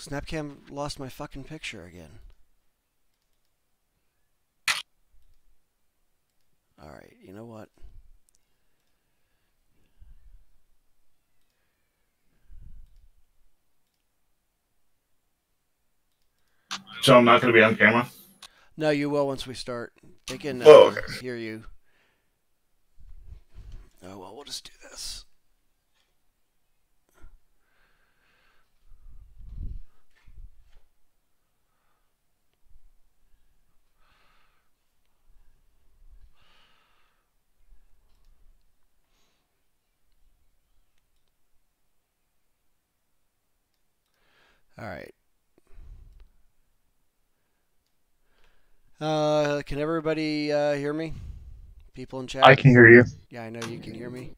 Snapcam lost my fucking picture again. Alright, you know what? So I'm not going to be on camera? No, you will once we start. They can Oh, okay. hear you. Oh, well, we'll just do this. Alright. Can everybody hear me? People in I chat? can hear you. Yeah, I know you can hear me.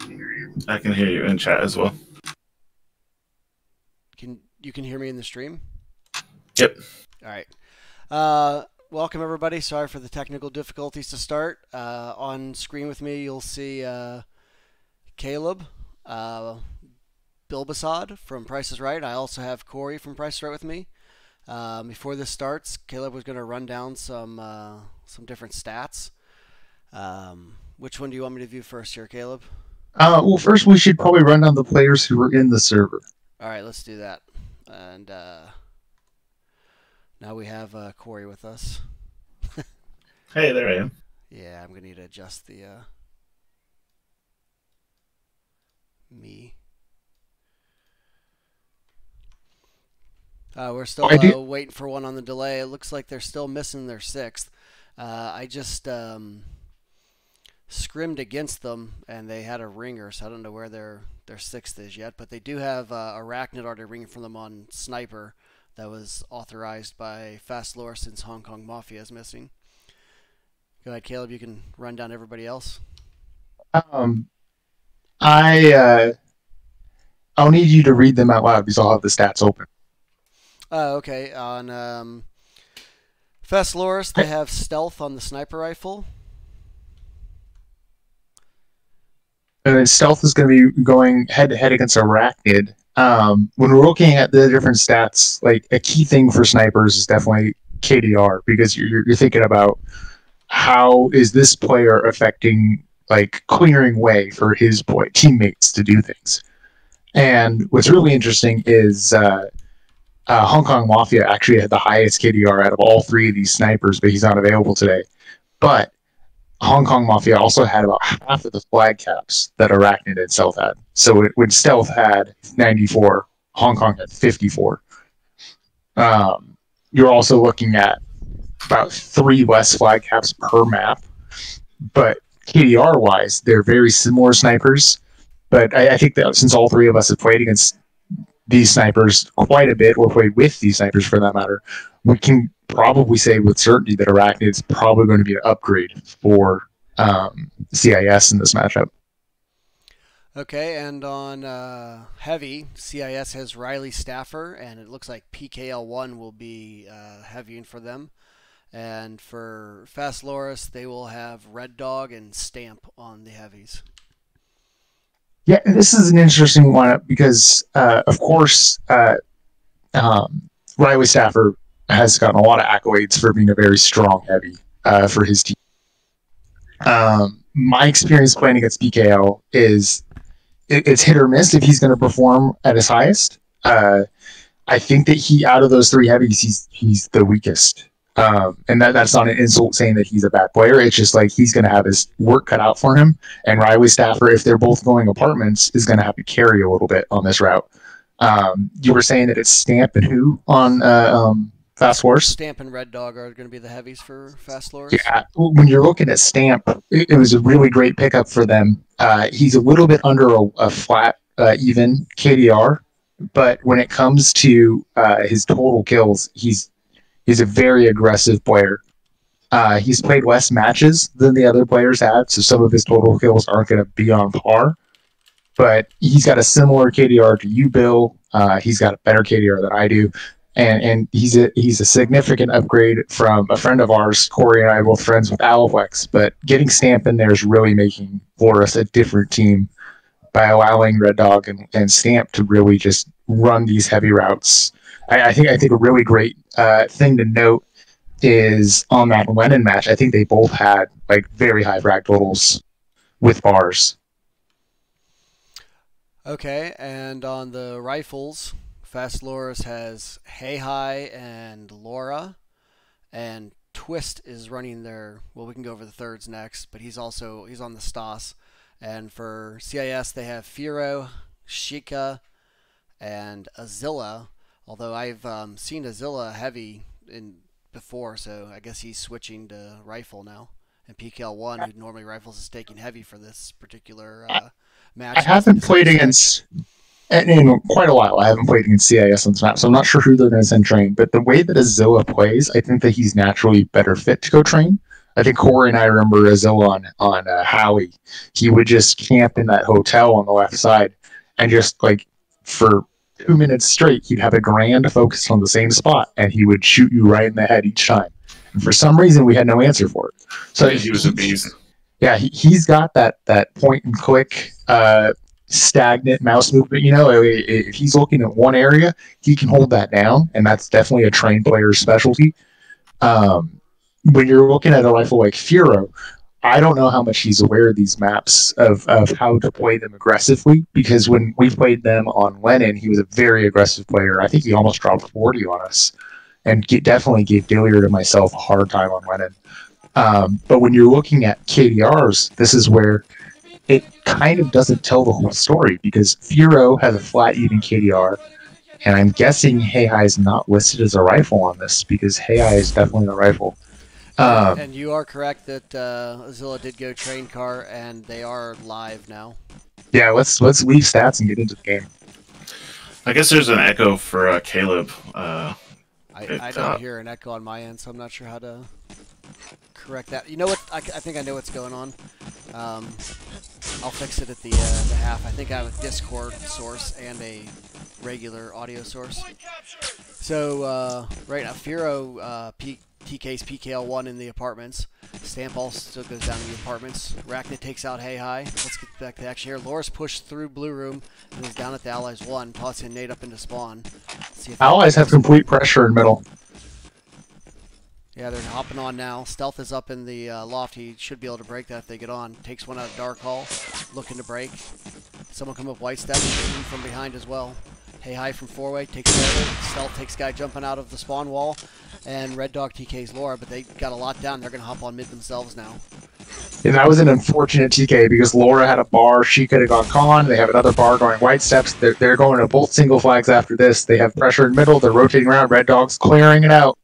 I can hear you in chat as well. You can hear me in the stream? Yep. All right. Welcome everybody. Sorry for the technical difficulties to start. On screen with me, you'll see Caleb, Bilbasad from Price is Right. I also have Corey from Price is Right with me. Before this starts, Caleb was going to run down some different stats. Which one do you want me to view first here, Caleb? Well, first we should probably run down the players who were in the server. All right, let's do that. And now we have Corey with us. Hey, there I am. Yeah, I'm going to need to adjust the me. We're still waiting for one on the delay. It looks like they're still missing their sixth. I just scrimmed against them, and they had a ringer, so I don't know where their sixth is yet. But they do have Arachnid already ringing from them on Sniper that was authorized by Fast Lore since Hong Kong Mafia is missing. Go ahead, Caleb. You can run down everybody else. I'll need you to read them out loud because I'll have the stats open. Okay. On Fast Loris, they have stealth on the sniper rifle. Stealth is going to be going head-to-head against Arachnid. When we're looking at the different stats, like a key thing for snipers is definitely KDR, because you're thinking about how is this player affecting, like, clearing way for his teammates to do things. And what's really interesting is Hong Kong Mafia actually had the highest KDR out of all three of these snipers, but he's not available today. But Hong Kong Mafia also had about half of the flag caps that Arachnid and Stealth had. So when Stealth had 94, Hong Kong had 54. You're also looking at about 3 less flag caps per map. But KDR-wise, they're very similar snipers. But I think that since all three of us have played against these snipers quite a bit, or played with these snipers for that matter, we can probably say with certainty that Arachnid is probably going to be an upgrade for CIS in this matchup. Okay, and on Heavy, CIS has Riley Staffer, and it looks like PKL1 will be heavying for them. And for Fast Loris, they will have Red Dog and Stamp on the heavies. Yeah, this is an interesting one because, of course, Riley Staffer has gotten a lot of accolades for being a very strong heavy for his team. My experience playing against PKL is it's hit or miss if he's going to perform at his highest. I think that out of those 3 heavies, he's the weakest. And that's not an insult saying that he's a bad player. It's just like he's going to have his work cut out for him. And Riley Staffer, if they're both going apartments, is going to have to carry a little bit on this route. You were saying that it's Stamp and who on Fast Loris? Stamp and Red Dog are going to be the heavies for Fast Loris. Yeah, when you're looking at Stamp, it was a really great pickup for them. He's a little bit under a flat, even KDR. But when it comes to his total kills, he's a very aggressive player. He's played less matches than the other players have, so some of his total kills aren't going to be on par. But he's got a similar KDR to you, Bill. He's got a better KDR than I do. And he's a significant upgrade from a friend of ours. Corey and I are both friends with Aliplex. But getting Stamp in there is really making Loris a different team by allowing Red Dog and Stamp to really just run these heavy routes. I think a really great thing to note is on that Lennon match. I think they both had like very high frag totals with bars. Okay, and on the rifles, Fast Loris has Hey Hi and Laura, and Twist is running their. Well, we can go over the thirds next, but he's on the Stas. And for CIS, they have Firo, Shika, and Azilla. Although I've seen Azilla heavy in before, so I guess he's switching to rifle now. And PKL1, who normally rifles, is taking heavy for this particular match. I haven't played against in quite a while. I haven't played against CIS on this map, so I'm not sure who they're going to send train. But the way that Azilla plays, I think that he's naturally better fit to go train. I think Corey and I remember Azilla on Howie. He would just camp in that hotel on the left side and just like for 2 minutes straight, he'd have a grand focused on the same spot, and he would shoot you right in the head each time. And for some reason, we had no answer for it. So he was a beast. Yeah, he's got that point and click stagnant mouse movement. If he's looking at one area, he can hold that down, and that's definitely a trained player's specialty. When you're looking at a rifle like Furo, I don't know how much he's aware of these maps of how to play them aggressively, because when we played them on Lennon, he was a very aggressive player. I think he almost dropped 40 on us, and definitely gave Dilliard and myself a hard time on Lennon. But when you're looking at KDRs, this is where it kind of doesn't tell the whole story, because Furo has a flat even KDR, and I'm guessing Hey Hi is not listed as a rifle on this, because Hey Hi is definitely a rifle. And you are correct that Azilla did go train car, and they are live now. Yeah, let's leave stats and get into the game. I guess there's an echo for Caleb. I don't hear an echo on my end, so I'm not sure how to correct that. You know what? I think I know what's going on. I'll fix it at the half. I think I have a Discord source and a regular audio source. So right now, Firo TK's PKL1 in the apartments. Stamp also still goes down in the apartments. Arachnid takes out Hey Hi. Let's get back to action here. Loris pushed through Blue Room and is down at the Allies 1. Tossing Nate up into spawn. See if Allies have complete pressure in middle. Yeah, they're hopping on now. Stealth is up in the loft. He should be able to break that if they get on. Takes one out of Dark Hall. Looking to break. Someone come up White Step. Shooting from behind as well. Hey Hi from 4-way. Takes care of it. Stealth takes guy jumping out of the spawn wall. And Red Dog TK's Laura, but they got a lot down. They're going to hop on mid themselves now. And that was an unfortunate TK because Laura had a bar. She could have gone con. They have another bar going White Steps. They're going to both single flags after this. They have pressure in middle. They're rotating around. Red Dog's clearing it out.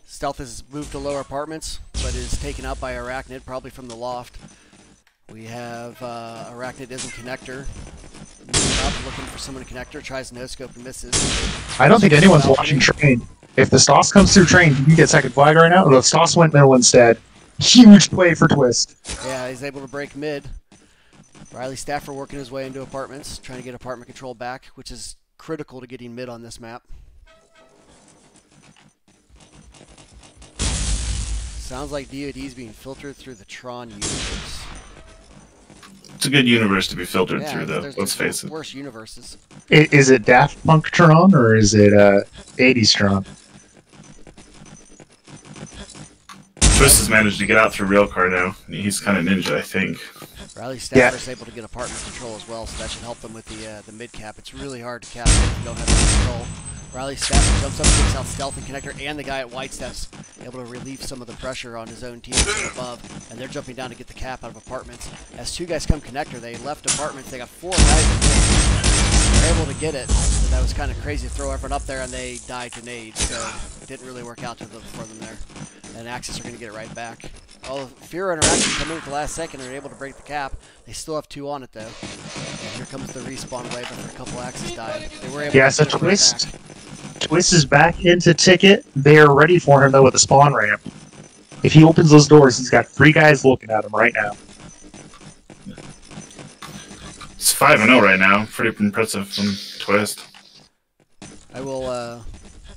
Stealth has moved to lower apartments, but is taken out by Arachnid, probably from the loft. We have Arachnid is in connector. Moving up, looking for someone to connector. Tries no scope and misses. I don't think anyone's watching train. If the Stoss comes through train, can you get second flag right now? Or if Stoss went middle instead, huge play for Twist. Yeah, he's able to break mid. Riley Stafford working his way into apartments, trying to get apartment control back, which is critical to getting mid on this map. Sounds like DOD's being filtered through the Tron universe. It's a good universe to be filtered through, though. Let's face it. Worse universes. Is it Daft Punk Tron or is it 80s Tron? Twist has managed to get out through Railcar now. He's kind of ninja, I think. Riley Stafford's able to get apartment control as well, so that should help them with the mid cap. It's really hard to cap if you don't have any control. Riley Stafford jumps up, takes out Stealth and Connector, and the guy at White Steps, able to relieve some of the pressure on his own team from above, and they're jumping down to get the cap out of apartments. As two guys come Connector, they left apartments, they got four guys in there. They're able to get it, but that was kind of crazy to throw everyone up there, and they died to nades, so it didn't really work out for them there. And Axis are going to get it right back. Oh, Fear Interaction come in at the last second and are able to break the cap. They still have two on it, though. And here comes the respawn wave after a couple Axis died. They were able to so Twist is back into ticket. They are ready for him, though, with the spawn ramp. If he opens those doors, he's got three guys looking at him right now. It's 5-0 right now. Pretty impressive from Twist. I will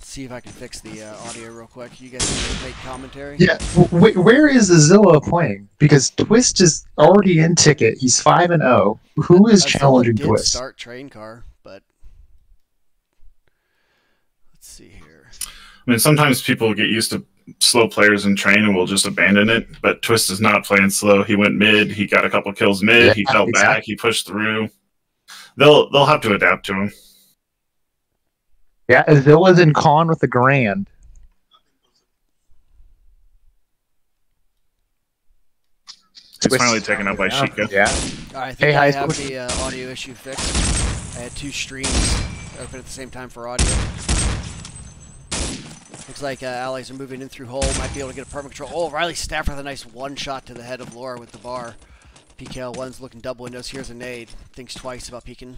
see if I can fix the audio real quick. You guys can make commentary? Yeah. Where is Azilla playing? Because Twist is already in ticket. He's 5-0. Who is Azilla challenging did Twist? start train car, but let's see here. I mean, sometimes people get used to slow players in train and will just abandon it, but Twist is not playing slow. He went mid, he got a couple kills mid, Yeah, he fell exactly. back, he pushed through. They'll have to adapt to him. Yeah, Azilla's in con with the Grand. He's finally taken out by Sheikah. Yeah. All right, I think Hey, I hi, have push. the audio issue fixed. I had 2 streams open at the same time for audio. Looks like allies are moving in through hole. Might be able to get apartment control. Oh, Riley Stafford with a nice one shot to the head of Laura with the bar. PKL1's looking double windows. Here's a nade. Thinks twice about peeking.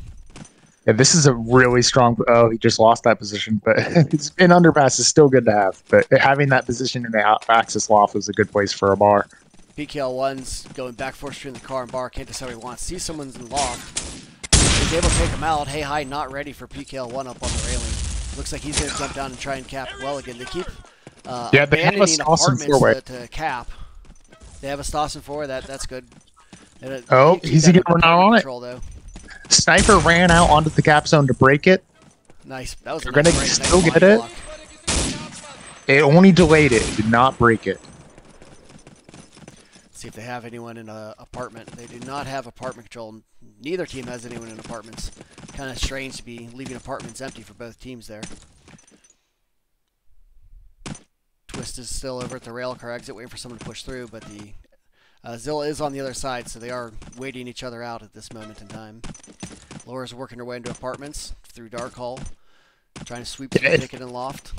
Yeah, this is a really strong. Oh, he just lost that position, but it's in underpass is still good to have. But having that position in the axis loft is a good place for a bar. PKL1's going back force between the car and bar. Can't decide what he wants. Sees someone's in loft. He's able to take him out. Hey, hi, not ready for PKL1 up on the railing. Looks like he's going to jump down and try and cap well again. They keep Yeah, they have a abandoning Stawson four-way. apartments to cap. They have a Stawson 4. That's good. Oh, Keep he's that going to run out on it. control, though. Sniper ran out onto the cap zone to break it. Nice. That was a They're nice gonna break. still Nice get line it. block. It only delayed it. It did not break it. See if they have anyone in an apartment. They do not have apartment control. Neither team has anyone in apartments. Kind of strange to be leaving apartments empty for both teams there. Twist is still over at the rail car exit waiting for someone to push through, but the Zilla is on the other side, so they are waiting each other out at this moment in time. Laura's working her way into apartments through Dark Hall, trying to sweep through the ticket and loft.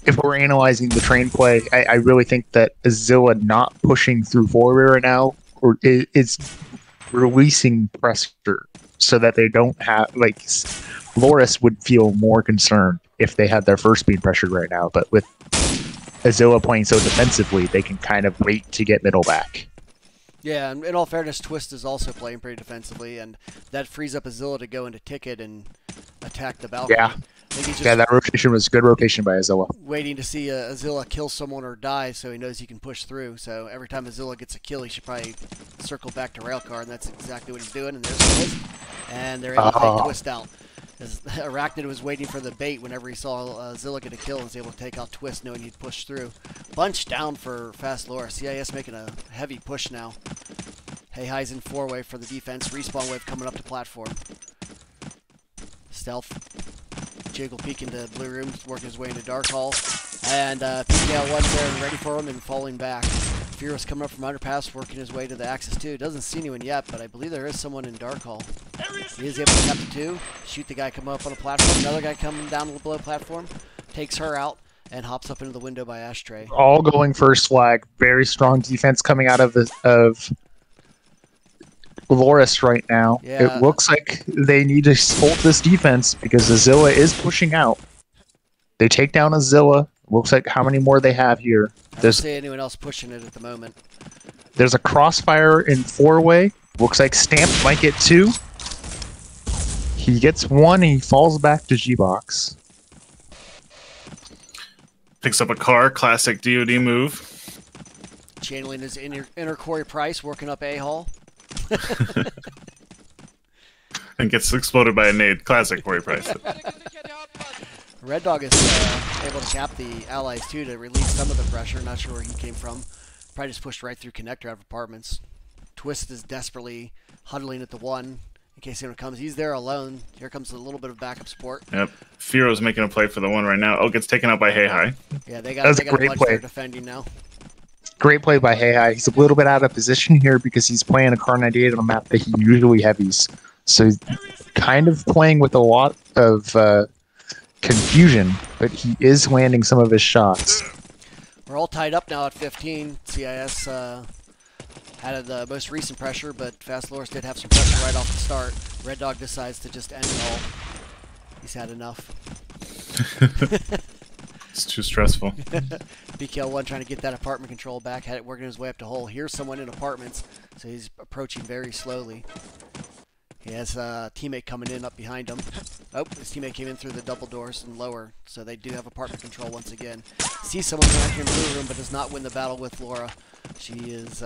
If we're analyzing the train play, I really think that Azilla not pushing through four-way right now is releasing pressure so that they don't have, like, Loris would feel more concerned if they had their first being pressured right now, but with Azilla playing so defensively, they can kind of wait to get middle back. Yeah, and in all fairness, Twist is also playing pretty defensively, and that frees up Azilla to go into ticket and attack the balcony. Yeah. I think he's just Yeah, that rotation was good rotation by Azilla. waiting to see Azilla kill someone or die so he knows he can push through. So every time Azilla gets a kill, he should probably circle back to Railcar, and that's exactly what he's doing. And there's Twist, and they're able to take Twist out. As Arachnid was waiting for the bait whenever he saw Zilla get a kill and was able to take out Twist knowing he'd push through. Bunch down for Fast Laura. CIS making a heavy push now. Hey High's in four-way for the defense. Respawn wave coming up to platform. Stealth. Jiggle peek into blue room, working his way into Dark Hall. And PKL1's there and ready for him and falling back. Fearless coming up from underpass, working his way to the Axis 2. Doesn't see anyone yet, but I believe there is someone in Dark Hall. He is able to tap the 2, shoot the guy coming up on a platform. Another guy coming down below platform, takes her out, and hops up into the window by Ashtray. All going first flag. Very strong defense coming out of Loris right now. Yeah. It looks like they need to hold this defense because Azilla is pushing out. They take down Azilla. Looks like how many more they have here. I don't see anyone else pushing it at the moment. There's a crossfire in four-way. Looks like Stamp might get 2. He gets 1 and he falls back to G-Box. Picks up a car, classic DoD move. Channeling his inner Corey Price, working up A-Hall. And gets exploded by a nade. Classic Corey Price. Red Dog is able to cap the allies too to release some of the pressure. Not sure where he came from. Probably just pushed right through connector out of apartments. Twist is desperately huddling at the 1 in case anyone comes. He's there alone. Here comes a little bit of backup support. Yep. Firo's making a play for the 1 right now. Oh, gets taken out by Hey Hi. Yeah, they got a bunch they're defending now. Great play by Hey Hi. He's a little bit out of position here because he's playing a car 98 on a map that he usually heavies. So he's kind of playing with a lot of confusion, but he is landing some of his shots. We're all tied up now at 15. CIS had the most recent pressure, but Fast Loris did have some pressure right off the start. Red Dog decides to just end it all. He's had enough. It's too stressful. BKL1 trying to get that apartment control back, had it working his way up to hole. Here's someone in apartments, so he's approaching very slowly. He has a teammate coming in up behind him. Oh, his teammate came in through the double doors and lower, so they do have apartment control once again. Sees someone entering the blue room, but does not win the battle with Laura. She is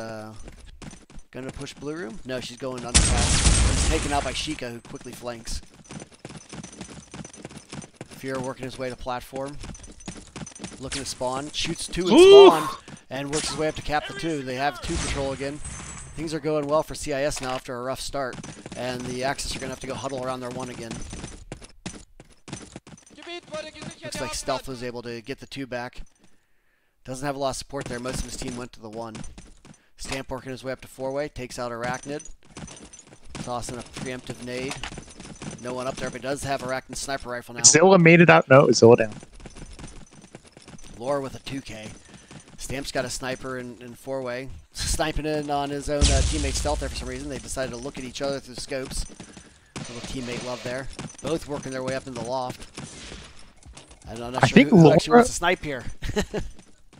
Going to push blue room? No, she's going underpass. He's taken out by Sheikah, who quickly flanks. Fear working his way to platform. Looking to spawn. Shoots 2 and spawn. And works his way up to cap the 2. They have 2 patrol again. Things are going well for CIS now after a rough start. And the Axis are going to have to go huddle around their 1 again. Looks like Stealth was able to get the 2 back. Doesn't have a lot of support there. Most of his team went to the 1. Stamp working his way up to 4-way. Takes out Arachnid. Tossing a preemptive nade. No one up there, but does have Arachnid sniper rifle now. Zilla made it out. No, Zilla down. Laura with a 2K. Stamp's got a sniper in 4-way. Sniping in on his own teammate Stealth there for some reason. They decided to look at each other through the scopes. A little teammate love there. Both working their way up into the loft. And I'm not sure who actually wants to snipe here.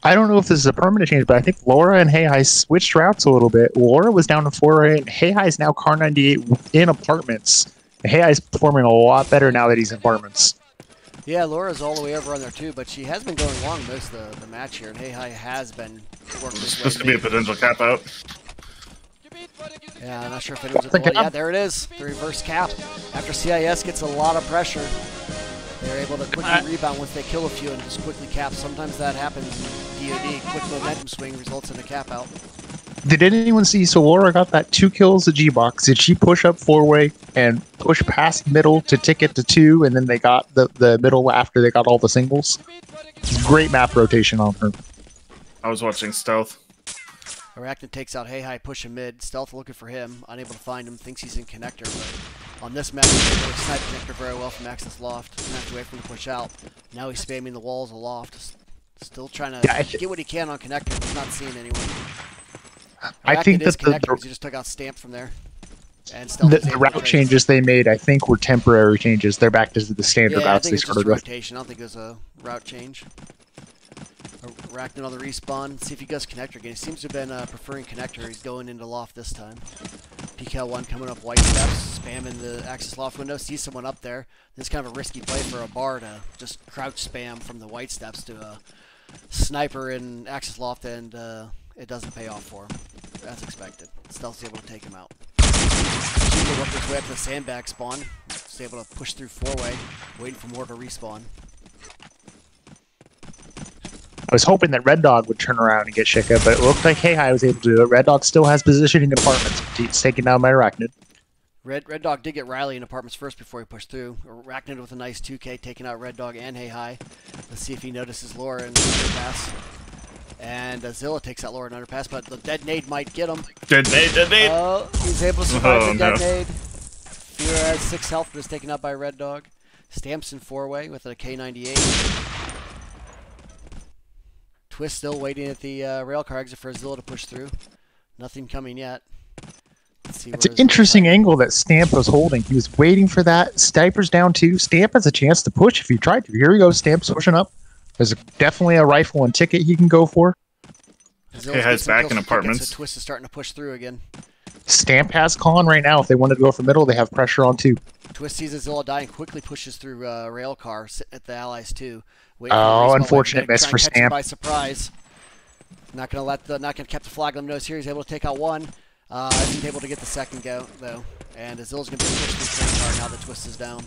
I don't know if this is a permanent change, but I think Laura and Hey switched routes a little bit. Laura was down in 4A, and Hey is now Car 98 in apartments. And Hey is performing a lot better now that he's in apartments. Yeah, Laura's all the way over on there too, but she has been going long most of the match here, and Hey has been working his way. This could be a potential cap out. Yeah, I'm not sure if anyone's at the wall. Yeah, there it is. The reverse cap. After CIS gets a lot of pressure, they're able to quickly rebound once they kill a few and just quickly cap. Sometimes that happens in DoD. Quick momentum swing results in a cap out. Did anyone see? So Laura got that 2 kills at G-Box. Did she push up 4-way and push past middle to ticket to 2, and then they got the middle after they got all the singles? Great map rotation on her. I was watching Stealth. Arachnid takes out Hey pushing mid. Stealth looking for him. Unable to find him. Thinks he's in connector, but on this map, he's able to snipe connector very well from Access Loft. Didn't have to wait for him to push out. Now he's spamming the walls of Loft. Still trying to get what he can on connector, but not seeing anyone. I think that he just took out Stamp from there. And the route changes they made, I think, were temporary changes. They're back to the standard routes they started with. Rotation. I don't think it was a route change. Arachnid on the respawn. See if he goes connector again. He seems to have been preferring connector. He's going into loft this time. PKL1 coming up white steps, spamming the access loft window. Sees someone up there. This is kind of a risky play for a bar to just crouch spam from the white steps to a sniper in access loft, and it doesn't pay off for him, as expected. Stealth's able to take him out. Sheikah worked his way up to the sandbag spawn. He's able to push through 4-way, waiting for more to respawn. I was hoping that Red Dog would turn around and get Sheikah, but it looked like Hey was able to do it. Red Dog still has positioning in apartments. He's taking down my Arachnid. Red Dog did get Riley in apartments first before he pushed through. Arachnid with a nice 2K, taking out Red Dog and Hey. Let's see if he notices Laura in the underpass. And Zilla takes out Laura in underpass, but the dead nade might get him. Dead nade. Oh, he's able to survive the dead nade. Fear has 6 health, but is taken out by Red Dog. Stamps in 4-way with a K98. Twist still waiting at the railcar exit for Zilla to push through. Nothing coming yet. Let's see. It's an interesting angle that Stamp was holding. He was waiting for that. Sniper's down 2. Stamp has a chance to push if he tried to. Here we go. Stamp's pushing up. There's definitely a rifle and ticket he can go for. He has back in apartments. So Twist is starting to push through again. Stamp has con right now. If they wanted to go for middle, they have pressure on 2. Twist sees Zilla die and quickly pushes through rail car at the Allies 2. Oh, unfortunate miss for Stamp. By surprise. Not gonna keep the flag on the nose here. He's able to take out 1. Isn't able to get the second go though. And Zilla's gonna be pushed through train car now that Twist is down.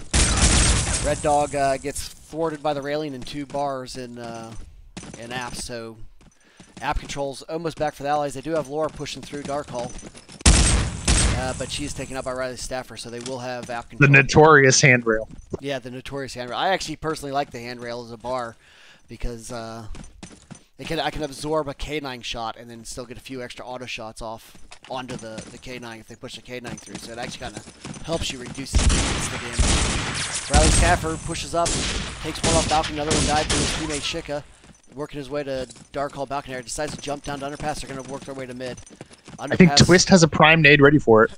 Red Dog gets thwarted by the railing in 2 bars in app, so app control's almost back for the Allies. They do have Laura pushing through Darkhall. But she's taken out by Riley Staffer, so they will have app control. The notorious handrail. Yeah, the notorious handrail. I actually personally like the handrail as a bar because I can absorb a K9 shot and then still get a few extra auto shots off onto the K9 if they push the K9 through. So it actually kind of helps you reduce the damage. Riley Staffer pushes up, takes 1 off balcony, another one died to his teammate Sheikah. Working his way to Darkhall balcony area, decides to jump down to underpass. They're going to work their way to mid. Underpass. I think Twist has a prime nade ready for it.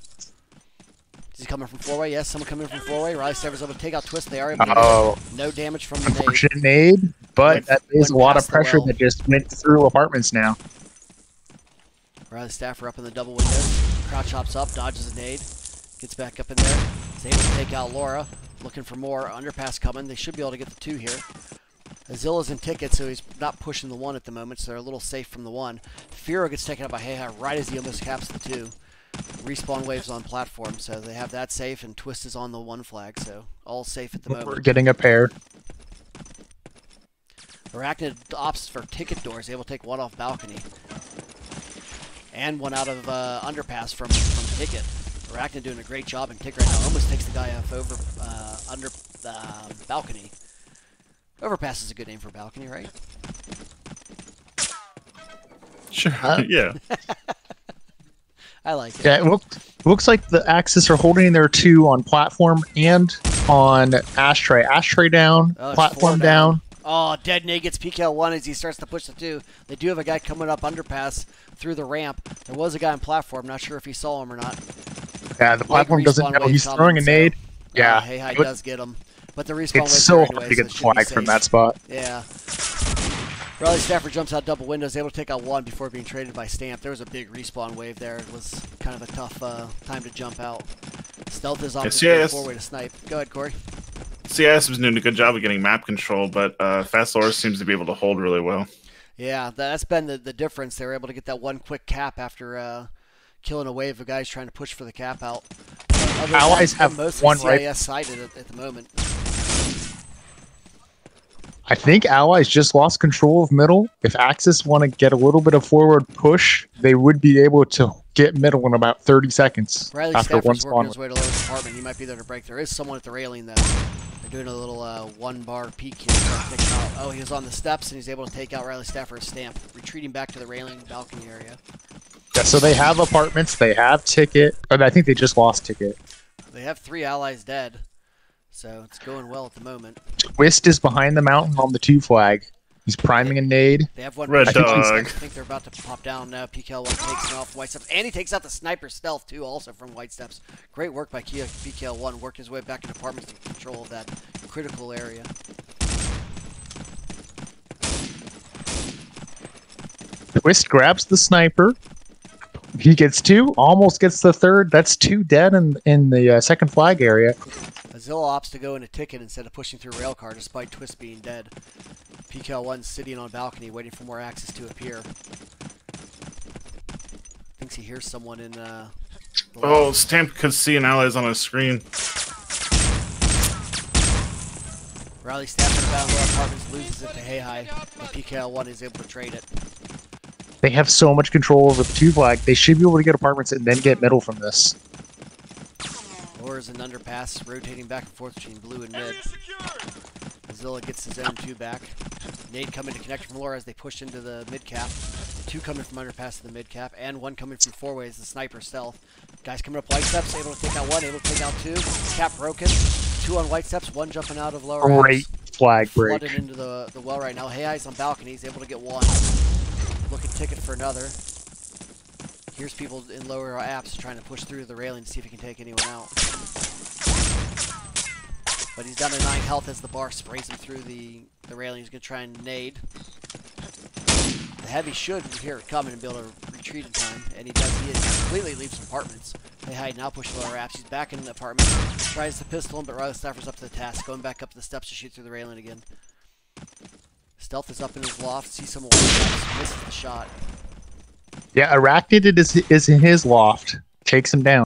Is he coming from 4-way? Yes, someone coming from 4-way. Riley Staffer's able to take out Twist. They are able to get no damage from the nade. Unfortunate nade, but that is a lot of pressure that just went through apartments now. Riley Staffer up in the double window. Crouch hops up, dodges a nade. Gets back up in there. Is able to take out Laura. Looking for more. Underpass coming. They should be able to get the 2 here. Azilla's in ticket, so he's not pushing the 1 at the moment, so they're a little safe from the 1. Firo gets taken out by Hey right as he almost caps the 2. respawn waves on platform, so they have that safe, and Twist is on the 1 flag, so all safe at the We're moment. getting a pair. Arachnid opts for ticket doors, able to take 1 off balcony. And 1 out of underpass from ticket. Arachnid doing a great job in ticket right now. Almost takes the guy off over under balcony. Overpass is a good name for balcony, right? Sure. Yeah. I like it. Yeah, it looks like the Axis are holding their 2 on platform and on Ashtray. Ashtray down, Oh, it's platform 4 down. Oh, Dead Nate gets PKL1 as he starts to push the 2. They do have a guy coming up underpass through the ramp. There was a guy on platform. Not sure if he saw him or not. Yeah, the platform doesn't know. He's throwing a nade. Yeah. Hey High does get him. But the respawn It's waves so are hard anyway, to so get it the should be flag from safe. that spot. Yeah. Riley Stafford jumps out double windows, able to take out 1 before being traded by Stamp. There was a big respawn wave there. It was kind of a tough time to jump out. Stealth is off the CIS 4-way to snipe. Go ahead, Corey. CIS was doing a good job of getting map control, but Fast Loris seems to be able to hold really well. Yeah, that's been the difference. They were able to get that 1 quick cap after killing a wave of guys trying to push for the cap out. Allies have mostly 1 CIS right. sided at the moment. I think Allies just lost control of middle. If Axis want to get a little bit of forward push, they would be able to get middle in about 30 seconds Riley after 1 Stafford's working spawn. his way to lowest apartment. He might be there to break. There is someone at the railing, though. They're doing a little 1-bar peek here. Trying to take him out. Oh, he was on the steps, and he's able to take out Riley Stafford's Stamp. Retreating back to the railing balcony area. Yeah, so they have apartments. They have ticket. I think they just lost ticket. They have 3 allies dead, so it's going well at the moment. Twist is behind the mountain on the 2 flag. He's priming a nade. They have 1 Red pushing Dog. I think they're about to pop down now. PKL1 takes him off White Steps, and he takes out the sniper stealth too, also from White Steps. Great work by PKL1, worked his way back into apartments to control of that critical area. Twist grabs the sniper. He gets 2, almost gets the 3rd. That's 2 dead in the 2nd flag area. Azilla opts to go in a ticket instead of pushing through railcar despite Twist being dead. PKL1 sitting on balcony waiting for more access to appear. Thinks he hears someone in the Oh, Stamp could see an allies on his screen. Riley Stafford about low apartments loses it to Hey High, and PKL1 is able to trade it. They have so much control over the 2 flag. They should be able to get apartments and then get middle from this. Laura's an underpass, rotating back and forth between blue and mid. Azilla gets his own 2 back. Nade coming to connect from Laura as they push into the mid cap. 2 coming from underpass to the mid cap, and 1 coming from 4-way as the sniper stealth. Guys coming up White Steps, able to take out 1, able to take out 2. Cap broken. 2 on White Steps, 1 jumping out of lower Great apps. flag break. Flooded into the well right now. Hey High's on balcony, he's able to get 1. Looking ticket for another. Here's people in lower apps trying to push through the railing to see if he can take anyone out. But he's down to 9 health as the bar sprays him through the railing. He's going to try and nade. The heavy should hear it coming and be able to retreat in time. And he does. He completely leaves apartments. Hey High now pushing lower apps. He's back in the apartment. Tries to pistol him, but Riley Stafford's up to the task. Going back up the steps to shoot through the railing again. Stealth is up in his loft. Sees someone misses the shot. Yeah, Arachnid is in his loft. Takes him down.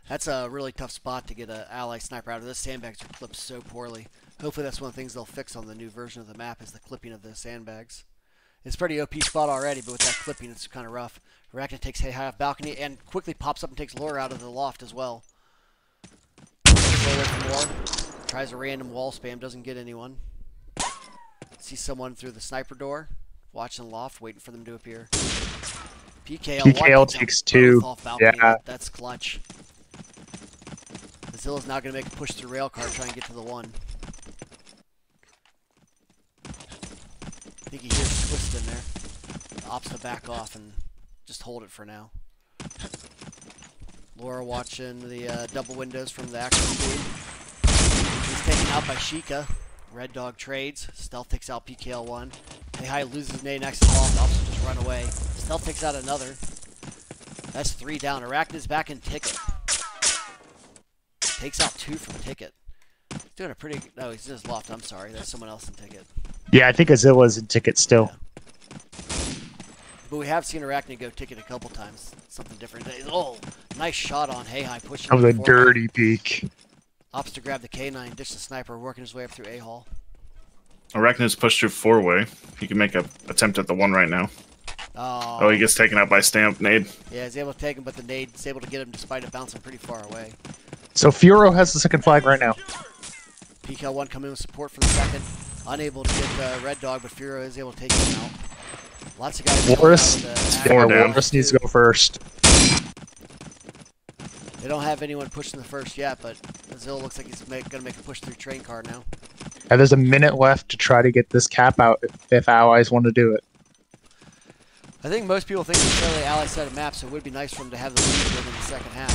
That's a really tough spot to get an ally sniper out of. Those sandbags are clipped so poorly. Hopefully that's one of the things they'll fix on the new version of the map is the clipping of the sandbags. It's a pretty OP spot already, but with that clipping it's kind of rough. Arachnid takes Hey High off balcony and quickly pops up and takes Laura out of the loft as well. Tries a random wall spam, doesn't get anyone. Sees someone through the sniper door. Watching the loft, waiting for them to appear. PKL takes 2. Yeah. That's clutch. Azilla's now going to make a push through railcar, try and get to the 1. I think he hears a twist in there. Opts to back off and just hold it for now. Laura watching the double windows from the action screen. He's taken out by Sheikah. Red Dog trades. Stealth takes out PKL1. Hey High loses nade next to the ball. Opts just run away. Stealth takes out another. That's 3 down. Arachnid's back in ticket. Takes out 2 from ticket. He's doing a pretty... No, he's in his loft. I'm sorry. That's someone else in ticket. Yeah, I think Azilla's in ticket still. But we have seen Arachnid go ticket a couple times. Something different. Oh, nice shot on Hey High pushing. That was a dirty peek. Opts to grab the K9, ditch the sniper, working his way up through A-Hall. Arachnid's pushed through 4-way. He can make an attempt at the 1 right now. Oh, he gets taken out by Stamp Nade. Yeah, he's able to take him, but the nade's able to get him despite it bouncing pretty far away. So Fiero has the second flag right now. PKL1 coming in with support for the second. Unable to get Red Dog, but Fiero is able to take him out. Lots of guys. Loris needs to go first. They don't have anyone pushing the first yet, but Azil looks like he's going to make a push through train car now. And there's a minute left to try to get this cap out if allies want to do it. I think most people think it's fairly ally set of maps, so it would be nice for them to have the lead in the second half.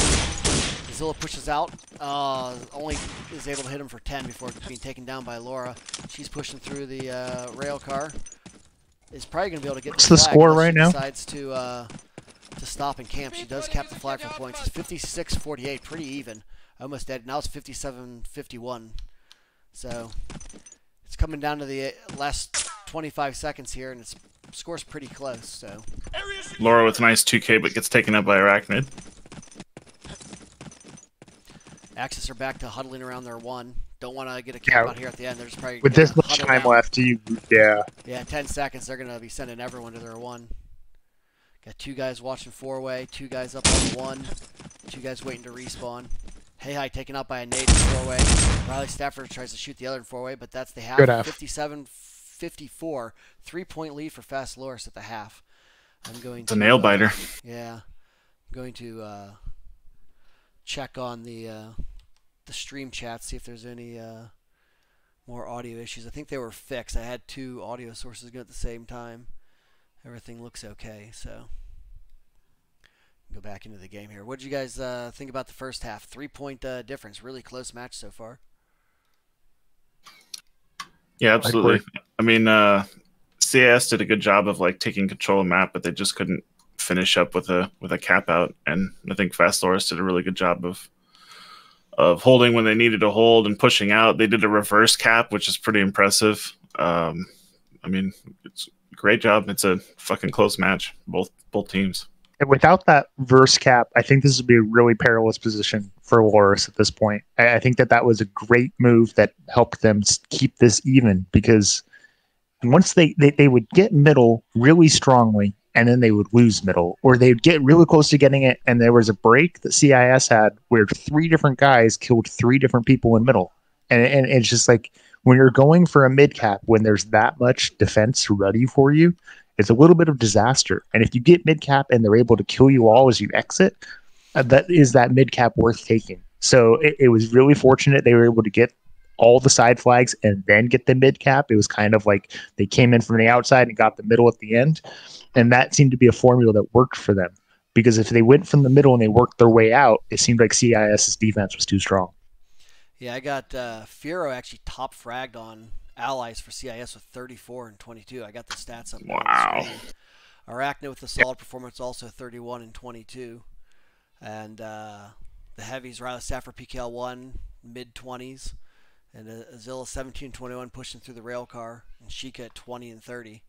Zilla pushes out, only is able to hit him for 10 before being taken down by Laura. She's pushing through the rail car. Is probably going to be able to get What's the score right now? Decides to stop and camp. She does cap the flag for points. It's 56-48, pretty even. Almost dead. Now it's 57-51. So it's coming down to the last 25 seconds here, and it's score's pretty close. So Laura with a nice 2K, but gets taken up by Arachnid. Axis are back to huddling around their 1. Don't want to get a camp out here at the end. They're just probably with this much time left. Yeah, 10 seconds. They're going to be sending everyone to their 1. Got 2 guys watching 4-way, 2 guys up on 1, 2 guys waiting to respawn. Hey High taken out by a nade in 4-way. Riley Stafford tries to shoot the other in 4-way, but that's the half. 57-54, 3-point lead for Fast Loris at the half. I'm going to. It's a nail biter. Yeah, I'm going to check on the stream chat, see if there's any more audio issues. I think they were fixed. I had 2 audio sources go at the same time. Everything looks okay, so go back into the game here. What did you guys think about the first half? 3-point difference. Really close match so far. Yeah, absolutely. I mean, CIS did a good job of like taking control of map, but they just couldn't finish up with a cap out. And I think Fast Loris did a really good job of holding when they needed to hold and pushing out. They did a reverse cap, which is pretty impressive. I mean, it's a great job. It's a fucking close match, both teams. And without that verse cap, I think this would be a really perilous position for Loris at this point. I think that was a great move that helped them keep this even, because once they would get middle really strongly, and then they would lose middle, or they'd get really close to getting it, and there was a break that CIS had where 3 different guys killed 3 different people in middle. And it's just like, when you're going for a mid cap, when there's that much defense ready for you, it's a little bit of disaster. And if you get mid cap and they're able to kill you all as you exit, that mid cap worth taking. So it was really fortunate they were able to get all the side flags and then get the mid cap. It was kind of like they came in from the outside and got the middle at the end. And that seemed to be a formula that worked for them, because if they went from the middle and they worked their way out, it seemed like CIS's defense was too strong. Yeah, I got Fiero actually top fragged on allies for CIS with 34 and 22. I got the stats up. Wow. Arachnid with a solid performance, also 31 and 22. And the heavies, Riley Stafford, PKL1, mid-20s. And Azilla 17 and 21 pushing through the rail car. And Sheikah at 20 and 30.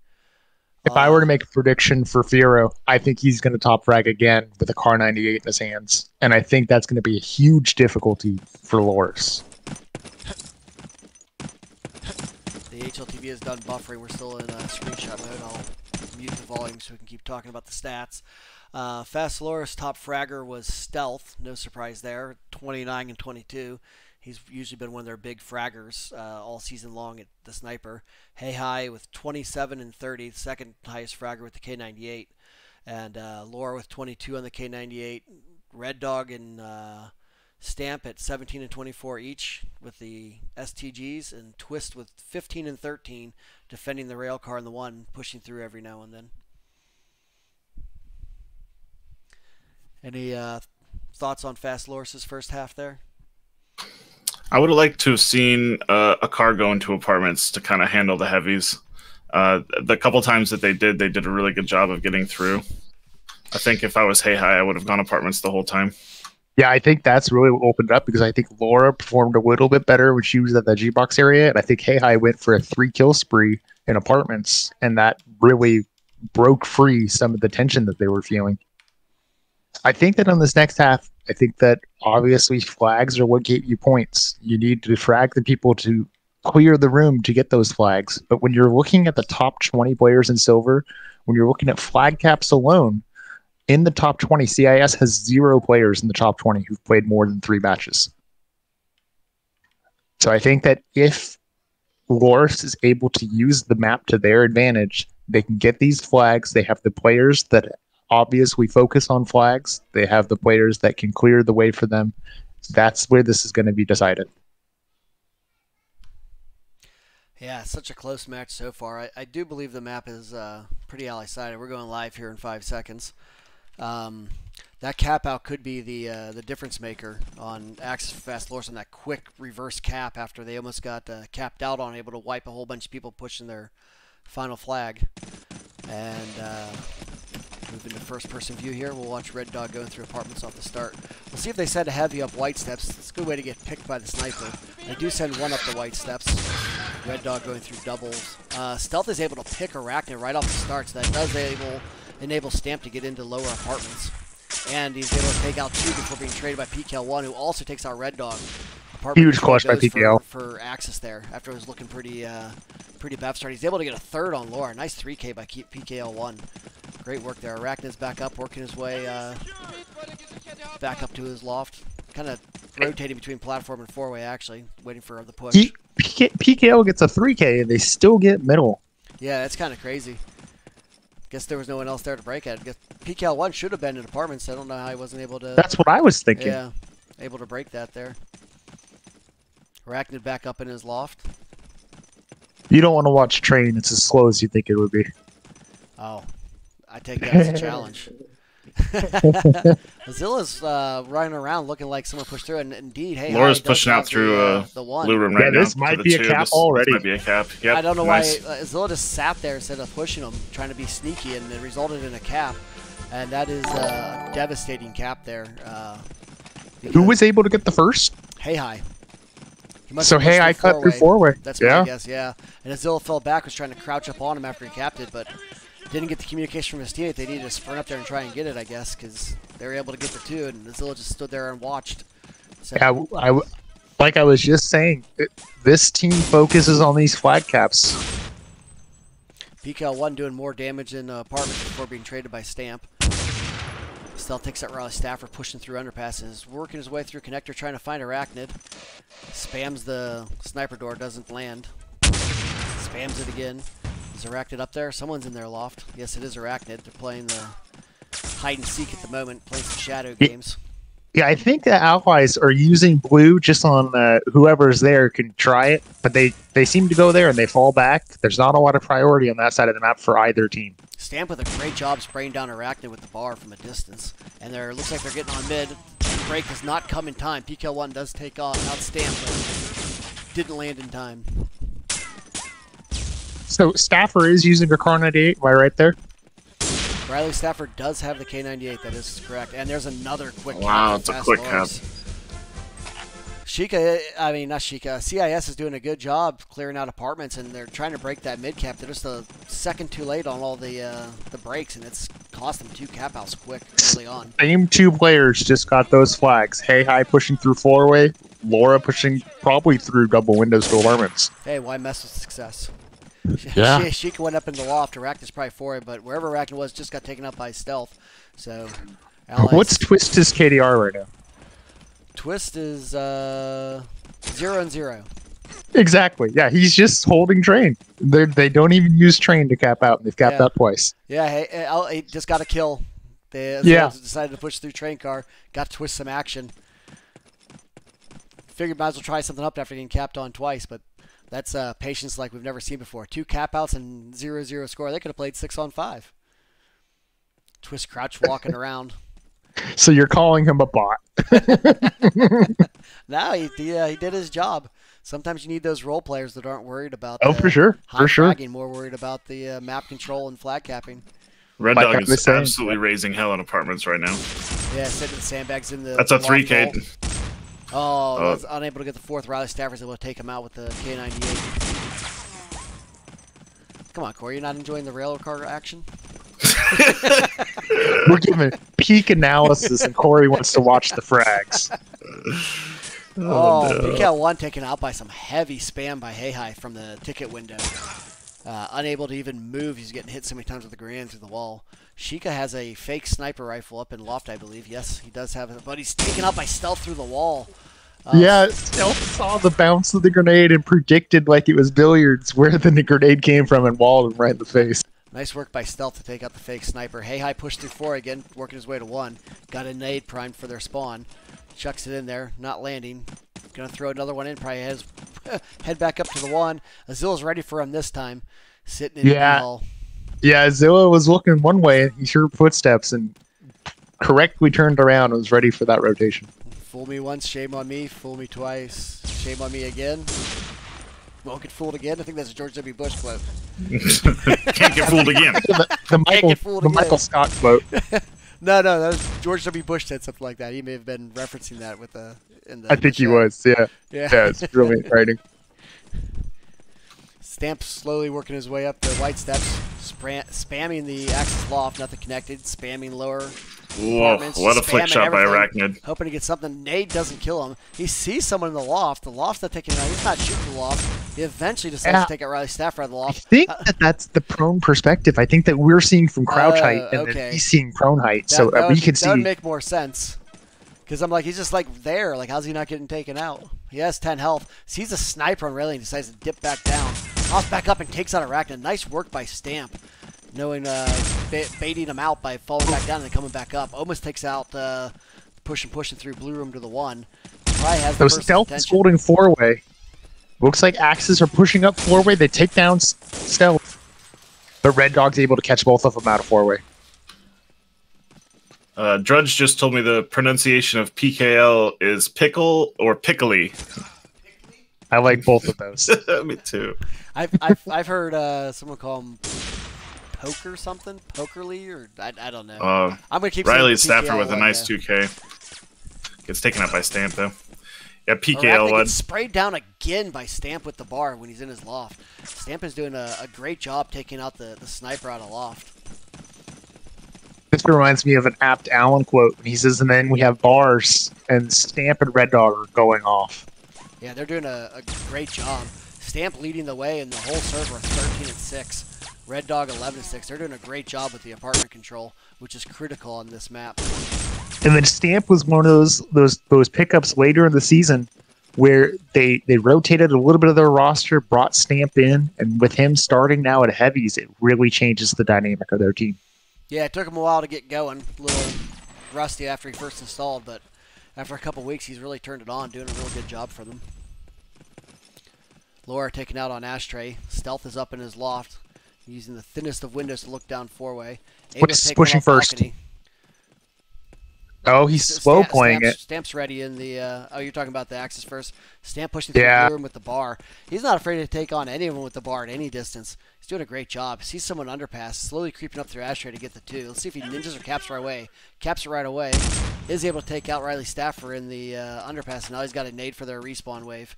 If I were to make a prediction for Fiero, I think he's going to top frag again with a Car 98 in his hands. And I think that's going to be a huge difficulty for Loris. The HLTV is done buffering. We're still in screenshot mode. I'll mute the volume so we can keep talking about the stats. Fast Loris top fragger was Stealth. No surprise there. 29 and 22. He's usually been one of their big fraggers all season long at the sniper. Hey High with 27 and 30, second highest fragger with the K98. And Laura with 22 on the K98. Red Dog and Stamp at 17 and 24 each with the STGs. And Twist with 15 and 13, defending the rail car and the 1, pushing through every now and then. Any thoughts on Fast Loris' first half there? I would have liked to have seen a car go into apartments to kind of handle the heavies. The couple times that they did a really good job of getting through. I think if I was Hey High, I would have gone apartments the whole time. Yeah, I think that's really what opened up, because I think Laura performed a little bit better when she was at the G-Box area, and I think Hey High went for a 3-kill spree in apartments, and that really broke free some of the tension that they were feeling. I think that on this next half, I think that obviously flags are what gave you points. You need to frag the people to clear the room to get those flags. But when you're looking at the top 20 players in silver, when you're looking at flag caps alone, in the top 20, CIS has 0 players in the top 20 who've played more than 3 matches. So I think that if Loris is able to use the map to their advantage, they can get these flags. They have the players that obviously focus on flags. They have the players that can clear the way for them. That's where this is going to be decided. Yeah, such a close match so far. I do believe the map is pretty ally-sided. We're going live here in 5 seconds. That cap out could be the difference maker on Axis for Fast Loris on that quick reverse cap after they almost got capped out on, able to wipe a whole bunch of people pushing their final flag. And move into first-person view here. We'll watch Red Dog going through apartments off the start. We'll see if they send a heavy up White Steps. It's a good way to get picked by the sniper. They do send one up the White Steps. Red Dog going through doubles. Stealth is able to pick Arachnid right off the start, so that does enable Stamp to get into lower apartments. And he's able to take out 2 before being traded by PKL1, who also takes out Red Dog. Huge clutch by PKL. For Axis there, after it was looking pretty bad start. He's able to get a 3rd on Laura. Nice 3K by PKL1. Great work there. Arachnid's back up, working his way back up to his loft. Kind of rotating between platform and 4-way, actually, waiting for the push. PKL gets a 3K, and they still get middle. Yeah, that's kind of crazy. Guess there was no one else there to break it. I guess PKL1 should have been in apartments. I don't know how he wasn't able to... That's what I was thinking. Yeah, able to break that there. Arachnid back up in his loft. You don't want to watch Train. It's as slow as you think it would be. Oh, I take that as a challenge. Zilla's running around looking like someone pushed through, and indeed, hey, Laura's pushing out through the one. blue room right now. This might be a cap already. This might be a cap. Yep, I don't know nice. why Zilla just sat there instead of pushing him, trying to be sneaky, and it resulted in a cap. And that is a devastating cap there. Who was able to get the first? Hey. So hey, I cut through 4-way. That's what I guess, yeah. And as Zilla fell back, was trying to crouch up on him after he capped it, but didn't get the communication from his teammate. They needed to sprint up there and try and get it, I guess, because they were able to get the 2, and Zilla just stood there and watched. So, yeah, like I was just saying, this team focuses on these flag caps. PKL1 doing more damage in apartments before being traded by Stamp. Stealth takes out Riley Stafford, pushing through underpasses, working his way through connector, trying to find Arachnid. Spams the sniper door, doesn't land. Spams it again. Is Arachnid up there? Someone's in their loft. Yes, it is Arachnid. They're playing the hide and seek at the moment, playing some shadow games. Yeah, I think the allies are using blue just on whoever's there can try it, but they seem to go there and they fall back. There's not a lot of priority on that side of the map for either team. Stamp with a great job spraying down Arachnid with the bar from a distance. And looks like they're getting on mid. The break does not come in time. PKL1 does take out Stamp, but didn't land in time. So Stafford is using a Car 98, am I right there? Riley Stafford does have the K98, that is correct. And there's another quick cap. Wow, it's a quick cap. CIS is doing a good job clearing out apartments, and they're trying to break that mid cap. They're just a second too late on all the breaks, and it's cost them 2 cap outs quick early on. Same 2 players just got those flags. Hey, Hi pushing through 4-way, Laura pushing probably through double windows to apartments. Hey, why mess with success? Yeah. Sheikah went up in the loft. Arachnid's probably 4-way, but wherever Arachnid was, just got taken up by Stealth. So, what's Twist's KDR right now? Twist is 0-0. Exactly. Yeah, he's just holding Train. They don't even use Train to cap out, and they've capped out twice. Yeah, he just got a kill. They decided to push through Train car. Got to Twist some action. Figured might as well try something up after getting capped on twice, but that's patience like we've never seen before. 2 cap outs and 0-0 score. They could have played 6-on-5. Twist crouch walking around. So you're calling him a bot? No, he did his job. Sometimes you need those role players that aren't worried about for sure, flagging, more worried about the map control and flag capping. Red Dog is absolutely raising hell in apartments right now. Yeah, sitting the sandbags in the. That's a 3K. Oh, was unable to get the 4th. Riley Stafford's able to take him out with the K98. Come on, Corey, you're not enjoying the railcar action? We're giving peak analysis, and Corey wants to watch the frags. Oh, no. PKL 1 taken out by some heavy spam by Hey from the ticket window. Unable to even move. He's getting hit so many times with the grenade through the wall. Sheikah has a fake sniper rifle up in loft, I believe. Yes, he does have it, but he's taken out by Stealth through the wall. Yeah, Stealth saw the bounce of the grenade and predicted like it was billiards where the grenade came from and walled him right in the face. Nice work by Stealth to take out the fake sniper. Hey pushed through 4 again, working his way to 1. Got a nade primed for their spawn. Chucks it in there, not landing. Gonna throw another one in, probably has head back up to the 1. Azilla's ready for him this time. Sitting in the hall. Yeah, Zilla was looking one way. He heard footsteps and correctly turned around and was ready for that rotation. Fool me once, shame on me. Fool me twice, shame on me again. Won't get fooled again. I think that's a George W. Bush quote. Can't get fooled again. The Michael Scott quote. No, that was George W. Bush said something like that. He may have been referencing that with the. I think he was. Yeah. It's brilliant writing. Stamp slowly working his way up the white steps, spamming the Axis loft, nothing connected, spamming lower. Whoa, what a flick shot by Arachnid. Hoping to get something. Nade doesn't kill him. He sees someone in the loft. The loft's not taking him out. He's not shooting the loft. He eventually decides to take out Riley Staff out of the loft. I think that's the prone perspective. I think that we're seeing from crouch height and then he's seeing prone height. We can see. That would make more sense. Because I'm like, he's just like there. Like, how's he not getting taken out? He has 10 health. Sees a sniper on railing and decides to dip back down. Hops back up and takes out Arachnid. Nice work by Stamp. Knowing, baiting him out by falling back down and then coming back up. Almost takes out, pushing through blue room to the 1. Probably has the Stealth is holding 4-way. Looks like Axis are pushing up 4-way. They take down Stealth. But Red Dog's able to catch both of them out of 4-way. Drudge just told me the pronunciation of PKL is pickle or pickly. I like both of those. Me too. I've heard someone call him Poker something, Pokerly, or I don't know. I'm gonna keep Riley Stafford with a nice 2K. Gets taken out by Stamp though. Yeah, PKL gets sprayed down again by Stamp with the bar when he's in his loft. Stamp is doing a great job taking out the sniper out of loft. This reminds me of an apt Allen quote. He says, and then we have bars, and Stamp and Red Dog are going off. Yeah, they're doing a great job. Stamp leading the way, and the whole server 13-6. Red Dog 11-6. They're doing a great job with the apartment control, which is critical on this map. And then Stamp was one of those pickups later in the season where they rotated a little bit of their roster, brought Stamp in, and with him starting now at heavies, it really changes the dynamic of their team. Yeah, it took him a while to get going. A little rusty after he first installed, but after a couple weeks, he's really turned it on, doing a real good job for them. Laura taken out on Ashtray. Stealth is up in his loft, using the thinnest of windows to look down 4-way. What's pushing first? Balcony. Oh, he's slow playing it. Stamp's ready in the... oh, you're talking about the Axis first? Stamp pushing through the room with the bar. He's not afraid to take on anyone with the bar at any distance. He's doing a great job. Sees someone underpass, slowly creeping up through Ashtray to get the 2. Let's see if he ninjas or caps right away. Caps it right away. Is able to take out Riley Staffer in the underpass. Now he's got a nade for their respawn wave.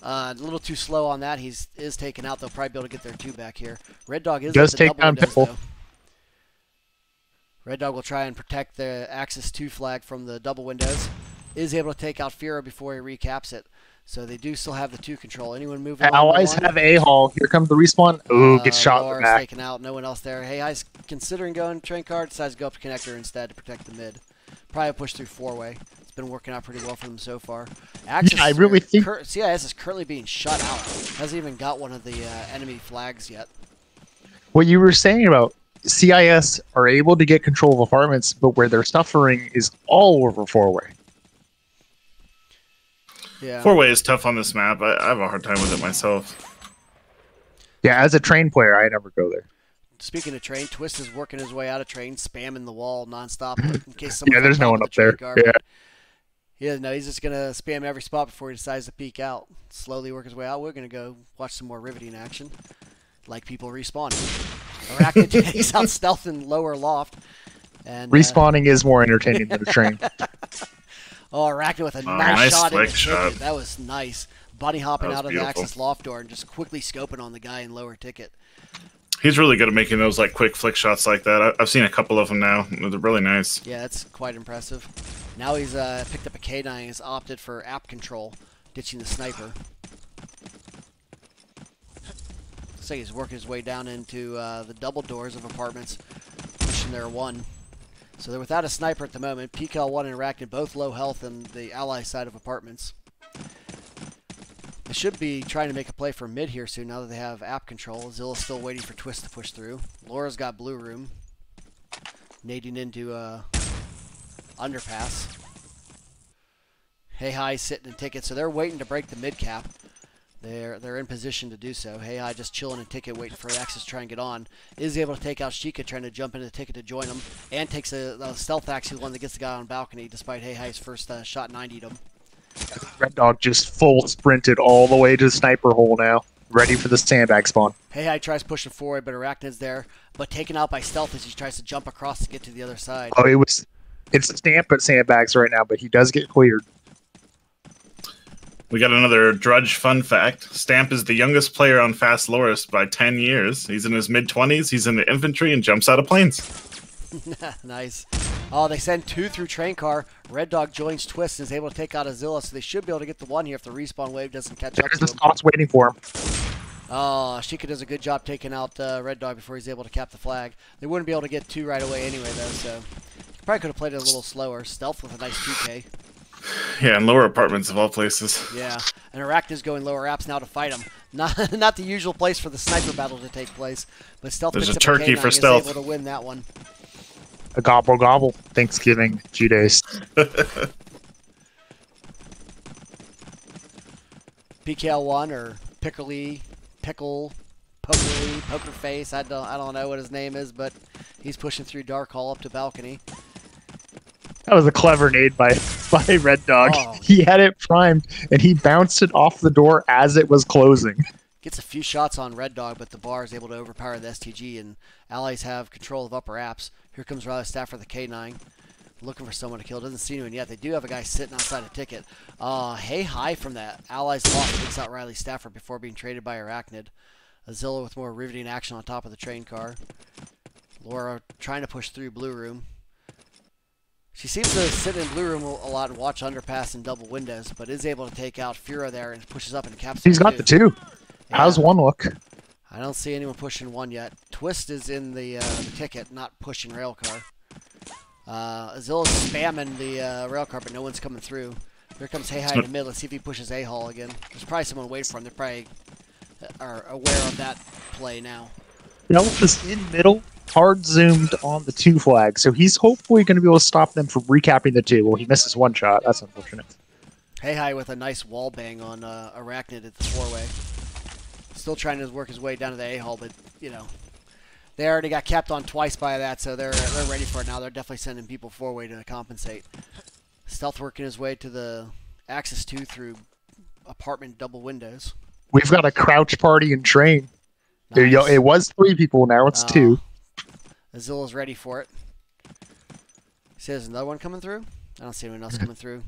A little too slow on that. He is taken out. They'll probably be able to get their 2 back here. Red Dog is does take down Pimple. Red Dog will try and protect the Axis 2 flag from the double windows. Is able to take out Fira before he recaps it. So they do still have the 2 control. Anyone moving on? Allies have A-Hall. Here comes the respawn. Ooh, gets shot in the back. Taken out. No one else there. Hey, I's considering going train card. Decides to go up to connector instead to protect the mid. Probably push through 4-way. It's been working out pretty well for them so far. Axis, I really think CIS is currently being shut out. Hasn't even got one of the enemy flags yet. What you were saying about CIS are able to get control of apartments, but where they're suffering is all over 4-way. Yeah. 4-way is tough on this map. I have a hard time with it myself. Yeah, as a train player, I never go there. Speaking of train, Twist is working his way out of train, spamming the wall nonstop in case someone. Yeah, there's no one up there. Yeah, no, he's just gonna spam every spot before he decides to peek out. Slowly work his way out. We're gonna go watch some more riveting action, like people respawning. Arachnid takes out Stealth in lower loft, and respawning is more entertaining than a train. Oh, Arachnid with a nice shot in the shot. ticket. That was nice. Bunny hopping out of beautiful. the Axis loft door and just quickly scoping on the guy in lower ticket. He's really good at making those like quick flick shots like that. I've seen a couple of them now. They're really nice. Yeah, that's quite impressive. Now he's picked up a K9 and has opted for app control, ditching the sniper. Looks like he's working his way down into the double doors of apartments, pushing their 1. So they're without a sniper at the moment. PKL1 and Arachnid both low health in the ally side of apartments. They should be trying to make a play for mid here soon now that they have app control. Zilla's still waiting for Twist to push through. Laura's got blue room. Nading into underpass. Hey Hi sitting in ticket, so they're waiting to break the mid cap. They're in position to do so. Hey Hi just chilling in ticket, waiting for Axis to try and get on. Is able to take out Sheikah, trying to jump into the ticket to join him, and takes a stealth axe, the one that gets the guy on balcony, despite Hey Hi's first shot 90'd him. Red Dog just full sprinted all the way to the sniper hole now, ready for the sandbag spawn. Hey Hi tries pushing forward, but Arachnid's there, but taken out by stealth as he tries to jump across to get to the other side. Oh, it's Stamp at sandbags right now, but he does get cleared. We got another Drudge fun fact. Stamp is the youngest player on Fast Loris by 10 years. He's in his mid-20s, he's in the infantry, and jumps out of planes. Nice. Oh, they send 2 through train car. Red Dog joins Twist and is able to take out Azilla, so they should be able to get the 1 here if the respawn wave doesn't catch up There's to the him. spots waiting for him. Oh, Sheikah does a good job taking out Red Dog before he's able to cap the flag. They wouldn't be able to get 2 right away anyway, though, so probably could have played it a little slower. Stealth with a nice 2K. Yeah, in lower apartments of all places. Yeah, and Arachnid's going lower apps now to fight him. Not the usual place for the sniper battle to take place, but Stealth There's picks a up turkey a K9 for and Stealth. is able to win that one. A gobble gobble. Thanksgiving, few days. PKL1 or Poker Face. I don't know what his name is, but he's pushing through Dark Hall up to balcony. That was a clever nade by Red Dog. Oh. He had it primed, and he bounced it off the door as it was closing. Gets a few shots on Red Dog, but the bar is able to overpower the STG, and allies have control of upper apps. Here comes Riley Stafford, the K9, looking for someone to kill. Doesn't see anyone yet. They do have a guy sitting outside a ticket. Hey Hi from that. Allies lost, takes out Riley Stafford before being traded by Arachnid. Azilla with more riveting action on top of the train car. Laura trying to push through blue room. She seems to sit in blue room a lot and watch underpass and double windows, but is able to take out Fura there and pushes up and caps. He's got the 2. Yeah. How's 1 look? I don't see anyone pushing 1 yet. Twist is in the ticket, not pushing railcar. Azilla's spamming the railcar, but no one's coming through. Here comes Hey Hi in the mid. Let's see if he pushes A-Hall again. There's probably someone waiting for him. They probably are aware of that play now. Elf is in middle, hard zoomed on the 2 flag, so he's hopefully going to be able to stop them from recapping the 2. Well, he misses 1 shot. That's unfortunate. Hey Hi with a nice wall bang on Arachnid at the 4-way. Still trying to work his way down to the A-Hall, but, you know, they already got capped on twice by that, so they're ready for it now. They're definitely sending people 4-way to compensate. Stealth working his way to the Axis 2 through apartment double windows. We've got a crouch party and train. Nice. It was 3 people, now it's 2. Azilla's ready for it. See, there's another one coming through? I don't see anyone else coming through.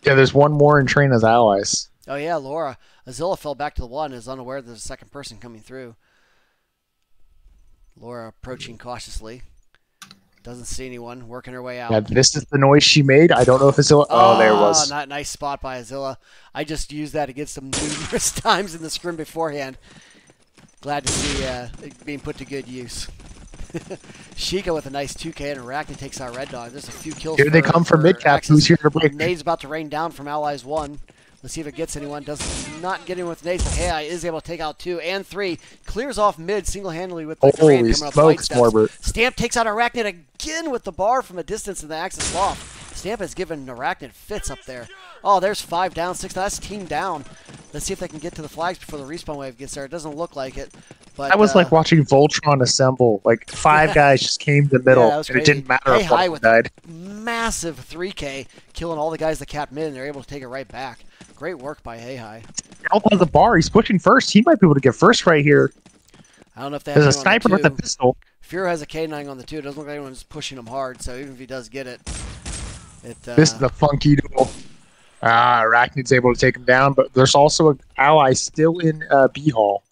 Yeah, there's 1 more in train as allies. Oh, yeah, Laura. Azilla fell back to the 1 and is unaware there's a second person coming through. Laura approaching cautiously. Doesn't see anyone. Working her way out. Yeah, this is the noise she made. I don't know if it's... Oh, there it was. Not nice spot by Azilla. I just used that against them numerous times in the scrim beforehand. Glad to see it being put to good use. Sheikah with a nice 2K and Arachnid takes out Red Dog. There's a few kills. Here they come from mid-cap. Who's here to break? Nade's about to rain down from Allies 1. Let's see if it gets anyone. Does not get anyone with nades, but Hey Hi is able to take out 2 and 3. Clears off mid single-handedly with the Holy coming up smokes, Norbert. Stamp takes out Arachnid again with the bar from a distance in the Axis loft. Stamp has given Arachnid fits up there. Oh, there's 5 down, 6 down. That's team down. Let's see if they can get to the flags before the respawn wave gets there. It doesn't look like it. But I was like watching Voltron assemble. Like 5 guys just came to the middle, yeah, and it didn't matter Hey if Hi one with died. massive 3K, killing all the guys that capped mid, and they're able to take it right back. Great work by Hey Hi. Out on the bar, he's pushing first. He might be able to get first right here. I don't know if they have There's a anyone on the sniper with a 2. pistol. Furo has a K9 on the 2. It doesn't look like anyone's pushing him hard, so even if he does get it, This is a funky duel. Arachnid's able to take him down, but there's also an ally still in B Hall.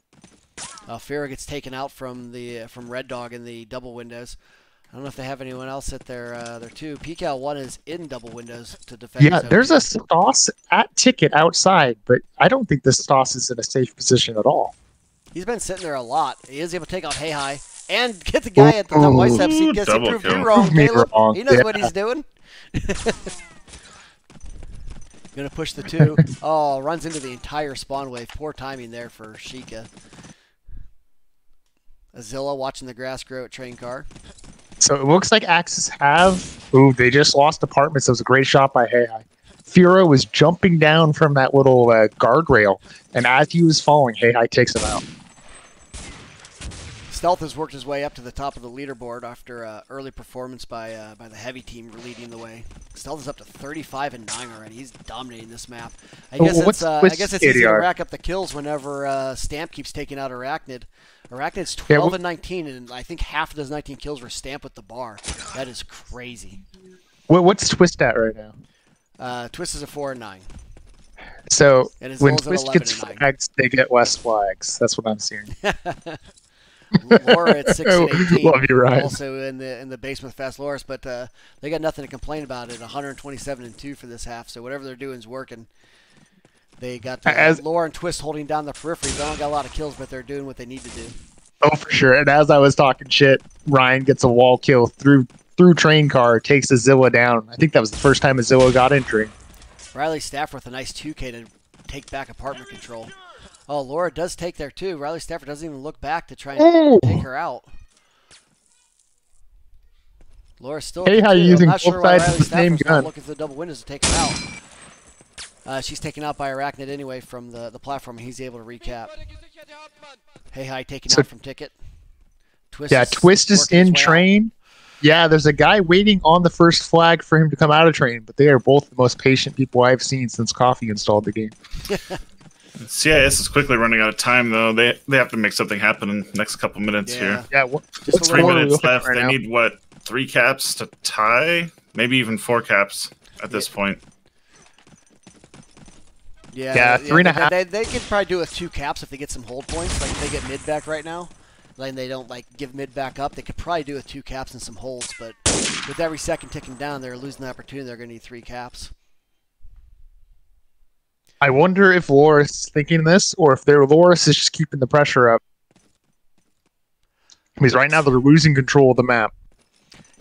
Fira gets taken out from Red Dog in the double windows. I don't know if they have anyone else at their 2. PCal 1 is in double windows to defend. Yeah, there's a Stoss at ticket outside, but I don't think the Stoss is in a safe position at all. He's been sitting there a lot. He is able to take out Hey Hi and get the guy at the top biceps. He gets he proved you wrong, Caleb. He knows what he's doing. Gonna push the 2. Oh, runs into the entire spawn wave. Poor timing there for Sheikah. Azilla watching the grass grow at train car. So it looks like Axis have. Ooh, they just lost apartments. It was a great shot by Hey Hi. Fira was jumping down from that little guardrail, and as he was falling, Hey Hi takes him out. Stealth has worked his way up to the top of the leaderboard after early performance by the heavy team leading the way. Stealth is up to 35 and 9 already. He's dominating this map. I guess it's easy to rack up the kills whenever Stamp keeps taking out Arachnid. Arachnid's 12 and 19, and I think half of those 19 kills were Stamp with the bar. That is crazy. What's Twist at right now? Twist is a 4 and 9. So when Twist gets flags, they get less flags. That's what I'm seeing. Laura at 6 and 18. Love you, Ryan. Also in the basement with Fast Loris, but they got nothing to complain about it. 127 and 2 for this half. So whatever they're doing is working. They got Laura and Twist holding down the periphery. They don't got a lot of kills, but they're doing what they need to do. Oh, for sure. And as I was talking shit, Ryan gets a wall kill through train car, takes Azilla down. I think that was the first time Azilla got in train. Riley Stafford with a nice 2K to take back apartment control. Oh, Laura does take there too. Riley Stafford doesn't even look back to try and take her out. Laura's still. Hey, how are you using both sides of the same gun? Looking for the double windows to take her out. She's taken out by Arachnid anyway from the platform, and he's able to recap. Hey, hi, taken out from Ticket. Twist is in train. Out. Yeah, there's a guy waiting on the first flag for him to come out of train, but they are both the most patient people I've seen since Coffee installed the game. CIS is quickly running out of time, though. They have to make something happen in the next couple minutes here. Yeah, what's 3 minutes left? Right, they need, what, 3 caps to tie? Maybe even 4 caps at this point. Yeah, 3.5. They could probably do it with 2 caps if they get some hold points. Like if they get mid back right now, like they don't give mid back up. They could probably do it with 2 caps and some holds. But with every second ticking down, they're losing the opportunity. They're going to need 3 caps. I wonder if Loris is thinking this, or if Loris is just keeping the pressure up. Because right now they're losing control of the map.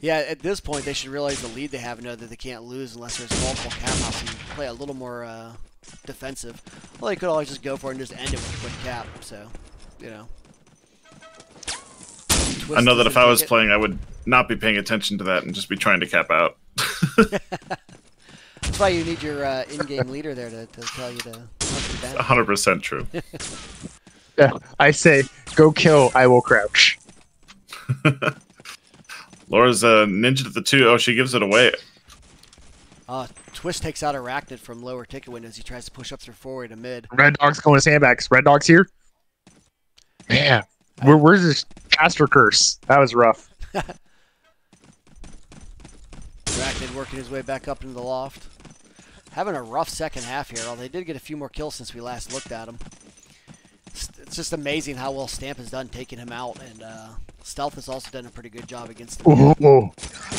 Yeah, at this point they should realize the lead they have and know that they can't lose unless there's multiple cap outs and play a little more defensive. Well, they could always just go for it and just end it with a quick cap. So, you know. I know that if I was playing, I would not be paying attention to that and just be trying to cap out. That's why you need your in-game leader there to tell you to hunt you down. 100% true. Yeah, I say, go kill, I will crouch. Laura's ninja to the 2. Oh, she gives it away. Twist takes out Arachnid from lower ticket windows. He tries to push up through forward to mid. Red Dog's going to sandbags. Red Dog's here. Man, where's this caster curse? That was rough. Arachnid working his way back up into the loft. Having a rough second half here, although they did get a few more kills since we last looked at him. It's just amazing how well Stamp has done taking him out, and Stealth has also done a pretty good job against him. Ooh.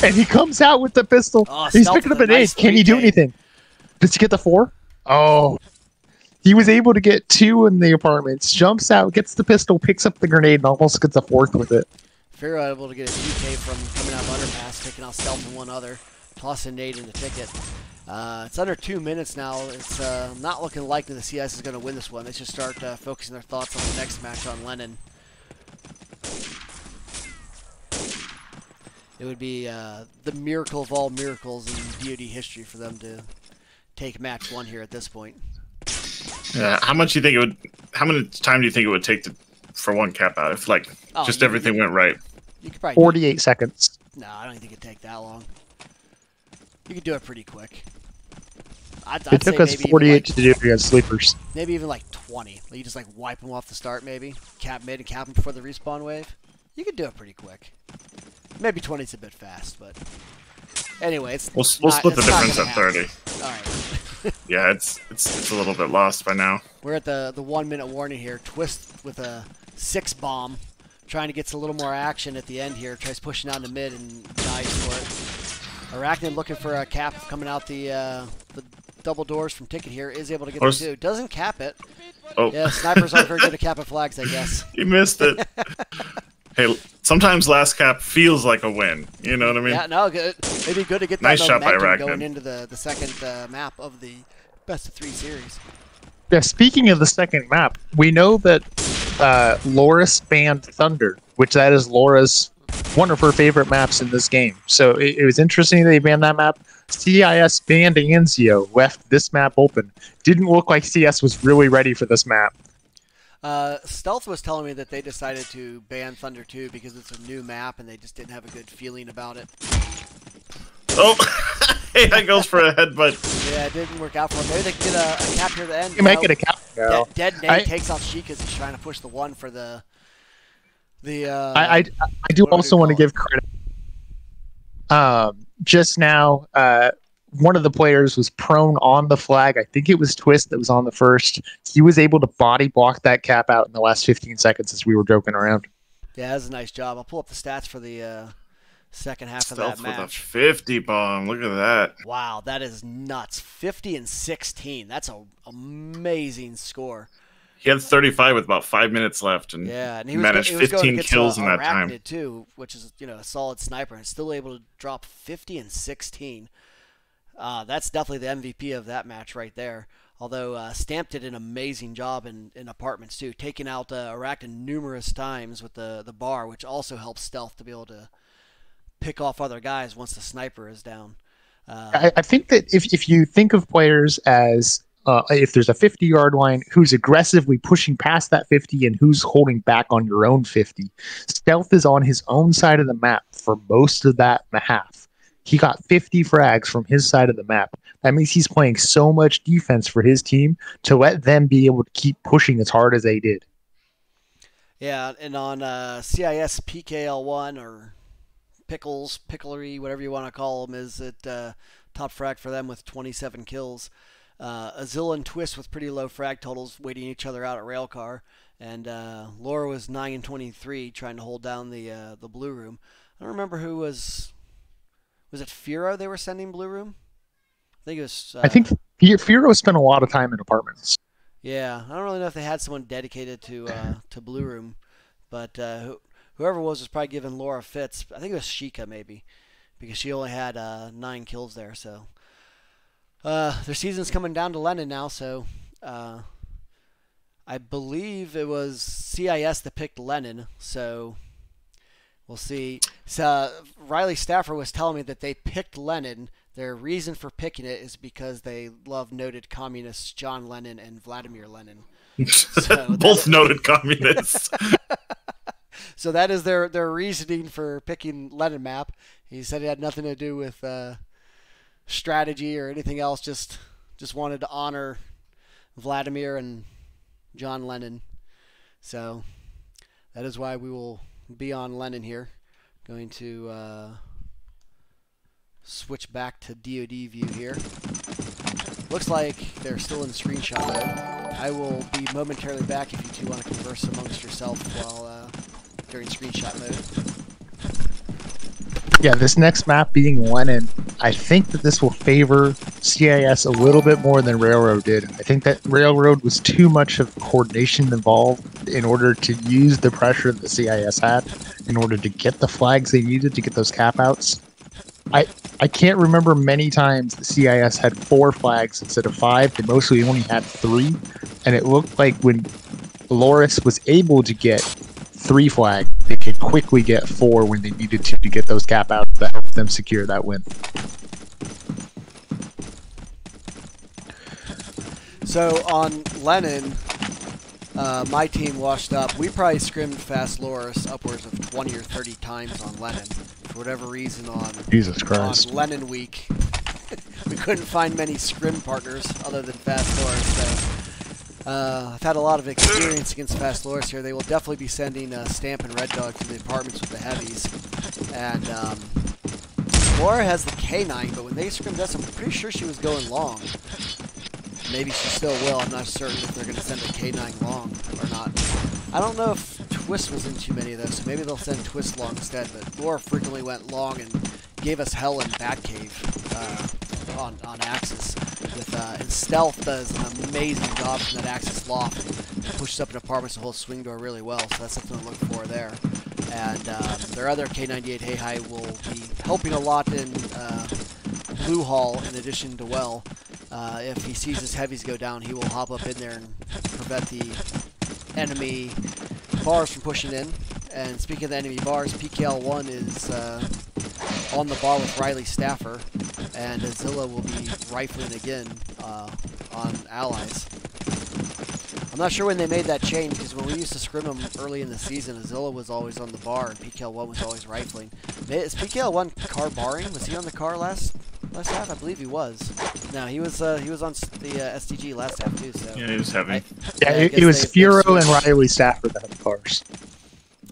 And he comes out with the pistol. He's picking up an 8. Can he do anything? Does he get the 4? Oh. He was able to get 2 in the apartments, jumps out, gets the pistol, picks up the grenade, and almost gets a 4th with it. Fira able to get a 2K from coming out of underpass, taking out Stealth and one other, tossing nade into Ticket. It's under 2 minutes now. It's not looking likely the CIS is going to win this one. They should start focusing their thoughts on the next match on Lennon. It would be the miracle of all miracles in DoD history for them to take match 1 here at this point. Yeah, how much do you think it would? How much time do you think it would take for 1 cap out if just everything went right? You could probably 48 seconds. No, I don't think it'd take that long. You could do it pretty quick. It took us 48 to do against sleepers. Maybe even 20. You just wipe them off the start, maybe cap mid and cap them before the respawn wave. You could do it pretty quick. Maybe 20's a bit fast, but anyway, we'll split the difference at 30. All right. Yeah, it's a little bit lost by now. We're at the 1 minute warning here. Twist with a 6 bomb, trying to get a little more action at the end here. Tries pushing down the mid and dies for it. Arachnid looking for a cap coming out the double doors from Ticket here. Is able to get the 2. Doesn't cap it. Oh. Yeah, snipers aren't very good at capping flags, I guess. He missed it. Hey, sometimes last cap feels like a win. You know what I mean? Yeah, no, good. It'd be good to get that nice shot by momentum Arachnid. going into the second map of the best of 3 series. Yeah, speaking of the second map, we know that Loris banned Thunder, which that is Laura's one of her favorite maps in this game. So it was interesting that they banned that map. CIS banned Anzio, left this map open. Didn't look like CS was really ready for this map. Stealth was telling me that they decided to ban Thunder 2 because it's a new map and they just didn't have a good feeling about it. Oh, hey, that goes for a headbutt. Yeah, it didn't work out for him. Maybe they can get a cap here at the end. You might get a cap now. Dead Nate takes out Sheik as he's trying to push the 1 for the I do also want to give credit. Just now, one of the players was prone on the flag. I think it was Twist that was on the first. He was able to body block that cap out in the last 15 seconds as we were joking around. Yeah, that was a nice job. I'll pull up the stats for the second half of that Stealth match. with a 50 bomb. Look at that. Wow, that is nuts. 50 and 16. That's an amazing score. He had 35 with about 5 minutes left, and yeah, and he managed 15 kills in that time. Too, which is a solid sniper, and still able to drop 50 and 16. That's definitely the MVP of that match right there. Although Stamp did an amazing job in apartments too, taking out Arachnid numerous times with the bar, which also helps Stealth to be able to pick off other guys once the sniper is down. I think that if you think of players as if there's a 50-yard line, who's aggressively pushing past that 50 and who's holding back on your own 50, Stealth is on his own side of the map for most of that half. He got 50 frags from his side of the map. That means he's playing so much defense for his team to let them be able to keep pushing as hard as they did. Yeah, and on CIS PKL1 or Picklery, whatever you want to call them, is at top frag for them with 27 kills. Azil and Twist with pretty low frag totals, waiting each other out at Railcar, and Laura was 9 and 23, trying to hold down the blue room. I don't remember who was. Was it Firo they were sending blue room? I think it was. I think Firo spent a lot of time in apartments. Yeah, I don't really know if they had someone dedicated to blue room, but whoever was probably giving Laura fits. I think it was Sheikah maybe, because she only had 9 kills there. So their season's coming down to Lennon now. So I believe it was CIS that picked Lennon. So we'll see. So Riley Stafford was telling me that they picked Lennon. Their reason for picking it is because they love noted communists John Lennon and Vladimir Lenin. So both noted communists. So that is their reasoning for picking Lennon map. He said it had nothing to do with strategy or anything else. Just wanted to honor Vladimir and John Lennon. So that is why we will be on Lennon here. Going to switch back to DoD view here. Looks like they're still in screenshot mode. I will be momentarily back if you two want to converse amongst yourself while during screenshot mode. Yeah, this next map being Lennon, I think that this will favor CIS a little bit more than Railroad did. I think that Railroad was too much of coordination involved in order to use the pressure that the CIS had in order to get the flags they needed to get those cap outs. I can't remember many times the CIS had 4 flags instead of 5. They mostly only had 3, and it looked like when Loris was able to get 3 flags, they could quickly get 4 when they needed to get those cap outs that helped them secure that win. So on Lennon, my team washed up. We probably scrimmed Fast Loris upwards of 20 or 30 times on Lennon. For whatever reason on Jesus Christ. on Lennon week, we couldn't find many scrim partners other than Fast Loris. So I've had a lot of experience against Fast Loris here. They will definitely be sending Stamp and Red Dog to the apartments with the heavies. And Laura has the K9, but when they scrimmed us, I'm pretty sure she was going long. Maybe she still will. I'm not certain if they're going to send a K9 long or not. I don't know if Twist wasn't too many of those, so maybe they'll send Twist long instead. But Laura frequently went long and gave us hell in Batcave on Axis. And Stealth does an amazing job from that Axis loft. It pushes up an apartment's whole swing door really well, so that's something to look for there. And their other K98 Hey will be helping a lot in Blue Hall in addition to Well. If he sees his heavies go down, he will hop up in there and prevent the enemy bars from pushing in. And speaking of the enemy bars, PKL1 is on the bar with Riley Staffer, and Azilla will be rifling again on allies. I'm not sure when they made that change, because when we used to scrim them early in the season, Azilla was always on the bar and PKL1 was always rifling. Is PKL1 car barring? Was he on the car last half? I believe he was. No, he was on the STG last half too. So yeah, he was heavy. It was Furo and Riley Stafford that had the cars.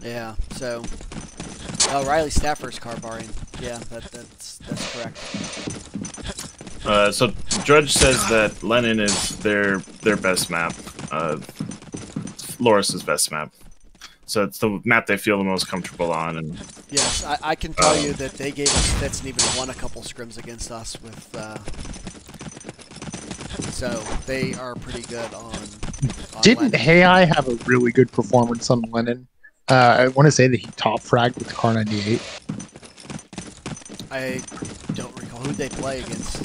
Yeah, so Riley Staffer's car barring. Yeah, that's correct. So Drudge says that Lenin is their best map. Loris's best map. So it's the map they feel the most comfortable on. And yes, I can tell you that they gave us fits and even won a couple scrims against us with. So they are pretty good on Didn't Lenin. Hey have a really good performance on Lenin? I want to say that he top fragged with the Car 98. I don't recall who they play against.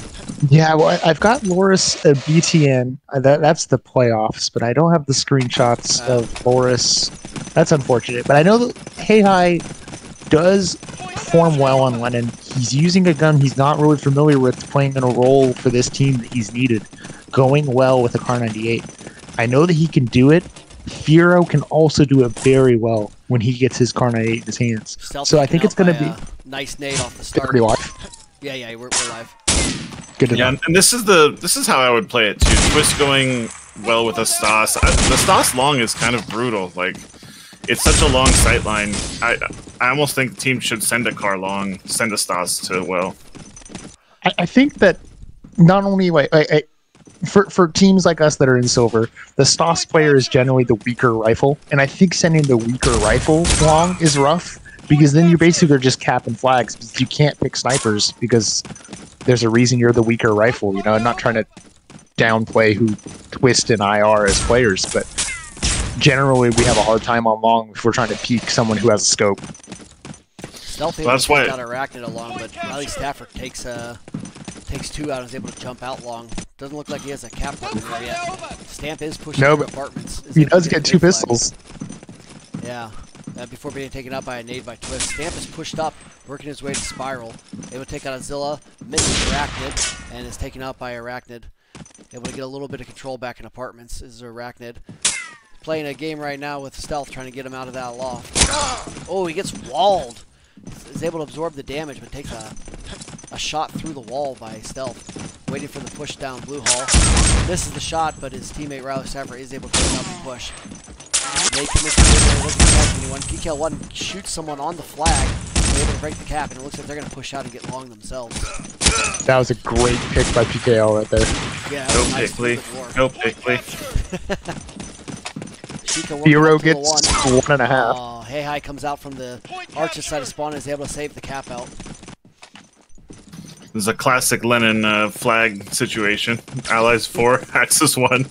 Yeah, well, I've got Loris BTN. That's the playoffs, but I don't have the screenshots of Loris. That's unfortunate. But I know that Hey does perform well on Lenin. He's using a gun he's not really familiar with, playing in a role for this team that he's needed, going well with a Car 98. I know that he can do it. Furo can also do it very well when he gets his Car 98 in his hands. So I think it's going to be nice nade off the start. pretty live. Yeah, we're live. Good to know. and this is how I would play it too. Twist going well with a Stas. The Stas long is kind of brutal. Like, it's such a long sight line. I almost think the team should send a car long, send a Stas to Well. I think that not only for teams like us that are in silver, the Stas player is generally the weaker rifle, and I think sending the weaker rifle long is rough, because then you basically are just capping flags, because you can't pick snipers because there's a reason you're the weaker rifle. You know, I'm not trying to downplay who Twist and I are as players, but generally we have a hard time on long if we're trying to peek someone who has a scope. Stealthy That's why got Arachnid along, but Riley Stafford takes two out and is able to jump out long. Doesn't look like he has a cap button there yet. Stamp is pushing through apartments. He does get two pistols. Yeah. Before being taken out by a nade by Twist. Stamp is pushed up, working his way to Spiral. Able to take out Azilla, misses Arachnid, and is taken out by Arachnid. Able to get a little bit of control back in apartments is Arachnid. Playing a game right now with Stealth, trying to get him out of that loft. Oh, he gets walled. Is able to absorb the damage, but takes a shot through the wall by Stealth. Waiting for the push down Blue Hall. Misses the shot, but his teammate Riley Stafford is able to take out the push. They commit to anyone. PKL1 shoots someone on the flag. They're able to break the cap, and it looks like they're going to push out and get long themselves. That was a great pick by PKL right there. Yeah, Go nice Pickley. Go Pickley. Furo gets 1.5. Oh, Hey Hi comes out from the Arches side of spawn and is able to save the cap out. This is a classic Lenin flag situation. Allies 4, Axis 1.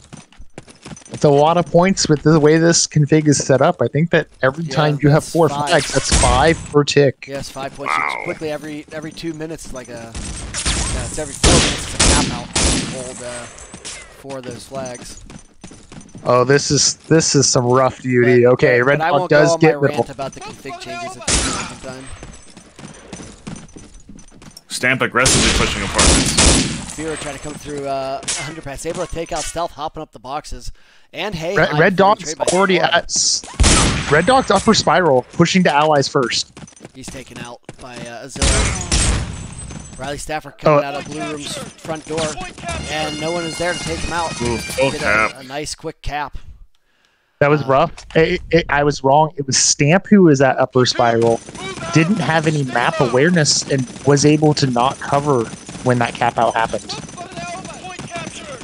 It's a lot of points with the way this config is set up. I think that every time you have 4 flags, that's 5 per tick. Yes, 5 points. Wow. Quickly every 2 minutes, like it's every 4 minutes it's a cap out to hold 4 of those flags. Oh, this is some rough duty. Okay, Red Dog does get middle. Rant about the config changes at this point in time. Stamp aggressively pushing apartments. Furo trying to come through underpass, able to take out Stealth, hopping up the boxes, and hey, Red Dog's already at Red Dog's upper spiral, pushing to allies first. He's taken out by Azilla. Riley Stafford coming out of Blue Room's front door, and no one is there to take him out. Ooh, a nice quick cap. That was rough. I was wrong. It was Stamp who was at upper spiral, didn't have any map awareness, and was able to not cover when that cap out happened.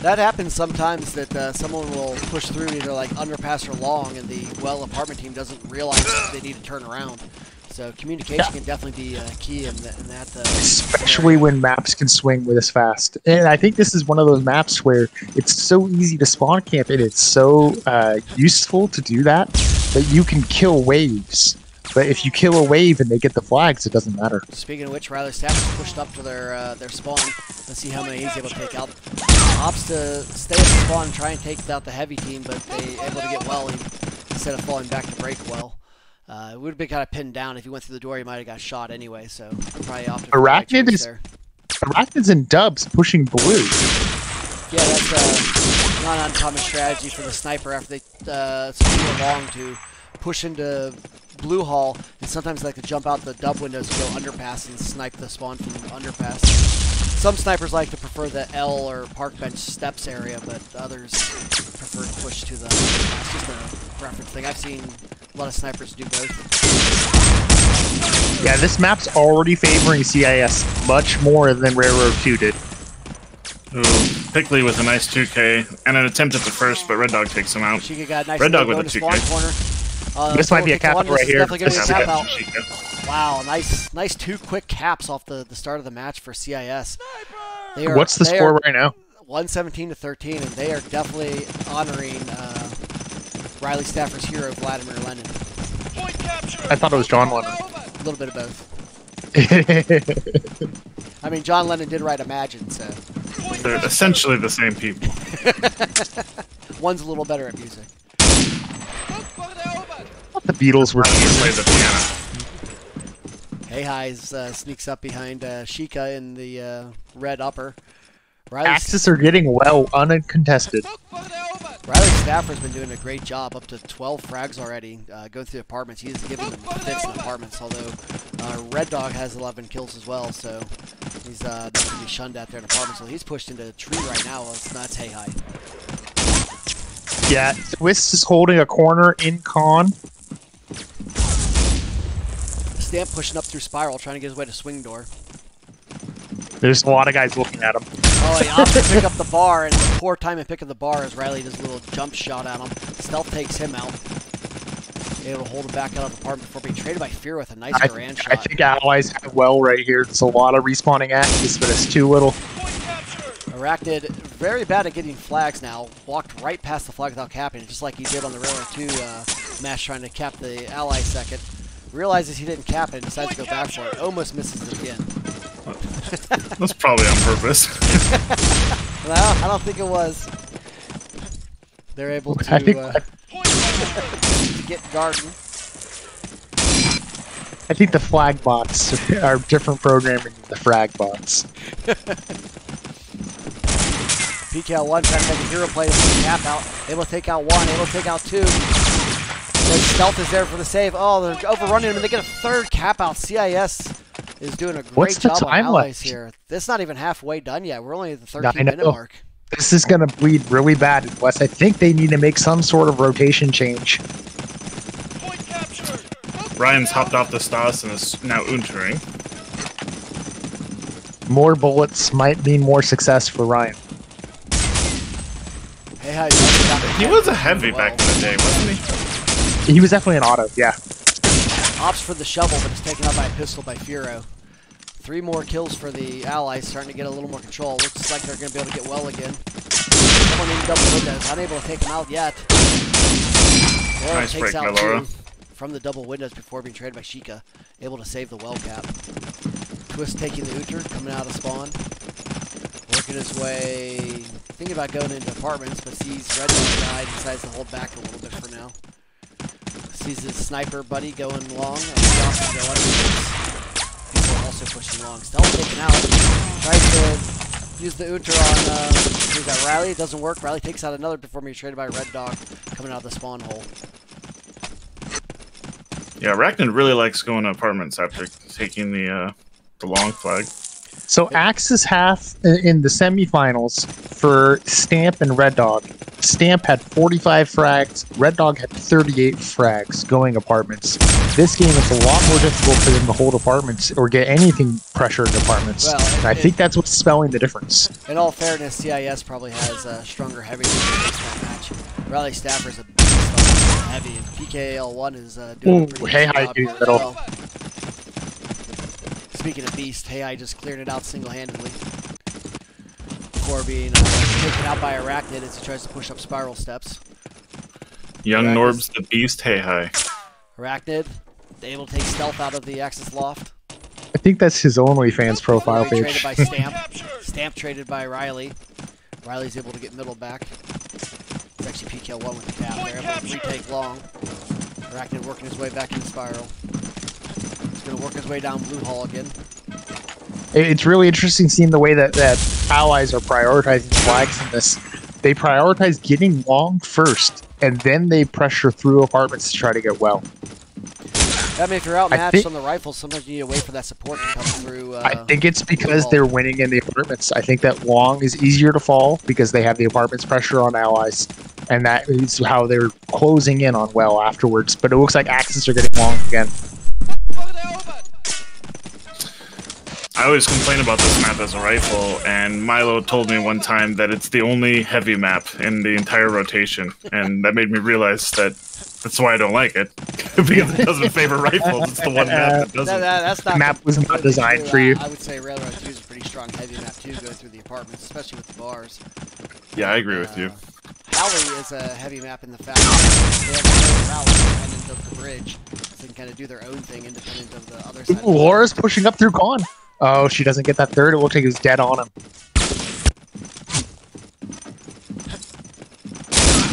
That happens sometimes that someone will push through either like underpass or long, and the well apartment team doesn't realize that they need to turn around. So communication can definitely be key in that. Especially when maps can swing this fast. And I think this is one of those maps where it's so easy to spawn camp, and it's so useful to do that you can kill waves. But if you kill a wave and they get the flags, it doesn't matter. Speaking of which, Riley Staff is pushed up to their spawn. Let's see how many he's able to take out. Opts to stay at the spawn and try and take out the heavy team, but they able to get welling instead of falling back to break well. It would have been kind of pinned down. If he went through the door, he might have got shot anyway, so probably opted for the right choice there. Arachnid's in dubs pushing blue. Yeah, that's not an uncommon strategy for the sniper after they secure long to push into blue hall, and sometimes they like to jump out the dub windows and go underpass and snipe the spawn from underpass. Some snipers like to prefer the L or park bench steps area, but others prefer to push to the... It's just a preference thing. I've seen a lot of snipers do both. Yeah, this map's already favoring CIS much more than Railroad 2 did. Ooh, Pickley with a nice 2K and an attempt at the first, but Red Dog takes him out. Sheikah got a nice Red Dog with a 2K. Corner. This might be a cap out right here. Definitely gonna be a cap out. Wow, nice two quick caps off the start of the match for CIS. What's the score right now? 117-13, and they are definitely honoring Riley Stafford's hero, Vladimir Lenin. I thought it was John Lennon. A little bit of both. I mean, John Lennon did write Imagine, so... They're essentially the same people. One's a little better at music. The Beatles were... Play the piano. Hey Highs sneaks up behind Sheikah in the red upper. Axis are getting well uncontested. Riley Stafford's been doing a great job, up to 12 frags already, going through apartments. He's giving them fits in apartments, although Red Dog has 11 kills as well, so he's not going to be shunned out there in apartments. So he's pushed into a tree right now. That's Hey High. Yeah, Twist is holding a corner in con. Stamp pushing up through Spiral, trying to get his way to Swing Door. There's a lot of guys looking at him. Oh, he opts to pick up the bar, and the poor time to pick up the bar as Riley does a little jump shot at him. Stealth takes him out. Able to hold him back out of the apartment before being traded by Fear with a nice Garand shot. I think Allies have well right here. There's a lot of respawning Axis, but it's too little. Arachnid, very bad at getting flags now. Walked right past the flag without capping it, just like he did on the Railroad 2 match trying to cap the Ally second. Realizes he didn't cap it and decides to go back for it. Almost misses it again. That's probably on purpose. Well, I don't think it was. They're able to get Garden. I think the flag bots are different programming than the frag bots. PKL1 trying to make a hero play with the cap out. Able to take out one, able to take out two. But Stealth is there for the save. Oh, they're overrunning him and they get a third cap out. CIS is doing a great job on Allies here. This is not even halfway done yet. We're only at the 13-minute mark. This is going to bleed really bad in West. I think they need to make some sort of rotation change. Ryan's hopped off the Stas and is now Untering. More bullets might mean more success for Ryan. Hey, how he was a heavy back in the day, wasn't he? He was definitely an auto, yeah. Opts for the shovel, but it's taken out by a pistol by Furo. 3 more kills for the Allies, starting to get a little more control. Looks like they're going to be able to get well again. Someone in double windows, unable to take him out yet. Laura nice takes break out by Laura. 2 from the double windows before being traded by Sheikah. Able to save the well cap. Twist taking the Uter, coming out of spawn. Working his way, thinking about going into apartments, but sees Red Dog die, decides to hold back a little bit for now. Sees his sniper buddy going long, and he also go underneath. People also pushing long. Stealth taken out. Tries to use the Uter on who's that, Riley. It doesn't work. Riley takes out another before being traded by Red Dog coming out of the spawn hole. Yeah, Arachnid really likes going to apartments after taking the long flag. So Axis half in the semifinals for Stamp and Red Dog. Stamp had 45 frags. Red Dog had 38 frags going apartments. This game is a lot more difficult for them to hold apartments or get anything pressure in apartments. Well, and I think that's what's spelling the difference. In all fairness, CIS probably has a stronger heavy in that match. Riley Staffer's a beast on heavy, and PKL1 is doing a pretty good job here as well. Speaking of beast, Hey, I just cleared it out single-handedly. Before being taken out by Arachnid as he tries to push up spiral steps. Young Norb's the beast. Hey, hi. Arachnid, able to take stealth out of the Axis loft. I think that's his OnlyFans profile page. Traded by Stamp. Stamp traded by Riley. Riley's able to get middle back. It's actually PKL1 with the cap there. Able to retake long. Arachnid working his way back in the spiral. He's going to work his way down blue hall again. It's really interesting seeing the way that allies are prioritizing flags in this. They prioritize getting long first, and then they pressure through apartments to try to get well. I mean, if you're outmatched on the rifles, sometimes you need to wait for that support to come through. I think it's because they're winning in the apartments. I think that long is easier to fall because they have the apartments pressure on allies, and that is how they're closing in on well afterwards. But it looks like Axis are getting long again. I always complain about this map as a rifle, and Milo told me one time that it's the only heavy map in the entire rotation, and that made me realize that that's why I don't like it, because it doesn't favor rifles. It's the one map that doesn't. That's not the map was not designed for you. I would say Railroad 2 is a pretty strong heavy map too, going through the apartments, especially with the bars. Yeah, I agree with you. Halley is a heavy map in the fact that they have a route independent of the bridge, so they can kind of do their own thing independent of the other side. Laura's pushing up through Con. Oh, she doesn't get that third. It looks like he's dead on him.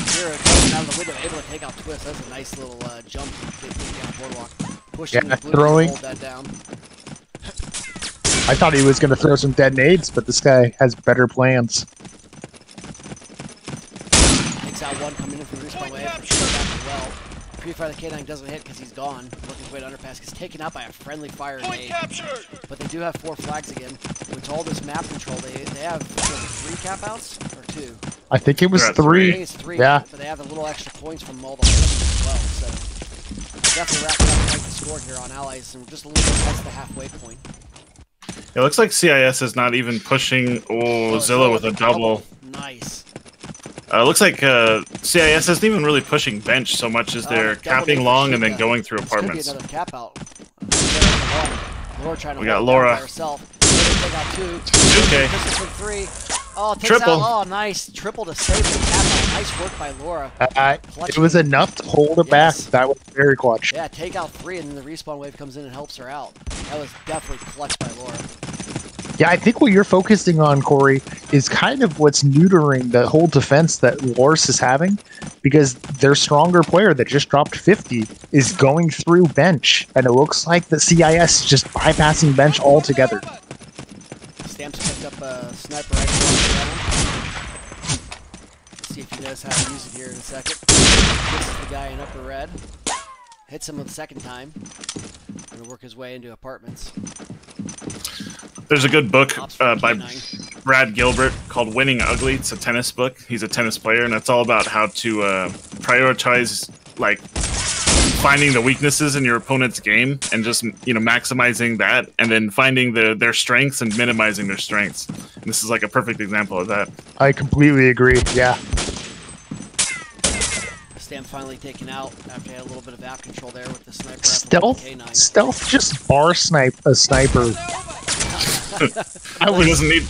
Zero coming out of the window, able to take out Twist. That's a nice little jump down boardwalk. Pushing the blue throwing. to hold that down. I thought he was going to throw some detonades, but this guy has better plans. Takes out one coming in from the respawn wave. Back as well. Pre-fire the K9 doesn't hit because he's gone. Working his way to underpass. Gets taken out by a friendly fire grenade. But they do have 4 flags again. With all this map control, they have 3 cap outs or 2. I think it was They're at 3. I think it's 3. Yeah. But they have the little extra points from all the holdings as well. So definitely wrapping up quite the score here on allies, and just a little bit past the halfway point. It looks like CIS is not even pushing. Oh, Zilla with a double. Nice. Looks like CIS isn't even really pushing bench so much as they're capping long and then going through apartments. Could be another cap out. Laura trying to We got hold Laura. down by herself. Take out 2. 2K. Pushes for 3. Oh, takes Triple. out. Oh, nice. Triple to save the cap out. Nice work by Laura. It was enough to hold it back. That was very clutch. Yeah, take out 3, and then the respawn wave comes in and helps her out. That was definitely clutch by Laura. Yeah, I think what you're focusing on, Corey, is kind of what's neutering the whole defense that Loris is having, because their stronger player that just dropped 50 is going through bench, and it looks like the CIS is just bypassing bench altogether. Stamps picked up a sniper rifle. See if he knows how to use it here in a second. This is the guy in upper red. Hits him the second time. Gonna work his way into apartments. There's a good book by K9. Brad Gilbert called Winning Ugly. It's a tennis book. He's a tennis player, and it's all about how to prioritize, like, finding the weaknesses in your opponent's game and just, you know, maximizing that, and then finding their strengths and minimizing their strengths. And this is like a perfect example of that. I completely agree, yeah. Stamp finally taken out after he had a little bit of app control there with the sniper rifle from K9. Stealth just bar snipe a sniper. He doesn't need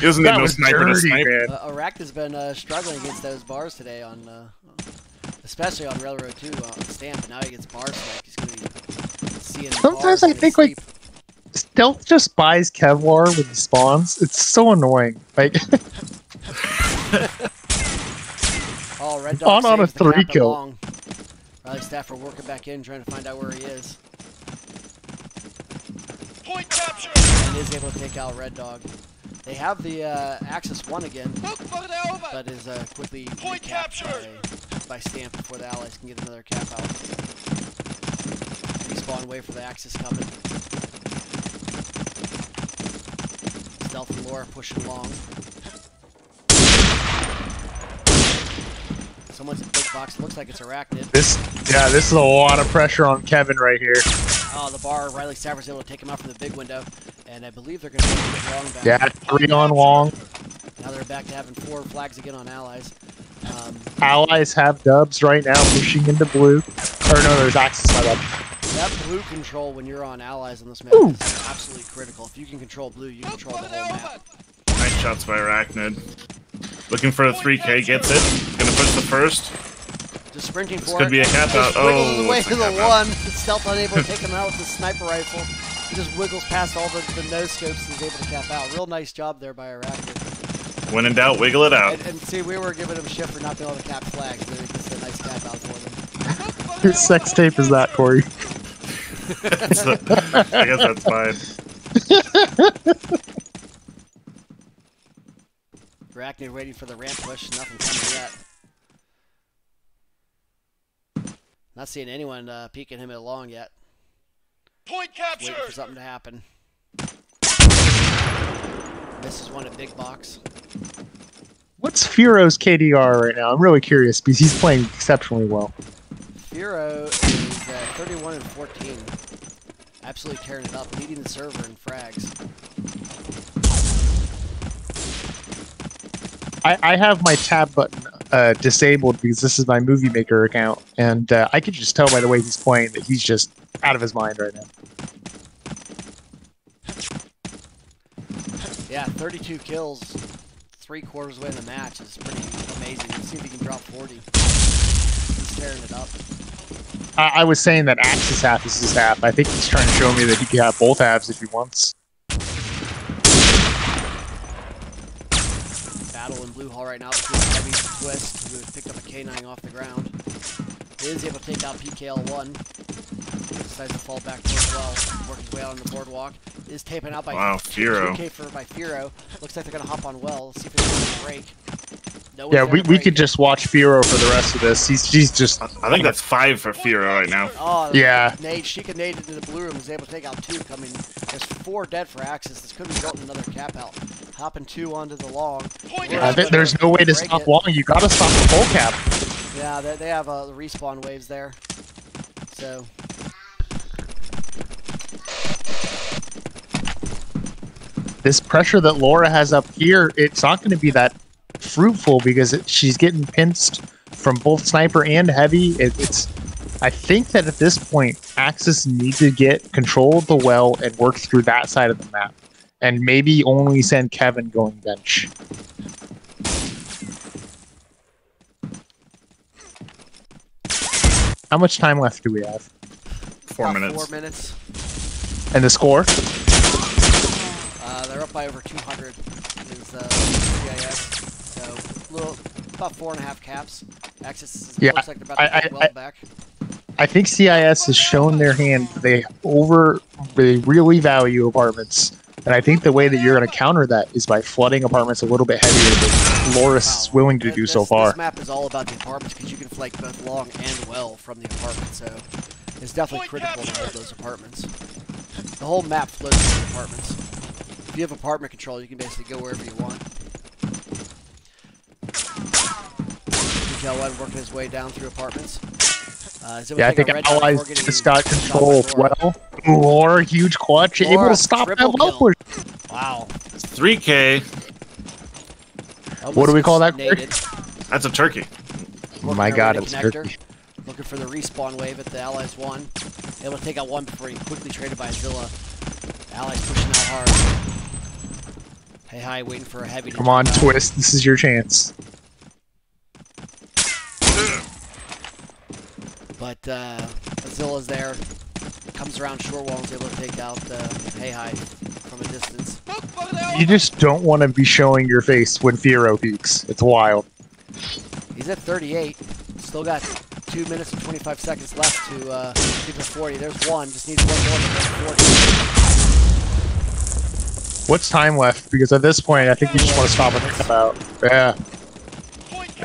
no sniper to snipe. Iraq has been struggling against those bars today on, especially on Railroad 2 on Stamp, and now he gets bar sniped. He's gonna be seeing Sometimes bars I think like Stealth just buys Kevlar when he spawns. It's so annoying. Like oh, Red Dog on a saves the cap 3 kill. along. Riley Stafford working back in, trying to find out where he is. Point capture. And is able to take out Red Dog. They have the Axis 1 again, but is quickly recapped by Stamp before the allies can get another cap out. Respawn wave for the Axis coming. Stealth and Laura pushing along. Someone's in big box. Looks like it's Arachnid. This is a lot of pressure on Kevin right here. Oh, the bar. Riley Stafford's able to take him out from the big window, and I believe they're going to take long back. Yeah, 3 on long. Now they're back to having 4 flags again on Allies. Allies have dubs right now, pushing into blue. Or no, there's Axis set up. That blue control when you're on Allies on this map is absolutely critical. If you can control blue, you control the whole map. Nice shots by Arachnid. Looking for a 3K, gets it. Gonna push the first. Just sprinting This for could it. be a cap out. Wiggles Oh, away it's a to the cap out. one. Stealth unable to take him out with the sniper rifle. He just wiggles past all the no scopes and is able to cap out. Real nice job there by Arachnid. When in doubt, wiggle it out. And see, we were giving him shit for not being able to cap flags. There was a nice cap out for them. Whose sex tape is that, Corey? I guess that's fine. Arachnid waiting for the ramp push. Nothing coming yet. Not seeing anyone peeking him along yet. Point capture! Waiting for something to happen. Misses one at big box. What's Furo's KDR right now? I'm really curious because he's playing exceptionally well. Furo is 31 and 14. Absolutely tearing it up, leading the server in frags. I have my tab button disabled because this is my Movie Maker account, and I could just tell by the way he's playing that he's just out of his mind right now. Yeah, 32 kills, 3/4 way in the match is pretty amazing. Let's see if he can drop 40. He's tearing it up. I was saying that Axis half is his half. I think he's trying to show me that he can have both halves if he wants. Battle in blue hall right now between Heavy and Twist, who has picked up a K9 off the ground. He is able to take out PKL1. Decides to fall back to as well. Work his way out on the boardwalk. Is taping out by Furo. 2K by Furo. Looks like they're going to hop on well. Let's see if it's going to break. No Yeah, one's there to we break. could just watch Furo for the rest of this. She's just... I think that's 5 for Furo right now. Oh, Yeah. Nade, she could nade into the blue room. Was able to take out 2 coming. There's 4 dead for Axis. This could result in another cap out. Hopping 2 onto the long. there's no way to stop long. You gotta stop the full cap. Yeah, they have the respawn waves there. So... This pressure that Laura has up here, it's not going to be that fruitful because she's getting pinched from both sniper and heavy. I think that at this point, Axis need to get control of the well and work through that side of the map, and maybe only send Kevin going bench. How much time left do we have? 4 about minutes. 4 minutes. And the score? They're up by over 200 is CIS. So about 4.5 caps. Axis Yeah, looks like they're about to get well back. I think CIS has shown their hand. They really value apartments. And I think the way that you're going to counter that is by flooding apartments a little bit heavier than Loris is willing to do so far. This map is all about the apartments because you can flank both long and well from the apartment. So it's definitely critical to hold those apartments. The whole map flows from the apartments. If you have apartment control, you can basically go wherever you want. PKL1 working his way down through apartments. Yeah, I think Allies just got control of well. Laura, huge clutch, able to stop that well push. Wow. 3K. What do we call that? That's a turkey. Oh my god, it's turkey. Looking for the respawn wave at the Allies 1. Able to take out 1 before he quickly traded by Zilla. Allies pushing out hard. Hey, hi, waiting for a heavy. Come on, Twist. This is your chance. But Zilla's there. Comes around short wall and is able to take out Hey Hi from a distance. You just don't want to be showing your face when Furo peaks. It's wild. He's at 38. Still got 2 minutes and 25 seconds left to get to 40. There's one. Just needs one more to get 40. What's time left? Because at this point, I think you just want to stop and think about. Yeah.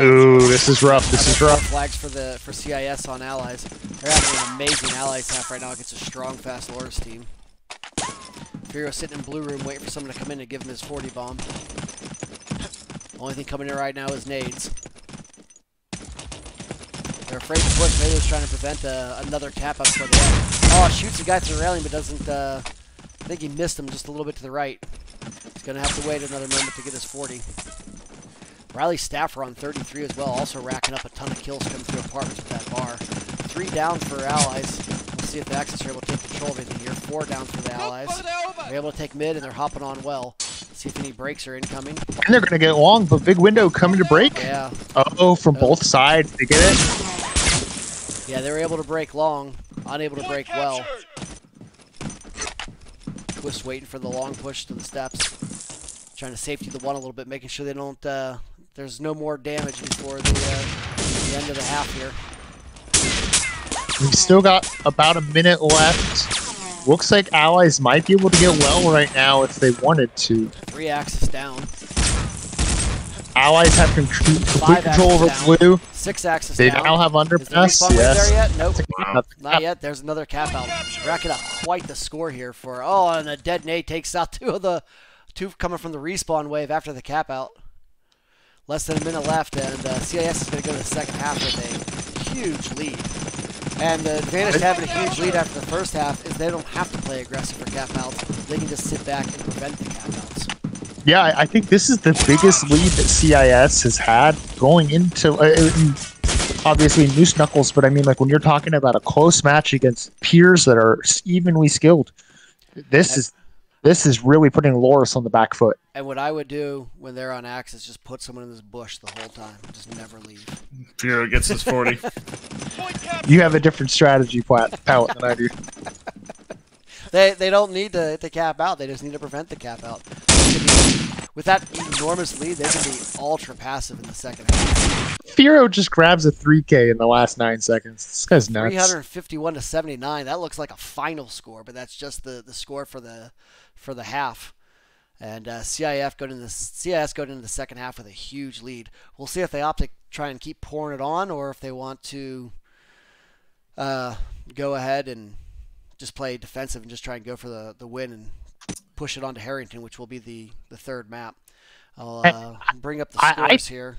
Ooh, this is rough. This is rough. Flags for CIS on Allies. They're having an amazing Allies half right now against a strong, fast Loris team. Furo sitting in blue room waiting for someone to come in and give him his 40 bomb. Only thing coming in right now is nades. They're afraid to push. Maybe they're trying to prevent another cap up for the end. Oh, shoots the guy through the railing, but doesn't. I think he missed him just a little bit to the right. He's going to have to wait another moment to get his 40. Riley Stafford on 33 as well, also racking up a ton of kills coming through apartments with that bar. 3 down for Allies. We'll see if the Axis are able to take control of anything here. 4 down for the Allies. They're able to take mid, and they're hopping on well. See if any breaks are incoming. And they're going to get long, but big window coming to break. Yeah. Uh-oh, from both sides. They get it. Yeah, they were able to break long, unable to break well. Twist waiting for the long push to the steps. Trying to safety the one a little bit, making sure they don't, there's no more damage before the end of the half here. We've still got about a minute left. Looks like Allies might be able to get well right now if they wanted to. 3 Axis down. Allies have complete control over down. blue. 6 Axis They down. now have Is the underpass. respawn wave Yes. there yet? Nope. Wow. Not yet. There's another cap out. Racking up quite the score here for. Oh, and a dead nade takes out two coming from the respawn wave after the cap out. Less than a minute left, and CIS is going to go to the second half with a huge lead. And the advantage to having a huge lead after the first half is they don't have to play aggressive for cap outs. They can just sit back and prevent the cap outs. Yeah, I think this is the biggest lead that CIS has had going into, obviously, Noose Knuckles, but I mean, like, when you're talking about a close match against peers that are evenly skilled, this is really putting Loris on the back foot. And what I would do when they're on axe is just put someone in this bush the whole time. Just never leave. Firo gets his 40. You have a different strategy palette than I do. They don't need to cap out. They just need to prevent the cap out. With that enormous lead, they can be ultra passive in the second half. Firo just grabs a 3K in the last 9 seconds. This guy's nuts. 351 to 79. That looks like a final score, but that's just the score for the half. And CIS going into the second half with a huge lead. We'll see if they opt to try and keep pouring it on, or if they want to go ahead and just play defensive and just try and go for the win and push it on to Harrington, which will be the third map. I'll bring up the scores here.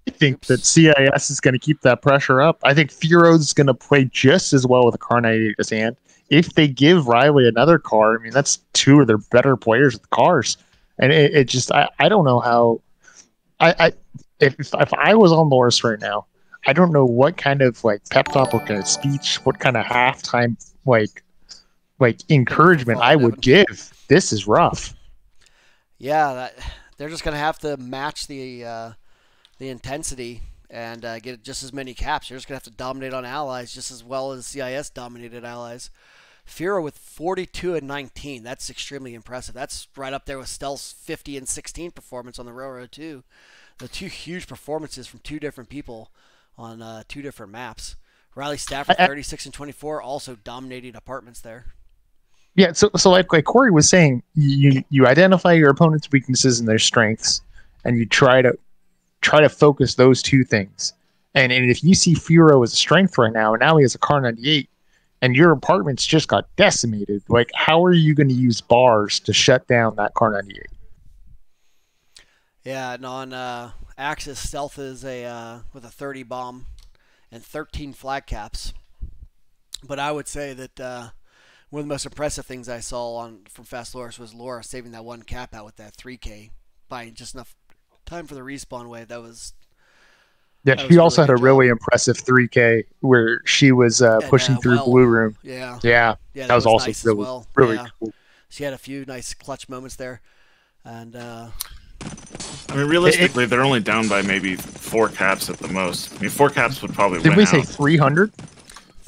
I think that CIS is going to keep that pressure up. I think Firo's going to play just as well with a car 98 in his hand. If they give Riley another car, I mean, that's 2 of their better players with cars. And it just, I don't know how, if I was on Loris right now, I don't know what kind of like pep talk, what kind of speech, what kind of halftime like encouragement I would give. This is rough. Yeah, they're just going to have to match the intensity and get just as many caps. You're just going to have to dominate on Allies just as well as CIS dominated Allies. Firo with 42 and 19. That's extremely impressive. That's right up there with Stealth's 50 and 16 performance on the Railroad 2. The 2 huge performances from 2 different people on 2 different maps. Riley Stafford, 36 and 24, also dominating apartments there. Yeah, so like Corey was saying, you identify your opponent's weaknesses and their strengths, and you try to focus those 2 things. And if you see Firo as a strength right now, and now he has a car 98, and your apartments just got decimated, like, how are you going to use bars to shut down that car 98? Yeah, and on Axis, Stealth is with a 30 bomb and 13 flag caps. But I would say that one of the most impressive things I saw from Fast Loris was Laura saving that 1 cap out with that 3K, buying just enough time for the respawn wave. Yeah, she also had a really impressive 3K where she was pushing through Blue Room. Yeah, that was also nice really cool. She had a few nice clutch moments there, and I mean, realistically, they're only down by maybe 4 caps at the most. I mean, 4 caps would probably win. Did we say 300?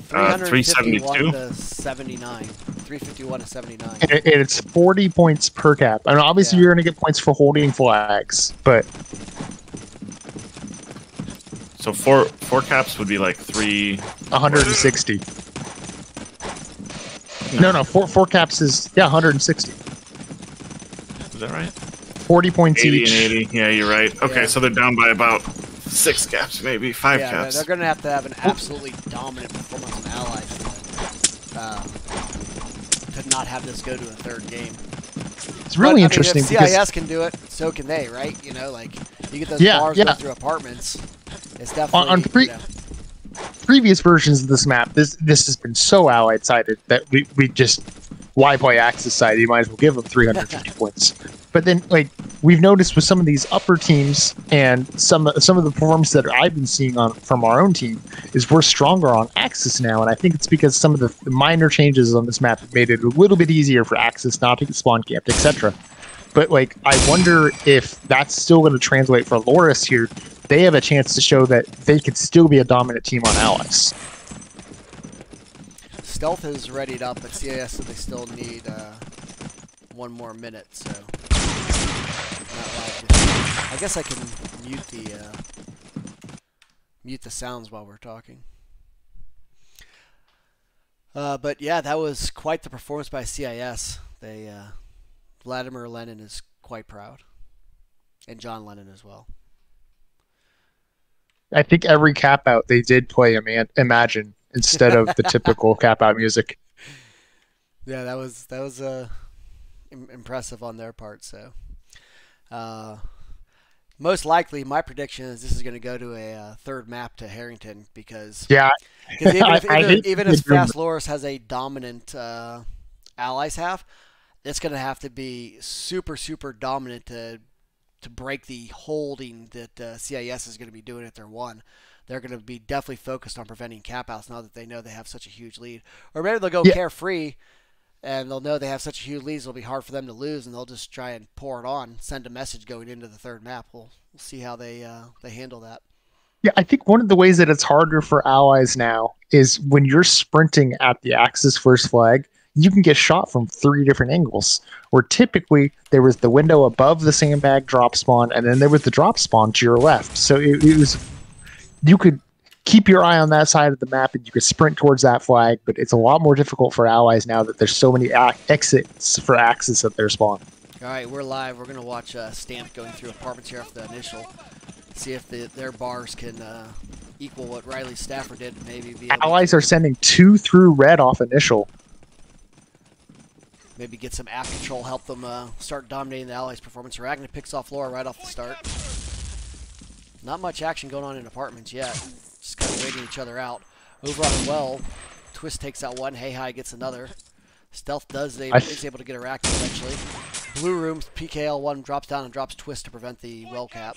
371 to 79. 351 to 79. And it's 40 points per cap. I mean, obviously you're going to get points for holding flags, but so four caps would be like 160. No, four caps is 160. Is that right? 40 points 80 each. and 80. Yeah, you're right. Okay, Yeah. So they're down by about 6 caps, maybe 5 caps. They're going to have an absolutely dominant performance on Allies to not have this go to a third game. It's really interesting. If CIS can do it, so can they, right? You know, like, you get those bars going through apartments. It's definitely... previous versions of this map, this has been so allied sided that we just why play Axis side? You might as well give them 350 points. But then, like we've noticed with some of these upper teams and some of the performance that I've been seeing from our own team is we're stronger on Axis now, and I think it's because some of the minor changes on this map have made it a little bit easier for Axis not to get spawn camped, etc. But like, I wonder if that's still going to translate for Loris here. They have a chance to show that they could still be a dominant team on Allies. Stealth is readied up, but CIS said they still need 1 more minute, so I guess I can mute the sounds while we're talking. But yeah, that was quite the performance by CIS. They Vladimir Lenin is quite proud, and John Lennon as well. I think every cap out they did play Imagine instead of the typical cap out music. Yeah, that was impressive on their part. So, most likely, my prediction is this is going to go to a third map to Harrington because even if Fast Loris has a dominant allies half, it's going to have to be super dominant to break the holding that CIS is going to be doing at their 1. They're going to be definitely focused on preventing cap outs now that they know they have such a huge lead. Or maybe they'll go carefree and they'll know they have such a huge lead, it'll be hard for them to lose, and they'll just try and pour it on, send a message going into the third map. We'll see how they handle that. Yeah, I think one of the ways that it's harder for allies now is when you're sprinting at the Axis first flag, you can get shot from 3 different angles, where typically there was the window above the sandbag drop spawn, and then there was the drop spawn to your left. So it was, you could keep your eye on that side of the map and you could sprint towards that flag, but it's a lot more difficult for allies now that there's so many exits for Axis at their spawn. All right, we're live. We're going to watch Stamp going through apartments here after the initial. See if their bars can equal what Riley Stafford did. Maybe be allies are sending 2 through red off initial. Maybe get some app control, help them start dominating the allies' performance. Arachne picks off Laura right off the start. Not much action going on in apartments yet. Just kind of waiting each other out. Over on well, Twist takes out 1. Hey Hi gets another. Stealth is able to get Arachne eventually. Blue room, PKL1 drops down and drops Twist to prevent the well cap.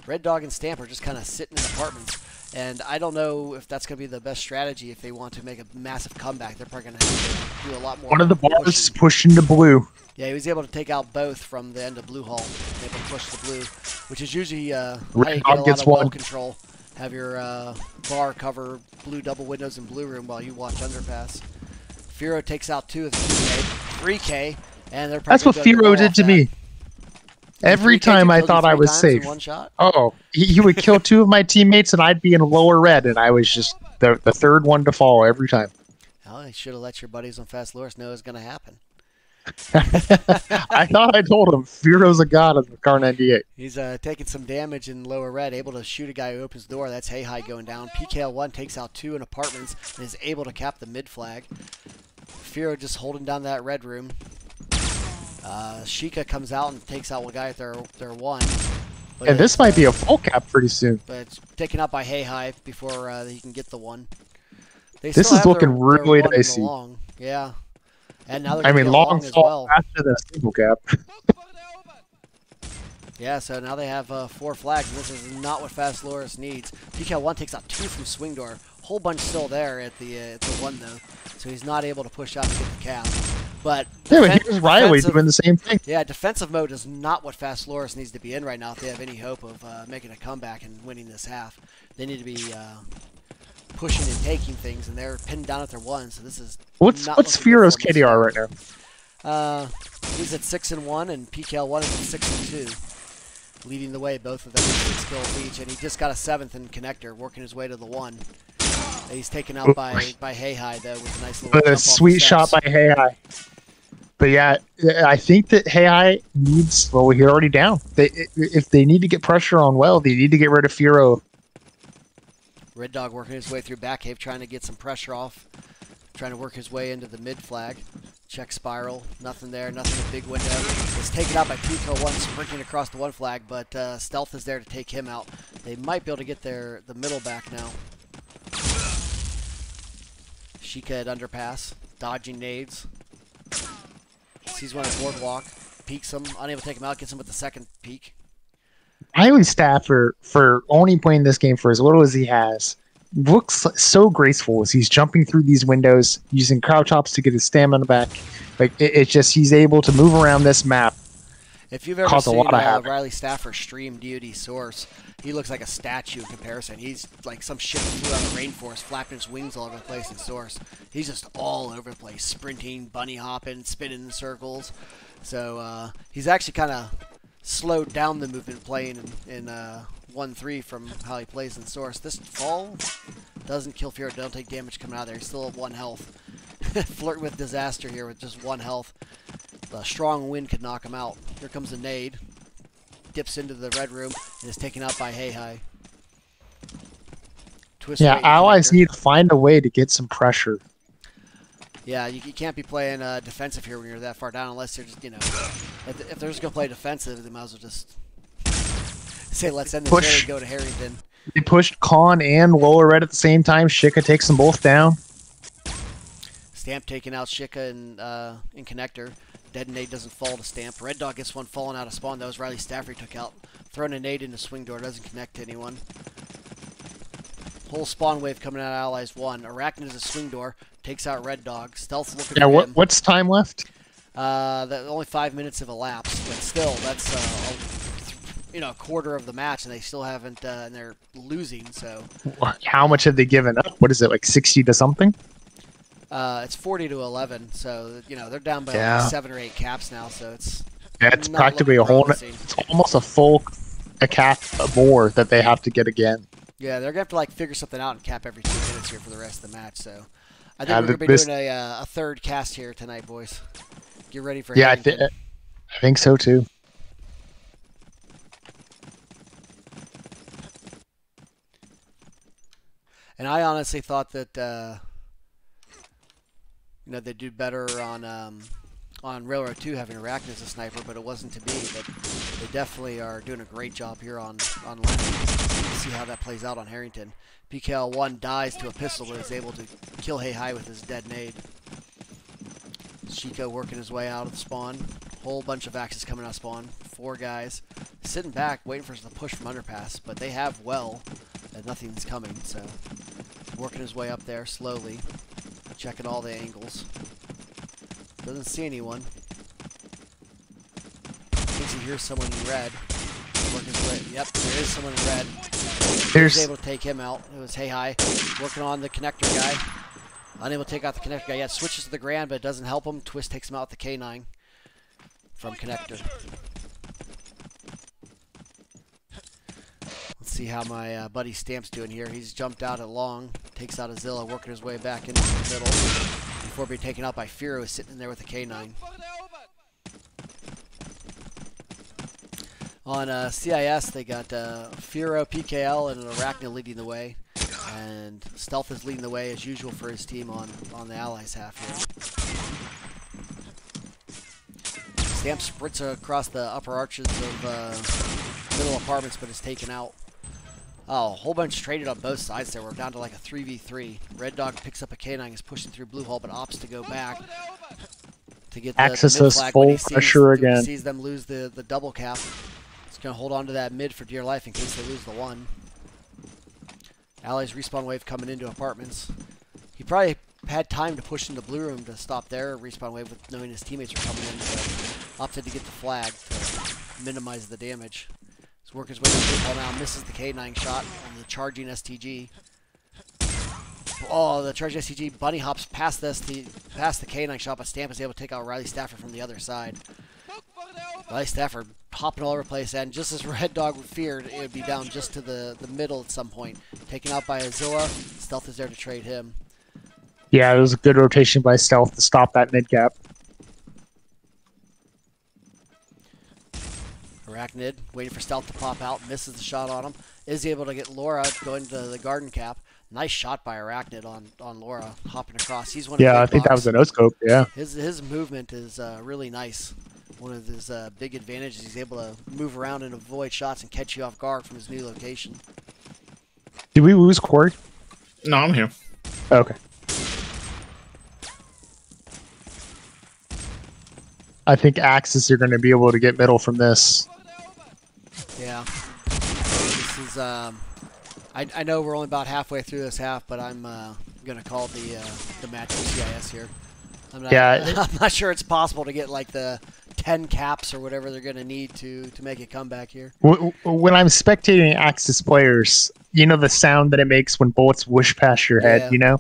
Red Dog and Stamp are just kind of sitting in apartments. And I don't know if that's going to be the best strategy if they want to make a massive comeback. They're probably going to have to do a lot more. One of the bars pushed into blue. Yeah, he was able to take out both from the end of blue hull. Able to push the blue, which is usually how you get a lot of well control. Have your bar cover blue double windows in blue room while you watch underpass. Firo takes out 2 of the 2K, 3K, and they're that's what Firo did to me. Every time I thought I was safe. Oh, he would kill 2 of my teammates and I'd be in lower red, and I was just the third one to fall every time. Well, you should have let your buddies on Fast Loris know it was going to happen. I thought I told him Firo's a god of the Car 98. He's taking some damage in lower red, able to shoot a guy who opens the door. That's Hey Hi going down. PKL1 takes out 2 in apartments and is able to cap the mid flag. Firo just holding down that red room. Sheikah comes out and takes out one guy at their 1. But and this might be a full cap pretty soon. But it's taken out by Hey Hi before he can get the 1. This is looking really dicey. Yeah. And now I mean, long fall after the single cap. Yeah, so now they have 4 flags, and this is not what Fast Loris needs. PKL1 takes out 2 from swing door. Whole bunch still there at the 1 though, so he's not able to push out to get the cap. But yeah, but here's Riley doing the same thing. Yeah, defensive mode is not what Fast Loris needs to be in right now if they have any hope of making a comeback and winning this half. They need to be pushing and taking things, and they're pinned down at their 1. So this is what's Firo's KDR right now? He's at 6-1, and PKL1 is at 6-2, leading the way. Both of them 6 kills each, and he just got a 7th in connector, working his way to the 1. He's taken out by Hey Hi though with a nice little. But a sweet shot by Hey Hi. But yeah, I think that Hey Hi needs. Well, we're already down. If they need to get pressure on well, they need to get rid of Firo. Red Dog working his way through back cave, trying to get some pressure off, trying to work his way into the mid flag. Check spiral, nothing there, nothing a big window. It's taken out by PKL1 sprinting across the 1 flag, but Stealth is there to take him out. They might be able to get the middle back now. Sheikah at underpass, dodging nades. Sees one at boardwalk, peeks him, unable to take him out, gets him with the second peek. Riley Stafford, for only playing this game for as little as he has, looks so graceful as he's jumping through these windows, using crouch hops to get his stamina back. Like it's just he's able to move around this map. If you've ever seen Riley Stafford stream DoD Source, he looks like a statue in comparison. He's like some shit that flew out of the rainforest, flapping his wings all over the place in Source. He's just all over the place, sprinting, bunny hopping, spinning in circles. So he's actually kind of slowed down the movement playing in 1-3 from how he plays in Source. This fall doesn't kill Fear, don't take damage coming out of there. He's still at 1 health. Flirting with disaster here with just 1 health. The strong wind could knock him out. Here comes a nade. Dips into the red room and is taken out by Hey Hi. Twist allies need to find a way to get some pressure. Yeah, you can't be playing defensive here when you're that far down unless they're just, if they're just going to play defensive, they might as well just say, let's end this here and go to Harrington. They pushed Khan and lower red at the same time. Sheikah takes them both down. Stamp taking out Sheikah in connector. Dead nade doesn't fall to Stamp. Red Dog gets one falling out of spawn. That was Riley Stafford took out. Throwing a nade into swing door. Doesn't connect to anyone. Whole spawn wave coming out of Allies 1. Arachnid is a swing door. Takes out Red Dog. Stealth looking for him. What's time left? Only 5 minutes have elapsed. But still, that's a quarter of the match, and they still haven't. And they're losing. So how much have they given up? What is it, like 60 to something? It's 40-11, so they're down by like 7 or 8 caps now. So it's practically a whole. It's almost a cap more that they have to get again. Yeah, they're gonna have to figure something out and cap every 2 minutes here for the rest of the match. So I think we're gonna be doing a third cast here tonight, boys. Get ready for I think so too. And I honestly thought that they'd do better on Railroad 2 having Arachnid as a sniper, but it wasn't to be. But they definitely are doing a great job here on Lennon. We'll see how that plays out on Harrington. PKL1 dies to a pistol, but is able to kill Hey Hi with his dead nade. Sheikah working his way out of the spawn. Whole bunch of axes coming out of spawn. 4 guys sitting back, waiting for us to push from underpass, but they have well, and nothing's coming. So working his way up there slowly, checking all the angles. Doesn't see anyone. Thinks he hears someone in red. Working his way. Yep, there is someone in red. He was able to take him out. It was Hey Hi working on the connector guy. Unable to take out the connector guy yet. Switches to the Grand, but it doesn't help him. Twist takes him out with the K9 from connector. Let's see how my buddy Stamp's doing here. He's jumped out at long. Takes out Azilla, working his way back into the middle. Before being taken out by Firo, who's sitting in there with a K9. On CIS, they got Firo, PKL, and an Arachnid leading the way. And Stealth is leading the way, as usual, for his team on the Allies half here. Stamp sprints across the upper arches of middle apartments, but is taken out. Oh, a whole bunch traded on both sides there. We're down to like a 3v3. Red Dog picks up a K9, is pushing through Blue Hole, but opts to go back to get the mid flag when he sees them lose the double cap. He's going to hold on to that mid for dear life in case they lose the 1. Allies respawn wave coming into apartments. He probably had time to push into Blue Room to stop their respawn wave with knowing his teammates were coming in, but opted to get the flag to minimize the damage. He's working his way to Blue Hole now, misses the K9 shot on the charging STG. Oh, the charging STG bunny hops past the K9 shot, but Stamp is able to take out Riley Stafford from the other side. Riley Stafford hopping all over the place, and just as Red Dog feared, it would be down just to the middle at some point. Taken out by Azilla. Stealth is there to trade him. Yeah, it was a good rotation by Stealth to stop that mid gap. Arachnid waiting for Stealth to pop out, misses the shot on him. Is able to get Laura going to the garden cap. Nice shot by Arachnid on Laura, hopping across. He's one. Yeah, I think that was a no scope. Yeah, his movement is really nice. One of his big advantages, he's able to move around and avoid shots and catch you off guard from his new location. Did we lose Corey? No, I'm here. Okay. I think Axis are going to be able to get middle from this. Yeah. This is. I know we're only about halfway through this half, but I'm gonna call the match with CIS here. I'm not sure it's possible to get like the 10 caps or whatever they're gonna need to make a comeback here. When I'm spectating Axis players, you know the sound that it makes when bullets whoosh past your head, you know,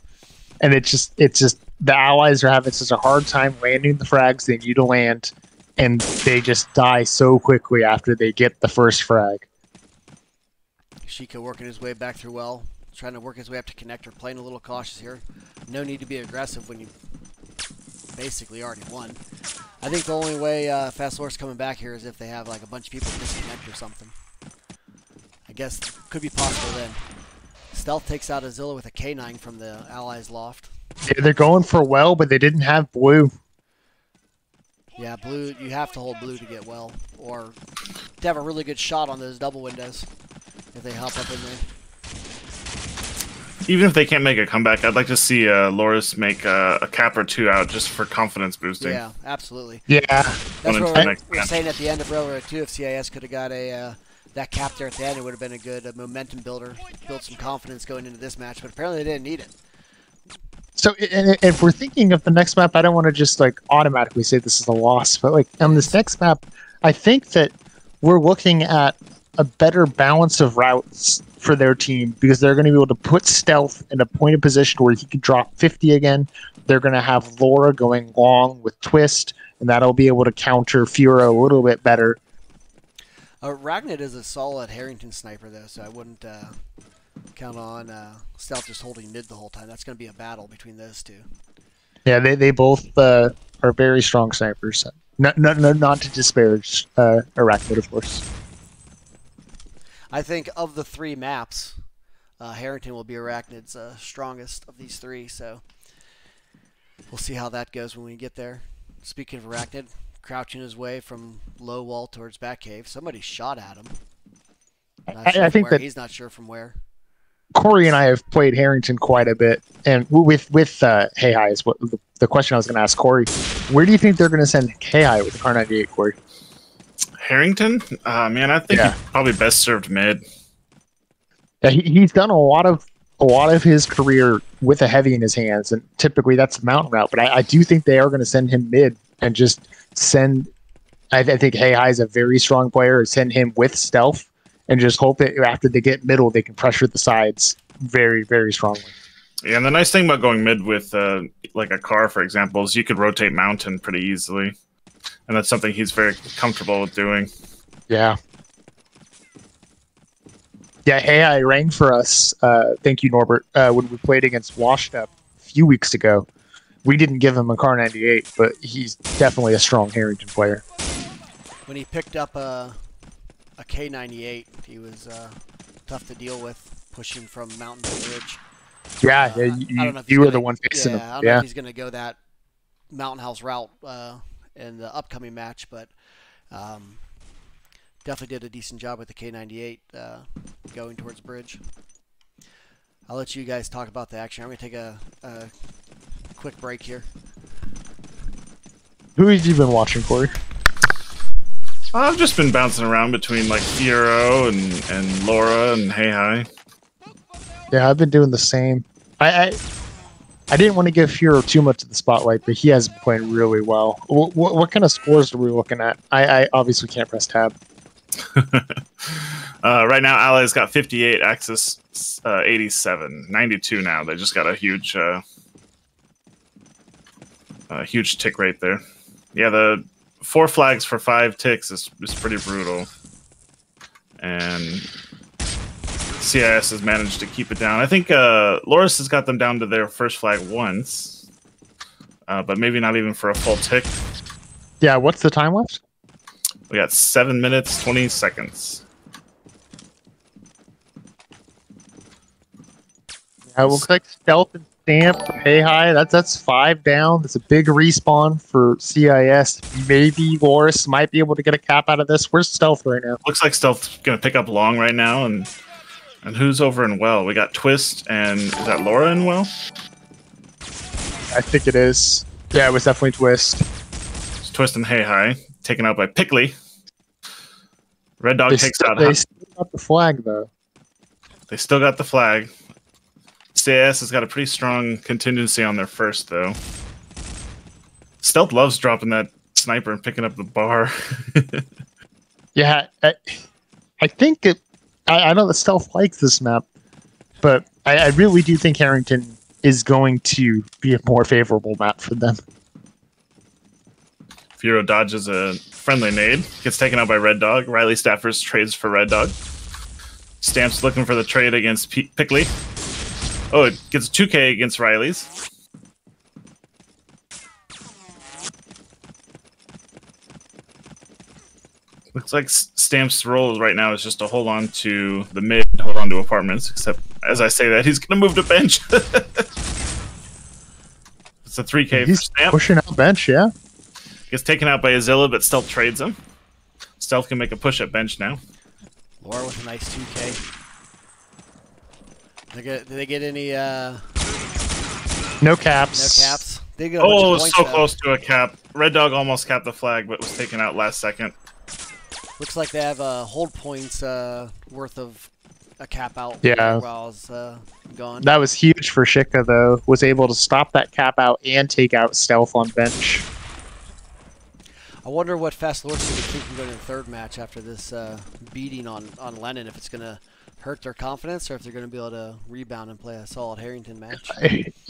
and it's just the allies are having such a hard time landing the frags they need to land, and they just die so quickly after they get the first frag. Sheikah working his way back through well, trying to work his way up to connector, playing a little cautious here. No need to be aggressive when you basically already won. I think the only way Fastlor's coming back here is if they have like a bunch of people disconnect or something. I guess could be possible then. Stealth takes out Azilla with a K9 from the Allies loft. Yeah, they're going for well, but they didn't have blue. Yeah, blue. You have to hold blue to get well, or to have a really good shot on those double windows if they hop up in there. Even if they can't make a comeback, I'd like to see Loris make a cap or two out just for confidence boosting. Yeah, absolutely. Yeah. That's what we're saying at the end of Railroad 2. If CIS could have got that cap there at the end, it would have been a good momentum builder, build some confidence going into this match, but apparently they didn't need it. So if we're thinking of the next map, I don't want to just like automatically say this is a loss, but like on this next map, I think that we're looking at a better balance of routes for their team because they're going to be able to put Stealth in a point of position where he can drop 50 again. They're going to have Laura going long with Twist, and that'll be able to counter Furo a little bit better. Ragnet is a solid Harrington sniper, though, so I wouldn't count on Stealth just holding mid the whole time. That's going to be a battle between those two. Yeah, they both are very strong snipers. Not to disparage Arachnid, of course. I think of the three maps, Harrington will be Arachnid's strongest of these three, so we'll see how that goes when we get there. Speaking of Arachnid, crouching his way from low wall towards back cave. Somebody shot at him. I think that he's not sure from where. Corey and I have played Harrington quite a bit, and with Hey Hi is what the question I was going to ask Corey. Where do you think they're going to send Hey Hi with the Car 98, Corey? Harrington? Man, I think he's probably best served mid. Yeah, he's done a lot of his career with a heavy in his hands, and typically that's the mountain route. But I do think they are going to send him mid and just send. I think Hey Hi is a very strong player. Send him with Stealth and just hope that after they get middle, they can pressure the sides very, very strongly. Yeah, and the nice thing about going mid with like a car, for example, is you could rotate mountain pretty easily. And that's something he's very comfortable with doing. Yeah. Yeah, Hey Hi rang for us. Thank you, Norbert. When we played against Washed Up a few weeks ago. We didn't give him a Car 98, but he's definitely a strong Harrington player. When he picked up a K98, he was tough to deal with, pushing from mountain to ridge. Yeah, you were the one facing him. I don't know if he's going to go that mountain house route in the upcoming match, but definitely did a decent job with the K98 going towards bridge. I'll let you guys talk about the action. I'm going to take a quick break here. Who have you been watching, Corey? I've just been bouncing around between like Furo and Laura and Hey Hi. Yeah, I've been doing the same. I didn't want to give Furo too much of the spotlight, but he has been playing really well. What kind of scores are we looking at? I obviously can't press tab. Right now, Allies got 58, Axis 87, 92 now. They just got a huge tick rate there. Yeah, the 4 flags for 5 ticks is pretty brutal. And CIS has managed to keep it down. I think Loris has got them down to their first flag once, but maybe not even for a full tick. Yeah, what's the time left? We got 7 minutes, 20 seconds. Yeah, it looks like Stealth and Stamp, Hey Hi, that's 5 down. That's a big respawn for CIS. Maybe Loris might be able to get a cap out of this. Where's Stealth right now? Looks like Stealth's going to pick up long right now, and who's over in well? We got Twist, and is that Laura in well? I think it is. Yeah, it was definitely Twist. Twist and Hey Hi, taken out by Pickley. Red Dog takes out. They still got the flag, though. They still got the flag. CIS has got a pretty strong contingency on their first, though. Stealth loves dropping that sniper and picking up the bar. Yeah, I think I know that Stealth likes this map, but I really do think Harrington is going to be a more favorable map for them. Furo dodges a friendly nade. Gets taken out by Red Dog. Riley Staffers trades for Red Dog. Stamp's looking for the trade against Pickley. Oh, it gets 2K against Riley's. Looks like Stamp's role right now is just to hold on to the mid, hold on to apartments, except as I say that, he's going to move to bench. It's a 3K for Stamp. Pushing out bench, yeah. Gets taken out by Azilla, but Stealth trades him. Stealth can make a push at bench now. Laura with a nice 2K. Did they get any no caps? No caps. They got a bunch Oh, of points, so though. close to a cap. Red Dog almost capped the flag, but was taken out last second. Looks like they have hold points worth of a cap out. Yeah. While I was gone. That was huge for Shika, though. Was able to stop that cap out and take out Stealth on bench. I wonder what Fast Lord's going to be thinking going to the third match after this beating on Lennon. If it's going to hurt their confidence or if they're going to be able to rebound and play a solid Harrington match.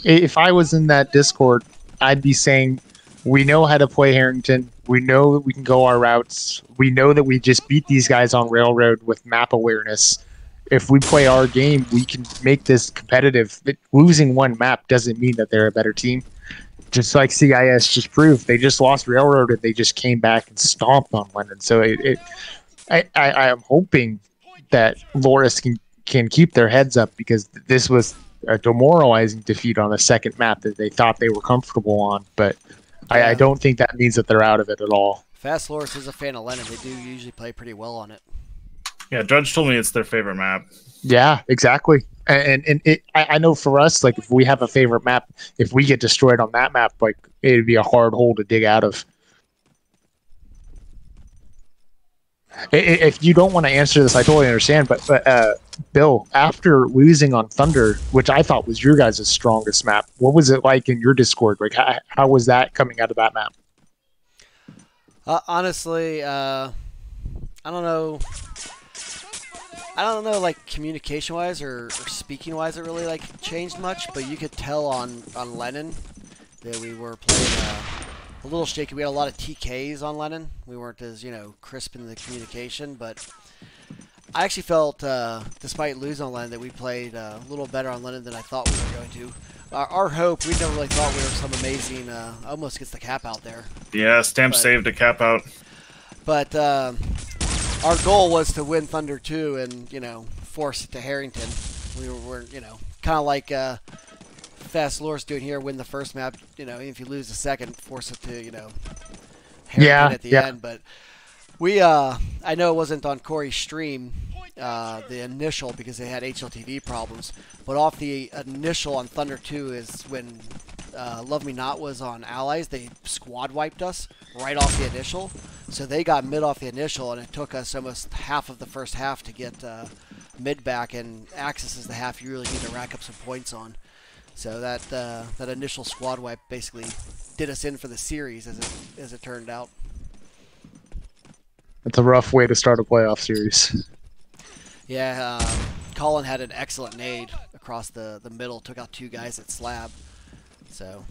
If I was in that Discord, I'd be saying, we know how to play Harrington. We know that we can go our routes. We know that we just beat these guys on Railroad with map awareness. If we play our game, we can make this competitive. Losing one map doesn't mean that they're a better team. Just like CIS just proved, they just lost Railroad and they just came back and stomped on London. So I am hoping that Loris can keep their heads up, because this was a demoralizing defeat on a second map that they thought they were comfortable on. But I don't think that means that they're out of it at all. Fast Loris is a fan of Lennon. They do usually play pretty well on it. Yeah, Drudge told me it's their favorite map. Yeah, exactly. And I know for us, like, if we have a favorite map, if we get destroyed on that map, like, it'd be a hard hole to dig out of. If you don't want to answer this, I totally understand. But Bill, after losing on Thunder, which I thought was your guys' strongest map, what was it like in your Discord? Like, how was that coming out of that map? Honestly, I don't know. I don't know, like, communication-wise or speaking-wise, it really, like, changed much. But you could tell on Lennon that we were playing a little shaky. We had a lot of TKs on Lennon. We weren't as, crisp in the communication. But I actually felt, despite losing on Lennon, that we played a little better on Lennon than I thought we were going to. Our hope, we never really thought we were some amazing, almost gets the cap out there. Yeah, Stamp saved a cap out. But our goal was to win Thunder 2 and, force it to Harrington. We were kind of like Fast Lore's doing here, win the first map, if you lose the second, force it to, Harrington at the end. But we, I know it wasn't on Corey's stream, the initial, because they had HLTV problems, but off the initial on Thunder 2 is when Love Me Not was on Allies. They squad wiped us right off the initial, so they got mid off the initial, and it took us almost half of the first half to get mid back, and Axis is the half you really need to rack up some points on. So that initial squad wipe basically did us in for the series, as it turned out. It's a rough way to start a playoff series. Yeah, Colin had an excellent nade across the middle, took out two guys at slab. So,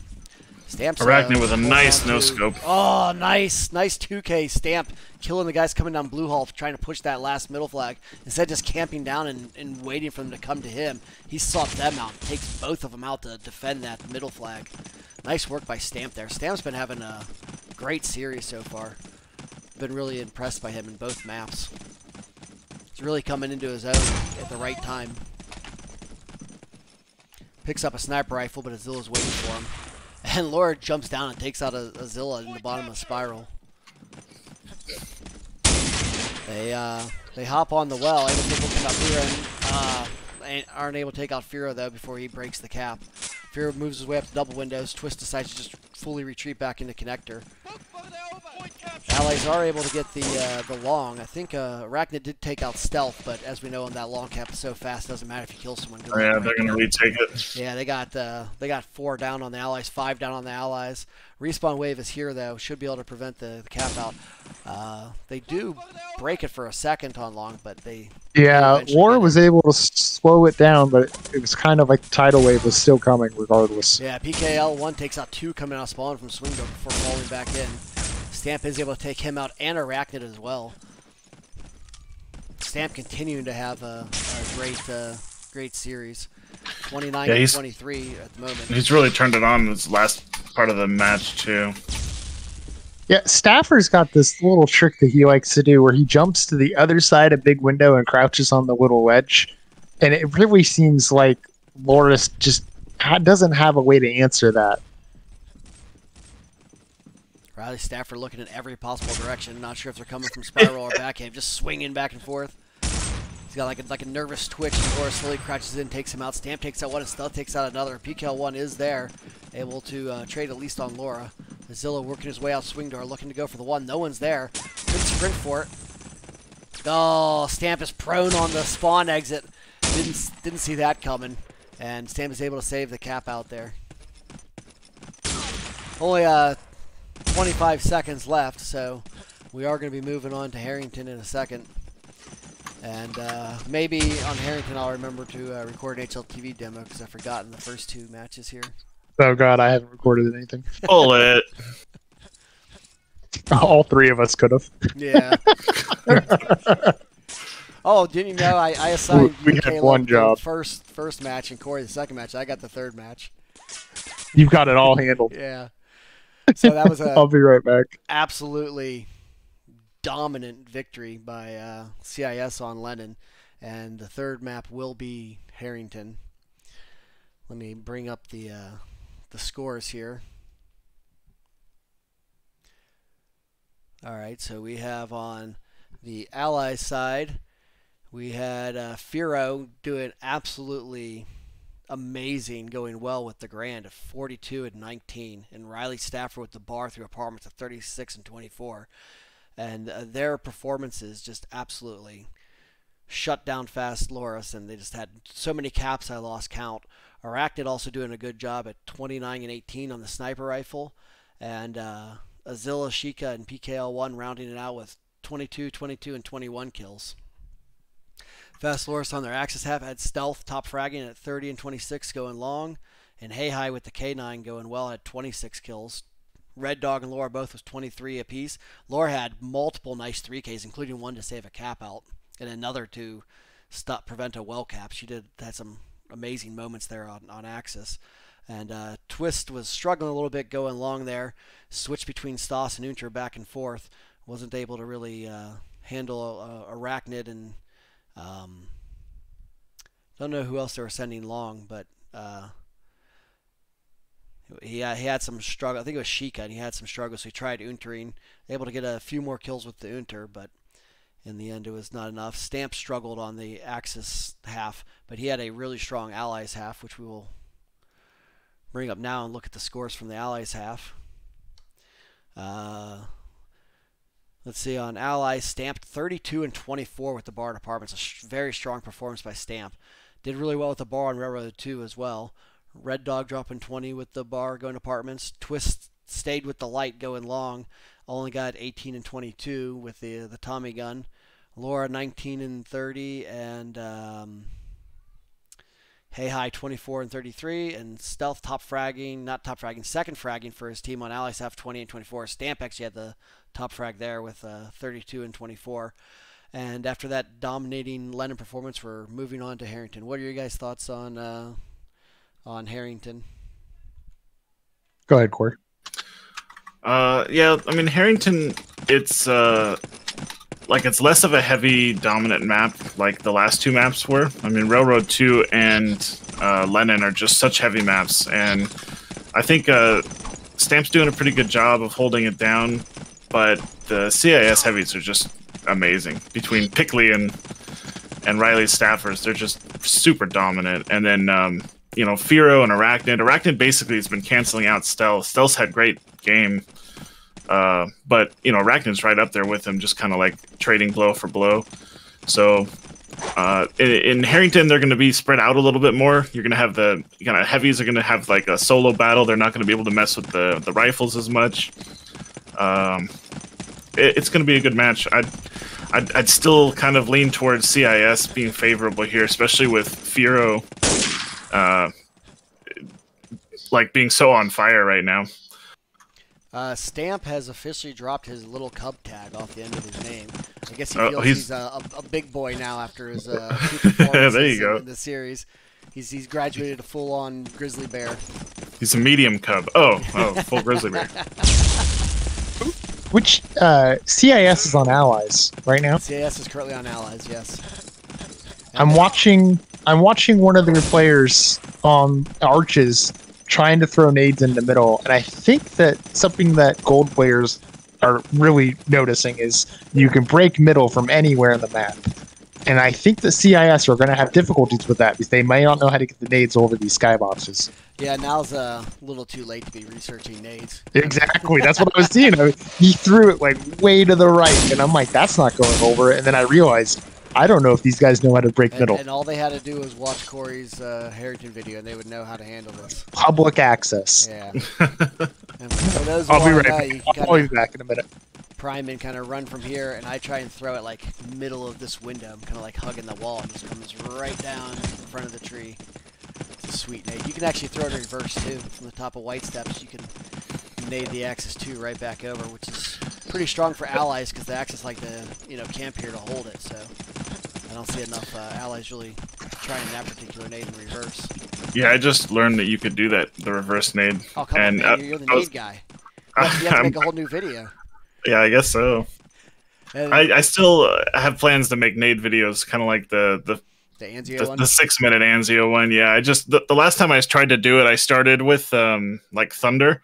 Stamp. Arachnid with a nice no-scope. Oh, nice 2K Stamp, killing the guys coming down Blue Hall, trying to push that last middle flag. Instead of just camping down and waiting for them to come to him, he sought them out, takes both of them out to defend that middle flag. Nice work by Stamp there. Stamp's been having a great series so far. Been really impressed by him in both maps. He's really coming into his own at the right time. Picks up a sniper rifle, but Azilla's waiting for him. And Laura jumps down and takes out Azilla in the bottom of the spiral. They hop on the well, able to take out Firo, and aren't able to take out Firo, though, before he breaks the cap. Firo moves his way up to double windows. Twist decides to just fully retreat back into connector. Allies are able to get the long. I think Arachnid did take out Stealth, but as we know on that long cap, it's so fast, it doesn't matter if you kill someone. Oh, yeah, they're going to retake it. Yeah, they got 4 down on the Allies, 5 down on the Allies. Respawn wave is here, though. Should be able to prevent the cap out. They do break it for a second on long, but they... Yeah, War was able to slow it down, but it was kind of like the tidal wave was still coming regardless. Yeah, PKL1 takes out 2 coming out spawn from Swing Boat before falling back in. Stamp is able to take him out and Arachnid as well. Stamp continuing to have a great series. 29 and 23 at the moment. He's really turned it on in this last part of the match, too. Yeah, Staffer's got this little trick that he likes to do where he jumps to the other side of big window and crouches on the little ledge. And it really seems like Loris just doesn't have a way to answer that. Riley Stafford looking in every possible direction. Not sure if they're coming from spiral or backhand. Just swinging back and forth. He's got like a nervous twitch. Loris slowly crouches in, takes him out. Stamp takes out one, and Stealth takes out another. PKL1 is there, able to trade at least on Laura. Zilla working his way out swing door, looking to go for the one. No one's there. Good sprint for it. Oh, Stamp is prone on the spawn exit. Didn't see that coming. And Stamp is able to save the cap out there. Only 25 seconds left, so we are going to be moving on to Harrington in a second. And maybe on Harrington I'll remember to record an HLTV demo because I've forgotten the first 2 matches here. Oh god, I haven't recorded anything. Pull it. All 3 of us could have. Yeah. Oh, didn't you know I assigned we had one job. First match and Corey the second match. I got the 3rd match. You've got it all handled. Yeah. So that was I'll be right back. Absolutely dominant victory by CIS on Lennon, and the 3rd map will be Harrington. Let me bring up the scores here. All right, so we have on the Allies side, we had Firo doing absolutely amazing, going well with the Grand of 42 and 19, and Riley Stafford with the bar through apartments of 36 and 24. And their performances just absolutely shut down fast Loris, and they just had so many caps I lost count. Arachnid also doing a good job at 29 and 18 on the sniper rifle, and Azilla, Sheikah, and PKL1 rounding it out with 22, 22, and 21 kills. Fast Loris on their Axis half had Stealth top fragging at 30 and 26 going long, and Hey Hi with the K9 going well at 26 kills. Red Dog and Laura both was 23 apiece. Laura had multiple nice 3Ks, including one to save a cap out, and another to prevent a well cap. She had some amazing moments there on Axis. And Twist was struggling a little bit going long there. Switched between Stas and Unter back and forth. Wasn't able to really handle Arachnid, and don't know who else they were sending long, but he had some struggle. I think it was Sheikah, and he had some struggles, so he tried Untering. Able to get a few more kills with the Unter, but in the end it was not enough. Stamp struggled on the Axis half, but he had a really strong Allies half, which we will bring up now and look at the scores from the Allies half. Let's see, on Allies, Stamp 32 and 24 with the bar and apartments. A very strong performance by Stamp. Did really well with the bar on Railroad 2 as well. Red Dog dropping 20 with the bar going apartments. Twist stayed with the light going long. Only got 18 and 22 with the Tommy gun. Laura 19 and 30, and Hey Hi 24 and 33, and Stealth second fragging for his team on Allies half 20 and 24. Stamp actually had the top frag there with 32 and 24. And after that dominating Lennon performance, we're moving on to Harrington. What are your guys' thoughts on Harrington? Go ahead, Corey. Yeah, I mean, Harrington, it's it's less of a heavy dominant map like the last 2 maps were. I mean, Railroad 2 and Lennon are just such heavy maps, and I think Stamp's doing a pretty good job of holding it down, but the CIS heavies are just amazing. Between Pickley and Riley Staffers, they're just super dominant. And then, Firo and Arachnid. Arachnid basically has been canceling out Stealth. Stealth's had great game. But you know, Arachnid's right up there with him, just kind of like trading blow for blow. So in Harrington, they're going to be spread out a little bit more. You're going to have the kind of heavies are going to have like a solo battle. They're not going to be able to mess with the rifles as much. It's going to be a good match. I'd still kind of lean towards CIS being favorable here, especially with Firo like being so on fire right now. Stamp has officially dropped his little cub tag off the end of his name. I guess he feels he's a big boy now after his two performances there you go. in the series. He's graduated to full-on grizzly bear. He's a medium cub. Oh, full grizzly bear. Which CIS is on Allies right now? CIS is currently on Allies, yes. I'm watching one of their players on Arches trying to throw nades in the middle, and I think that something that gold players are really noticing is you can break middle from anywhere in the map. And I think the CIS are going to have difficulties with that because they may not know how to get the nades over these skyboxes. Yeah, now's a little too late to be researching nades. Exactly, that's what I was seeing. He threw it like way to the right, and I'm like, that's not going over. And then I realized, I don't know if these guys know how to break middle. And all they had to do was watch Corey's Harrington video, and they would know how to handle this. Public access. Yeah. And for those I'll be right back. I'll be back in a minute. Prime and kind of run from here, and I try and throw it like middle of this window. I'm kind of like hugging the wall, and just comes right down in front of the tree. It's a sweet nade. You can actually throw it in reverse too, from the top of White Steps. You can nade the Axis 2 right back over, which is pretty strong for allies because the Axis like to camp here to hold it. So I don't see enough allies really trying that particular nade in reverse. Yeah, I just learned that you could do that, the reverse nade. Oh come on, man, you're the nade guy. You have to make a whole new video. Yeah, I guess so. I still have plans to make nade videos, kind of like the Anzio one? The 6-minute Anzio one. Yeah, I just the last time I tried to do it, I started with like Thunder,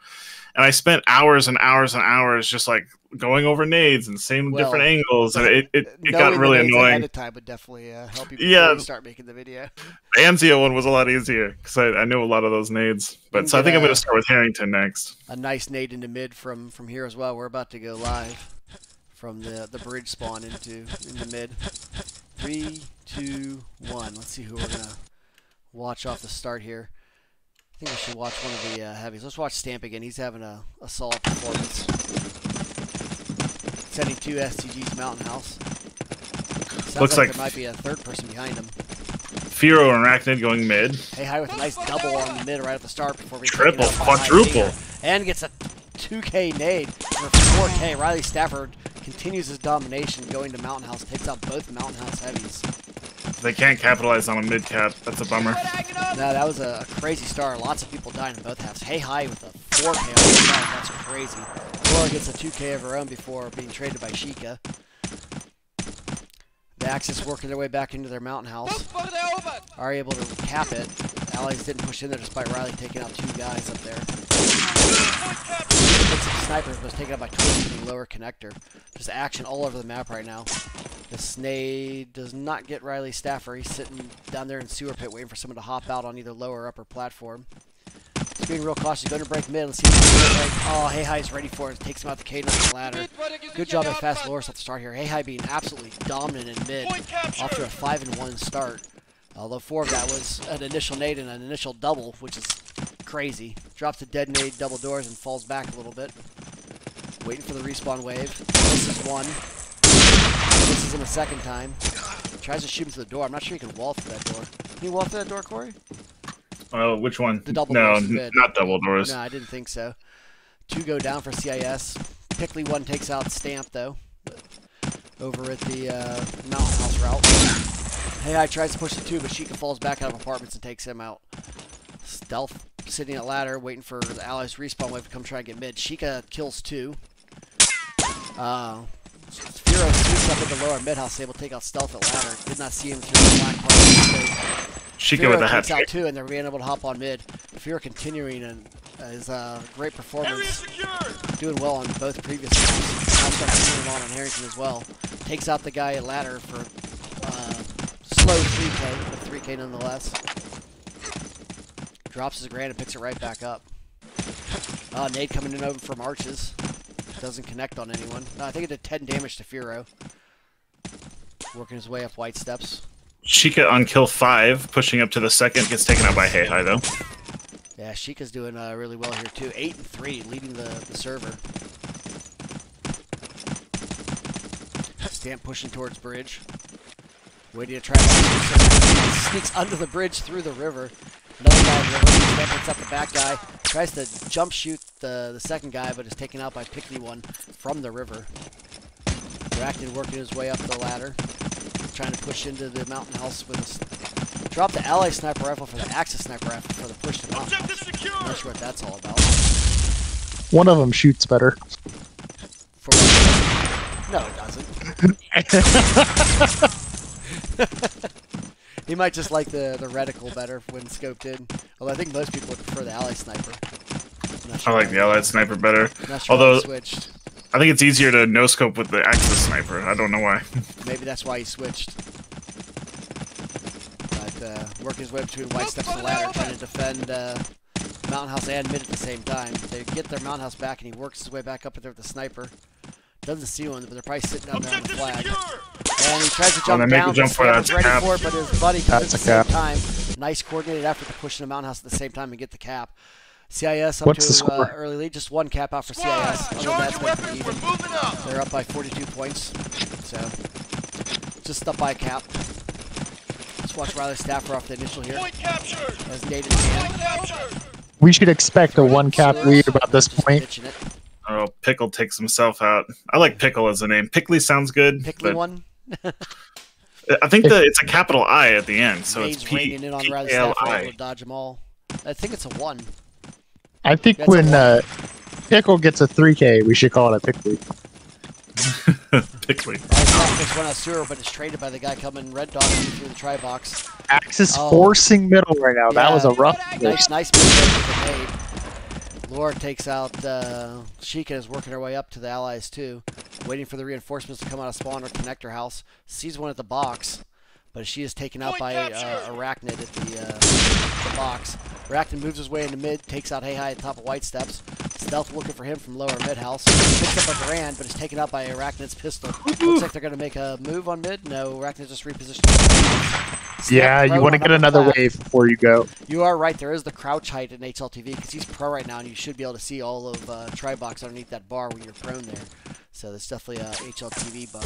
and I spent hours and hours and hours just like going over nades and different angles, and it got really annoying. Ahead of time would definitely help you before you start making the video. The Anzio one was a lot easier because I knew a lot of those nades. But so I think I'm going to start with Harrington next. A nice nade into mid from here as well. We're about to go live from the bridge spawn into mid. 3, 2, 1. Let's see who we're gonna watch off the start here. I think we should watch one of the heavies. Let's watch Stamp again. He's having a solid performance. Sending 2 STGs Mountain House. Looks like there might be a third person behind him. Firo and Arachnid going mid. Hey, high with a nice double on the mid right at the start before we triple, quadruple, and gets a 2K nade for 4K. Riley Stafford continues his domination, going to Mountain House, takes out both Mountain House heavies. They can't capitalize on a mid cap. That's a bummer. No, that was a crazy start. Lots of people dying in both halves. Hey, high with a 4K on the start. That's crazy. Laura gets a 2K of her own before being traded by Sheikah. The Axis working their way back into their Mountain House. Are able to cap it. Allies didn't push in there despite Riley taking out 2 guys up there. Snipers was taken out by Twist in the lower connector. Just action all over the map right now. The Snade does not get Riley Stafford. He's sitting down there in sewer pit waiting for someone to hop out on either lower or upper platform. He's being real cautious. Going to break mid. Let's see if he can break. Oh, Hey High's ready for it. Takes him out the Caden on the ladder. Good job by Fast Loris at the start here. Hey High being absolutely dominant in mid. Off to a 5-1 start. Although 4 of that was an initial nade and an initial double, which is crazy. Drops a dead nade, double doors, and falls back a little bit. Waiting for the respawn wave. This is 1. This is him a second time. Tries to shoot him through the door. I'm not sure you can wall through that door. Can you wall through that door, Corey? Oh, which one? The double no, doors. not double doors. No, I didn't think so. 2 go down for CIS. Pickley 1 takes out Stamp, though. Over at the Mountain House route. Hey, I tries to push the 2, but Sheikah falls back out of apartments and takes him out. Stealth sitting at ladder, waiting for the allies' respawn wave to come try and get mid. Sheikah kills 2. Firo sneaks up in the lower mid house, able to take out Stealth at ladder. Did not see him through the black part of the stage. Sheikah with a hat trick. Out 2, and they're being able to hop on mid. Firo continuing and his great performance. Doing well on both previous rounds. Now starting to on Harrington as well. Takes out the guy at ladder for slow 3K, but 3K nonetheless. Drops his grenade and picks it right back up. Nade coming in over from Arches. Doesn't connect on anyone. No, I think it did 10 damage to Firo. Working his way up white steps. Sheikah on kill 5, pushing up to the second, gets taken out by Hey Hi though. Yeah, Sheikah's doing really well here too. 8 and 3, leading the server. Stamp pushing towards bridge. Waiting to try to sneaks under the bridge through the river. Another guy in the river. Stamp picks up the back guy. Tries to jump shoot the second guy, but is taken out by Pickney One from the river. Arachnid working his way up the ladder. Trying to push into the mountain house with a... Drop the ally sniper rifle for the Axis sniper rifle for the push to mountain house. I'm not sure what that's all about. One of them shoots better. For what? No, it doesn't. He might just like the reticle better when scoped in. Although I think most people would prefer the ally sniper. I like the allied sniper better. Not sure Although, why he switched. I think it's easier to no-scope with the Axis sniper. I don't know why. Maybe that's why he switched. But working his way between white steps and the ladder, trying to defend mountain house and mid at the same time. They get their mountain house back, and he works his way back up there with the sniper. Doesn't see one, but they're probably sitting down there on the flag. And he tries to jump down. Jump for that ready cap. for it, but his buddy comes at the That's a same time. Nice coordinated effort to push the mountain house at the same time and get the cap. CIS up What's the to score? early lead, just one cap out for CIS. Other than that, it's been even. They're up by 42 points, so just up by a cap. Let's watch Riley Stafford off the initial here. As Nate is We should expect a one-cap lead about this point. Oh, Pickle takes himself out. I like Pickle as a name. Pickley sounds good. Pickley one. I think it's a capital I at the end, so it's raining in on Riley Stafford, able to dodge them all. I think it's a 1. I think That's when Pickle gets a 3K, we should call it a Pickley. Pickley. It's one out sewer, but it's traded by the guy coming red dotting through the try box. Axis forcing middle right now. That was a rough nice move. Laura takes out Sheikah, is working her way up to the allies too, waiting for the reinforcements to come out of spawn or connector house. Sees one at the box, but she is taken out by Arachnid at the box. Arachnid moves his way into mid, takes out Hey Hi at the top of white steps. Stealth looking for him from lower mid house. Picks up a Grand, but is taken out by Arachnid's pistol. Looks like they're going to make a move on mid. No, Arachnid just repositioned. Yeah, you want to get another wave before you go. You are right. There is the crouch height in HLTV because he's pro right now, and you should be able to see all of Tribox underneath that bar when you're prone there. So that's definitely a HLTV bug.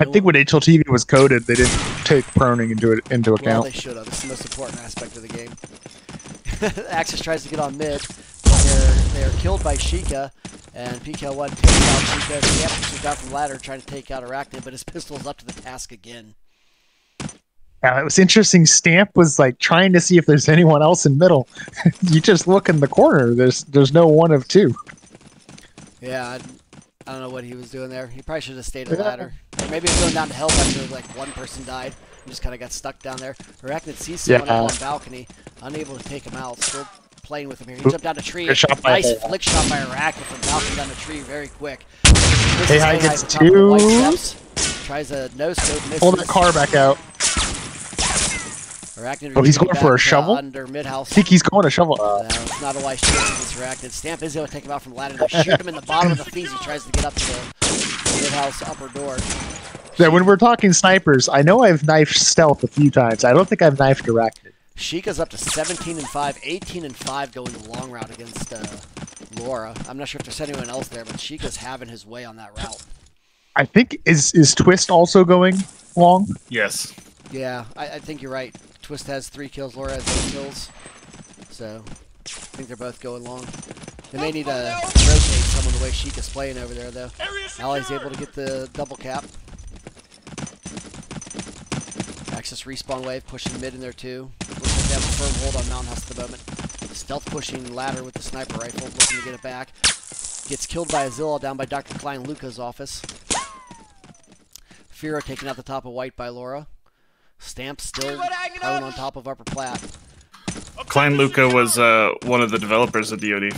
I think when HLTV was coded, they didn't take proning into account. Well, they should have. It's the most important aspect of the game. Axis tries to get on mid. They're killed by Sheikah, and PK1 takes out Sheikah. Stamp pushes down from the ladder trying to take out Arachnid, but his pistol is up to the task again. Yeah, it was interesting. Stamp was like trying to see if there's anyone else in middle. You just look in the corner. There's no one of two. Yeah, I don't know what he was doing there. He probably should have stayed at the ladder. Or maybe he was going down to hell after like one person died. He just kind of got stuck down there. Arachnid sees someone up on the balcony, unable to take him out. Still playing with him here. He jumped down a tree. Nice flick shot by Arachnid from balcony down the tree very quick. Hey Hi gets 2. Tries a no-scope, misses. Pull that car back out. Arachnid he's going for a shovel? Under mid-house. I think he's going to shovel. No, it's not a wise choice against Arachnid. Stamp is able to take him out from the ladder. They shoot him in the bottom of the fees. He tries to get up to the mid-house upper door. Yeah, when we're talking snipers, I know I've knifed stealth a few times. I don't think I've knifed Arachnid. Sheikah's up to 17-5, 18-5 going the long route against Laura. I'm not sure if there's anyone else there, but Sheikah's having his way on that route. I think is Twist also going long? Yes. Yeah, I think you're right. Twist has 3 kills, Laura has 8 kills. So I think they're both going long. They may need to rotate some of the way Sheikah's playing over there, though. Ally's able to get the double cap. Axis respawn wave, pushing mid in there too. Looks like they have a firm hold on Mountain House at the moment. Stealth pushing ladder with the sniper rifle, looking to get it back. Gets killed by Azilla down by Dr. Klein Luca's office. Fira taking out the top of white by Laura. Stamp still prone on top of upper plat. Klein Luca was one of the developers of DoD.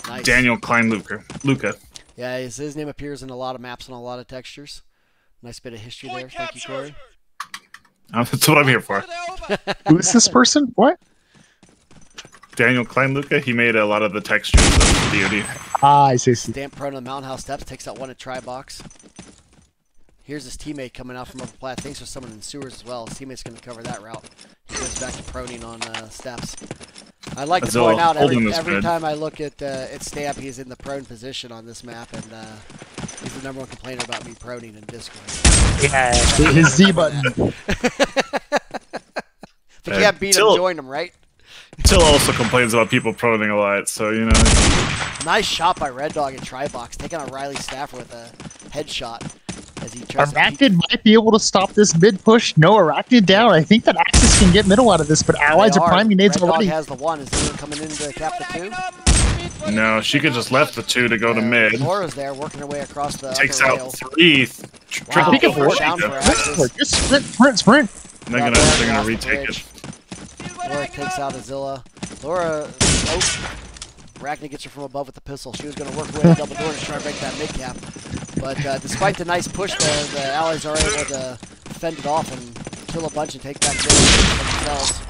Nice. Daniel Klein Luca. Yeah, his name appears in a lot of maps and a lot of textures. Nice bit of history there. Thank you, Corey. That's what I'm here for. Who is this person? What? Daniel Kleinluca, he made a lot of the textures of DoD. Ah, I see. Stamp prone on the mountain house steps, takes out one at try box. Here's his teammate coming out from upper plat. Thinks there's someone in the sewers as well. His teammate's going to cover that route. He goes back to proning on steps. I like to point out every time I look at Stamp, he's in the prone position on this map, and he's the #1 complainer about me proning in Discord. Yeah, his Z button. If you can't beat him, join him, right? Till also complains about people proning a lot, so you know. Nice shot by Red Dog at Tribox, taking on Riley Stafford with a headshot as he tries Arachnid might be able to stop this mid push. No, Arachnid down. I think that Axis can get middle out of this, but Allies are priming nades already. Red Dog has the 1. Is he coming into cap the 2? No, she could just left the 2 to go to mid. Laura's there, working her way across the Takes upper out rail. 3. Wow, Triple down for Axis. Just sprint. And they're gonna retake it. Laura takes out Azilla. Laura, Arachnid gets her from above with the pistol. She was going to work away double door to try to break that mid cap. But despite the nice push, the Allies are able to fend it off and kill a bunch and take back themselves.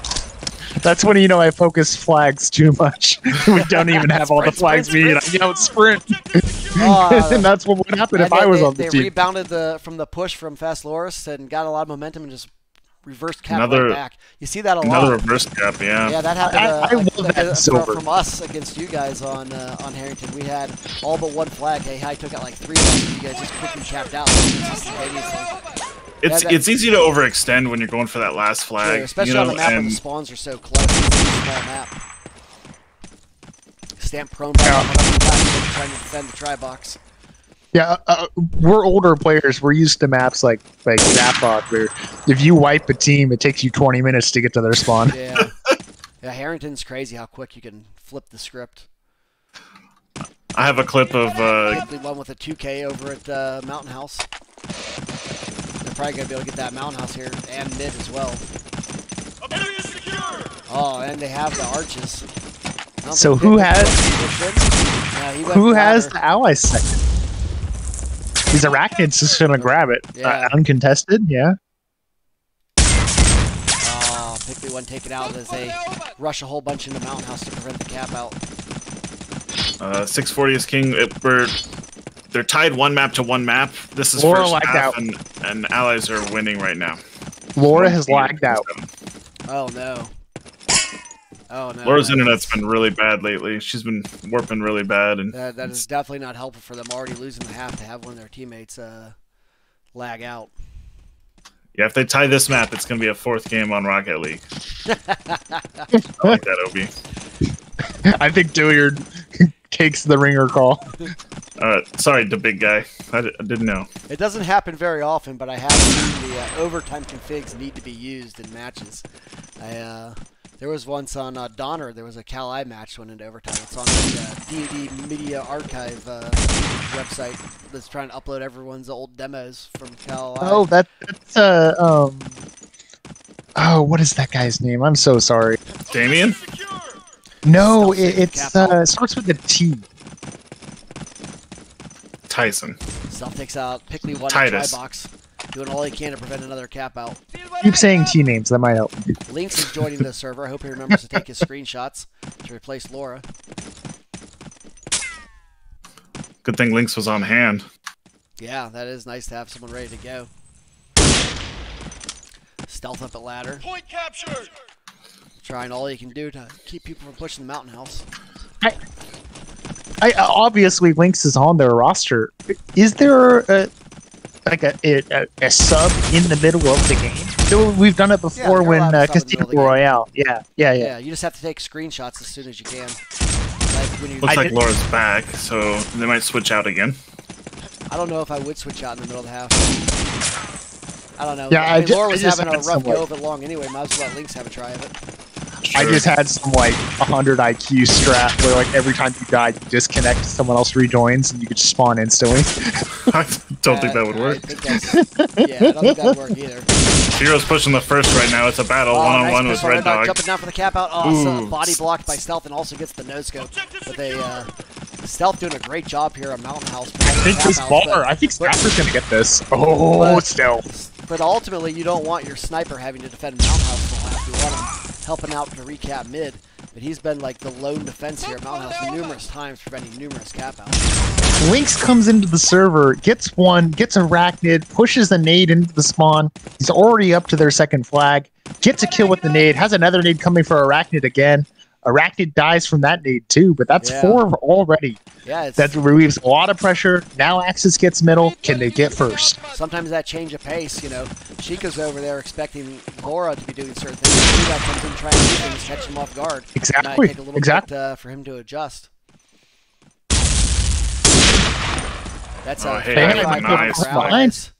That's when you know I focus flags too much. We don't even have all the flags we need. I yelled sprint. And that's what would happen if I was on the team. They rebounded from the push from Fast Loris and got a lot of momentum and just reverse cap right back. You see that a lot. Another reverse cap, yeah. Yeah, that happened I love that from us against you guys on Harrington. We had all but 1 flag. Hey, I took out like 3 of them. You guys just quickly capped out. It's easy to overextend when you're going for that last flag. Sure, especially on the map where the spawns are so close. It's a small map. Stamp prone back on the back, trying to defend the try box. Yeah, we're older players. We're used to maps like Zaphod, where if you wipe a team, it takes you 20 minutes to get to their spawn. Yeah, yeah. Harrington's crazy how quick you can flip the script. I have a clip of one with a 2K over at Mountain House. They're probably gonna be able to get that Mountain House here and mid as well. Oh, and they have the arches. So who has the Allies second? These Arachnid's just gonna grab it. Yeah. Uncontested, yeah. Oh, Pickley 1 taken out as they rush a whole bunch into Mountain House to prevent the cap out. 640 is king. They're tied 1 map to 1 map. This is Laura first half, and Allies are winning right now. Laura has lagged out. Oh no. Oh no. Laura's internet's been really bad lately. She's been warping really bad, and that is definitely not helpful for them. Already losing the half to have one of their teammates lag out. Yeah, if they tie this map, it's gonna be a 4th game on Rocket League. I like that, Obi. I think Dilliard takes the ringer call. Sorry, the big guy. I didn't know. It doesn't happen very often, but I have seen the overtime configs need to be used in matches. There was once on Donner, there was a Cal-I match went into overtime. It's on the DoD Media Archive website that's trying to upload everyone's old demos from Cal-I. Oh, that's oh, what is that guy's name? I'm so sorry. Damien? No, it starts with a T. Tyson. Stealth takes out Pickley 1 Titus. try box, doing all he can to prevent another cap out. Keep saying T names, that might help. Lynx is joining the server. I hope he remembers to take his screenshots to replace Laura. Good thing Lynx was on hand. Yeah, that is nice to have someone ready to go. Stealth up at ladder. Point captured. Trying all he can do to keep people from pushing the Mountain House. I obviously Lynx is on their roster. Is there a sub in the middle of the game? So we've done it before when Casino Royale. Yeah. You just have to take screenshots as soon as you can. Like when you Looks like Laura's back, so they might switch out again. I don't know if I would switch out in the middle of the half. I don't know. Yeah, Laura was having a rough go of it long anyway. Might as well let Lynx have a try of it. I just had some like 100 IQ strat where like every time you died, you disconnect, someone else rejoins, and you could just spawn instantly. I don't think that would work. I don't think that would work either. Hero's pushing the first right now. It's a battle one-on-one with Red Dog. Jumping down for the cap out. Oh, so body blocked by Stealth and also gets the no-scope. But they, Stealth doing a great job here on Mountain House. I think Stafford's going to get this. Oh, Stealth. But ultimately, you don't want your sniper having to defend Mountain House the whole half. You want him helping out to recap mid. but he's been like the lone defense here at Mountain House numerous times, preventing numerous cap outs. Lynx comes into the server, gets one, gets Arachnid, pushes the nade into the spawn. He's already up to their second flag. Gets a kill with the nade, has another nade coming for Arachnid again. Arachnid dies from that nade too, but that's 4 already. Yeah, that relieves a lot of pressure. Now Axis gets middle. Can they get first? Sometimes that change of pace, you know, Sheikah's over there expecting Laura to be doing certain things. That comes in trying to do things, catch him off guard. Exactly. Take a little bit for him to adjust. That's nice.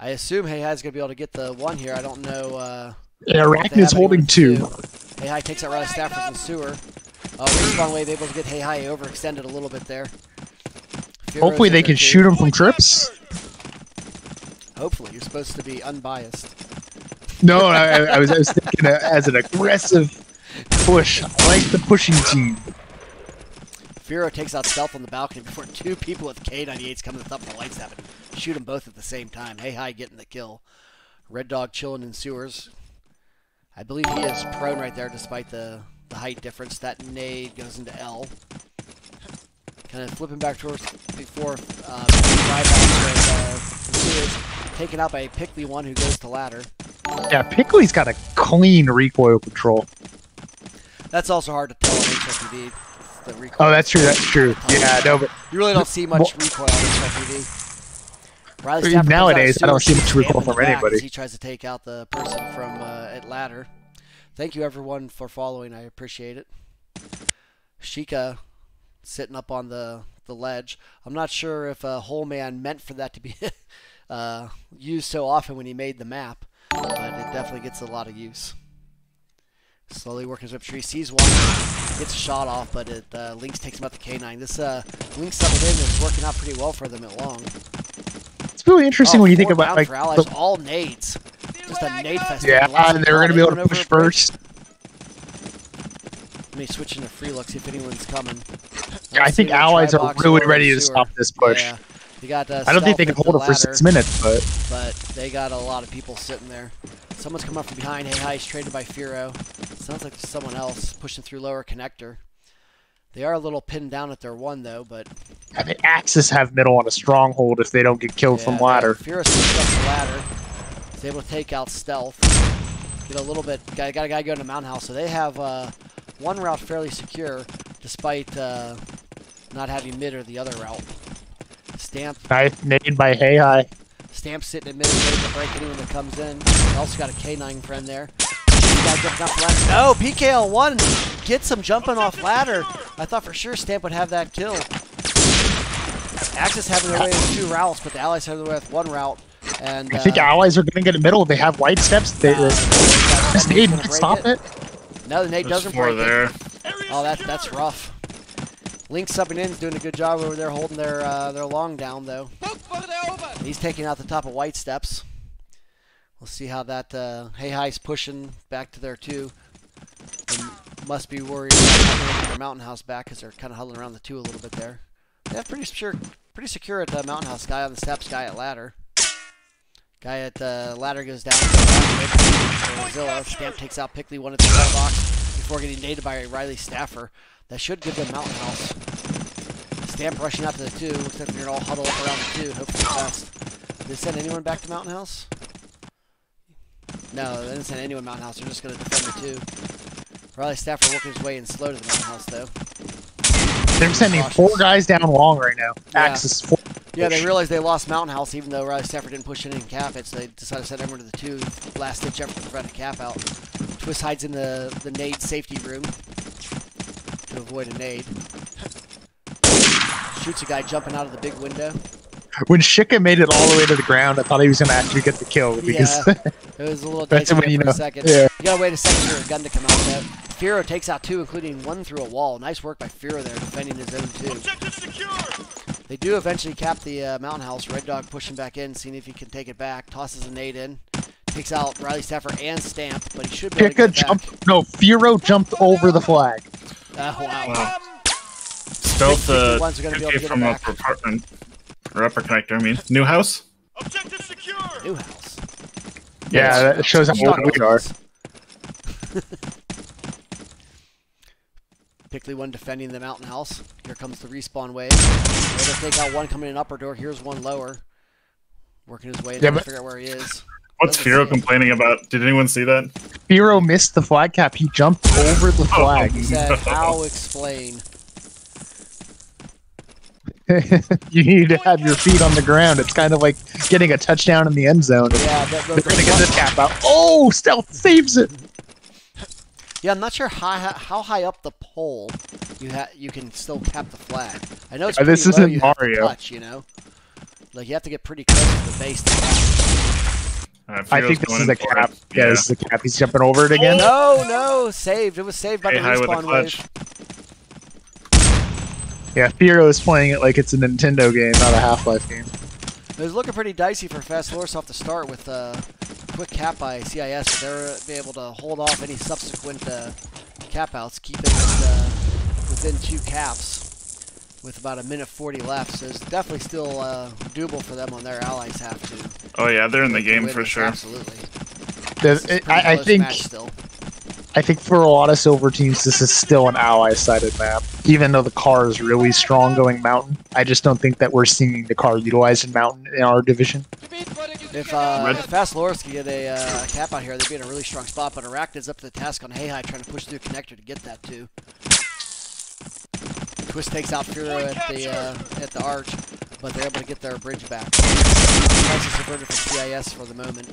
I assume Hei's going to be able to get the one here. I don't know. Yeah, Arachnid's holding 2. Hei takes out Riley Stafford in the sewer. Respawn wave able to get Hei overextended a little bit there. Hopefully they can shoot him from trips. Hopefully. You're supposed to be unbiased. No, I was thinking as an aggressive push. I like the pushing team. Firo takes out Stealth on the balcony before 2 people with K98s come to the top of the light staff and shoot them both at the same time. Hei getting the kill. Red Dog chilling in sewers. I believe he is prone right there despite the height difference. That nade goes into L. Kind of flipping back towards before taken out by Pickley one who goes to ladder. Yeah, Pickley's got a clean recoil control. That's also hard to tell on HLTV. Oh, that's true. That's true. Yeah, no, but you really don't see much recoil on HLTV. Nowadays, I don't see much recoil from anybody. He tries to take out the person from at ladder. Thank you everyone for following. I appreciate it. Sheikah sitting up on the ledge. I'm not sure if Whole Man meant for that to be used so often when he made the map, but it definitely gets a lot of use. Slowly working his way up tree, sees one, gets a shot off, but Lynx takes him out the K9. This Lynx subbing in is working out pretty well for them at long. It's really interesting when you think about like all nades. Just a nade fest. Yeah, and they're going to be able to push first. Let me switch into free look, see if anyone's coming. Yeah, I think allies are really ready to stop this push. Yeah. You got, I don't think they can hold it for 6 minutes, but they got a lot of people sitting there. Someone's coming up from behind. Hei's traded by Firo. Sounds like there's someone else pushing through lower connector. They are a little pinned down at their 1 though, but I think Axis have middle on a stronghold if they don't get killed from ladder. Firo switched up the ladder. He's able to take out Stealth. Get a little bit. Got a guy going to Mountain House, so they have one route fairly secure, despite not having mid or the other route. Stamp. Nice nade by Hei. Stamp sitting in mid, ready to break anyone that comes in. Also got a K9 friend there. Guy jumping off the ladder. No, PKL1 gets him jumping off ladder. I thought for sure Stamp would have that kill. Axis having their way with 2 routes, but the allies have their way with 1 route. And I think allies are going to get in the middle. They have light steps. This nade can stop it. No, the nade doesn't break it. Oh, that's rough. Lynx subbing in is doing a good job over there holding their long down, though. He's taking out the top of white steps. We'll see how that Hei's pushing back to their 2. They must be worried about getting their Mountain House back because they're kind of huddling around the 2 a little bit there. They have pretty secure at the Mountain House. Guy on the steps, guy at ladder. Guy at ladder goes down. Zilla. Stamp takes out Pickley one at the box before getting naded by Riley Staffer. That should give them Mountain House. Stamp rushing out to the 2. Looks like they're going to all huddle up around the 2. Hope for the best. Did they send anyone back to Mountain House? No, they didn't send anyone Mountain House. They're just going to defend the 2. Riley Staffer working his way in slow to the Mountain House, though. They're sending 4 guys down long right now. Yeah. Axis 4. Yeah, they realized they lost Mountain House, even though Riley Stafford didn't push in and cap it, so they decided to send everyone to the 2. Last ditch effort to prevent a cap out. Twist hides in the nade safety room to avoid a nade. Shoots a guy jumping out of the big window. When Sheikah made it all the way to the ground, I thought he was going to actually get the kill. Because yeah, it was a little dicey for a second. Yeah. You gotta wait a second for a gun to come out, though. Firo takes out 2, including 1 through a wall. Nice work by Firo there, defending his own 2. They do eventually cap the Mountain House. Red Dog pushing back in, seeing if he can take it back. Tosses a nade in. Takes out Riley Staffer and Stamp, but he should be able to get it back. No, Firo jumped over the flag. Wow. Stealth KTP from upper apartment. Or upper connector, I mean. New house? Objective secure! New house. Yeah, that shows how old we are. particularly one defending the mountain house. Here comes the respawn wave. They'll take out one coming in upper door. Here's one lower. Working his way to figure out where he is. What's Firo complaining about? Did anyone see that? Firo missed the flag cap. He jumped over the flag. He said, "How explain?" You need to have your feet on the ground. It's kind of like getting a touchdown in the end zone. Yeah, they're going to get the cap out. Oh, Stealth saves it. Yeah, I'm not sure how high up the pole you can still cap the flag. I know it's pretty this low, isn't you have to Mario. touch, you know? Like, you have to get pretty close to the base to cap. I think this is a cap. Yeah, this is a cap. He's jumping over it again. No, saved. It was saved by the respawn wave. Yeah, Firo is playing it like it's a Nintendo game, not a Half-Life game. It was looking pretty dicey for Fast Loris off the start with quick cap by CIS, but they were able to hold off any subsequent cap outs, keep it within 2 caps with about 1:40 left. So it's definitely still doable for them on their allies have to. Oh yeah, they're in the game for sure. Absolutely. I think for a lot of silver teams, this is still an ally-sided map. Even though the car is really strong going mountain, I just don't think that we're seeing the car utilized in mountain in our division. If Fast Loris could get a cap out here, they'd be in a really strong spot. But Arachnid's up to the task on Hey Hi, trying to push through connector to get that too. Twist takes out Firo at the arch, but they're able to get their bridge back. Nice subverted for CIS for the moment.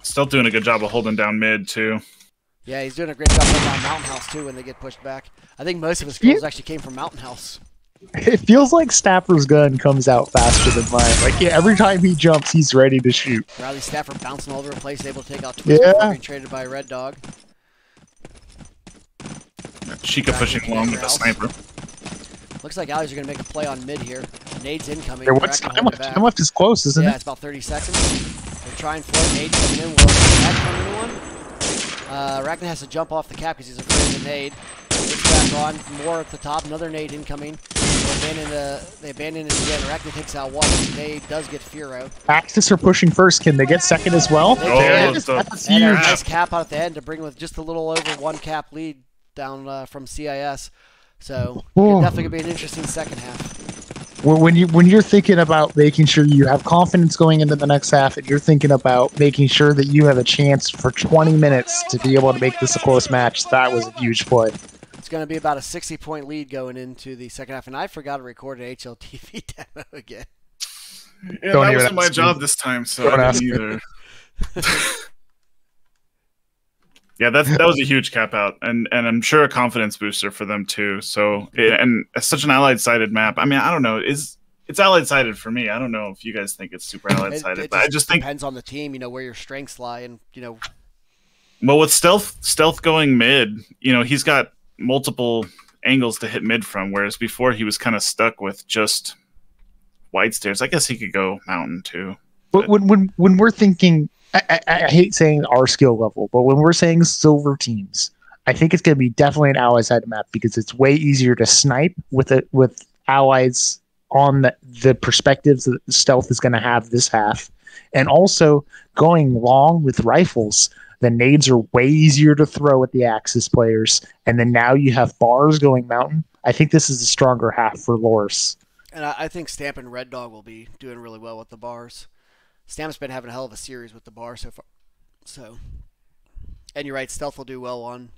Still doing a good job of holding down mid too. Yeah, he's doing a great job holding down Mountain House too when they get pushed back. I think most of his kills actually came from Mountain House. It feels like Staffer's gun comes out faster than mine. Like, yeah, every time he jumps, he's ready to shoot. Riley Staffer bouncing all over the place, able to take out Twist before being traded by Red Dog. Sheikah pushing along with the sniper. Looks like Allies are going to make a play on mid here. Nades incoming. Yeah, what's time left? Time left is close, isn't it? Yeah, it's about 30 seconds. They're trying for it. Nade coming in. Will that come into one? Arachnid has to jump off the cap because he's afraid of the nade. Gets back on. More at the top. Another nade incoming. They abandon it again. Arachnid takes out one. Nade does get Firo. Axis are pushing first. Can they get second as well? That's huge. And a nice cap out at the end to bring with just a little over 1 cap lead down from CIS. So it's definitely gonna be an interesting second half. Well, when you're thinking about making sure you have confidence going into the next half, and you're thinking about making sure that you have a chance for 20 minutes to be able to make this a close match, that was a huge play. It's going to be about a 60-point lead going into the second half, and I forgot to record an HLTV demo again. Yeah, that wasn't my job this time, so I didn't either. Yeah, that was a huge cap out, and I'm sure a confidence booster for them too. So, and it's such an allied-sided map. I mean, I don't know. It's allied-sided for me. I don't know if you guys think it's super allied-sided, but I just think depends on the team. You know where your strengths lie, and you know. Well, with stealth going mid, you know, he's got multiple angles to hit mid from, whereas before he was kind of stuck with just wide stairs. I guess he could go mountain too. But when we're thinking. I hate saying our skill level, but when we're saying silver teams, I think it's going to be definitely an allies-sided map because it's way easier to snipe with allies on the perspectives that stealth is going to have this half. And also going long with rifles, the nades are way easier to throw at the Axis players. And then now you have bars going mountain. I think this is a stronger half for Loris. And I think Stamp and Red Dog will be doing really well with the bars. Stamp's been having a hell of a series with the bar so far. So, and you're right, stealth will do well on.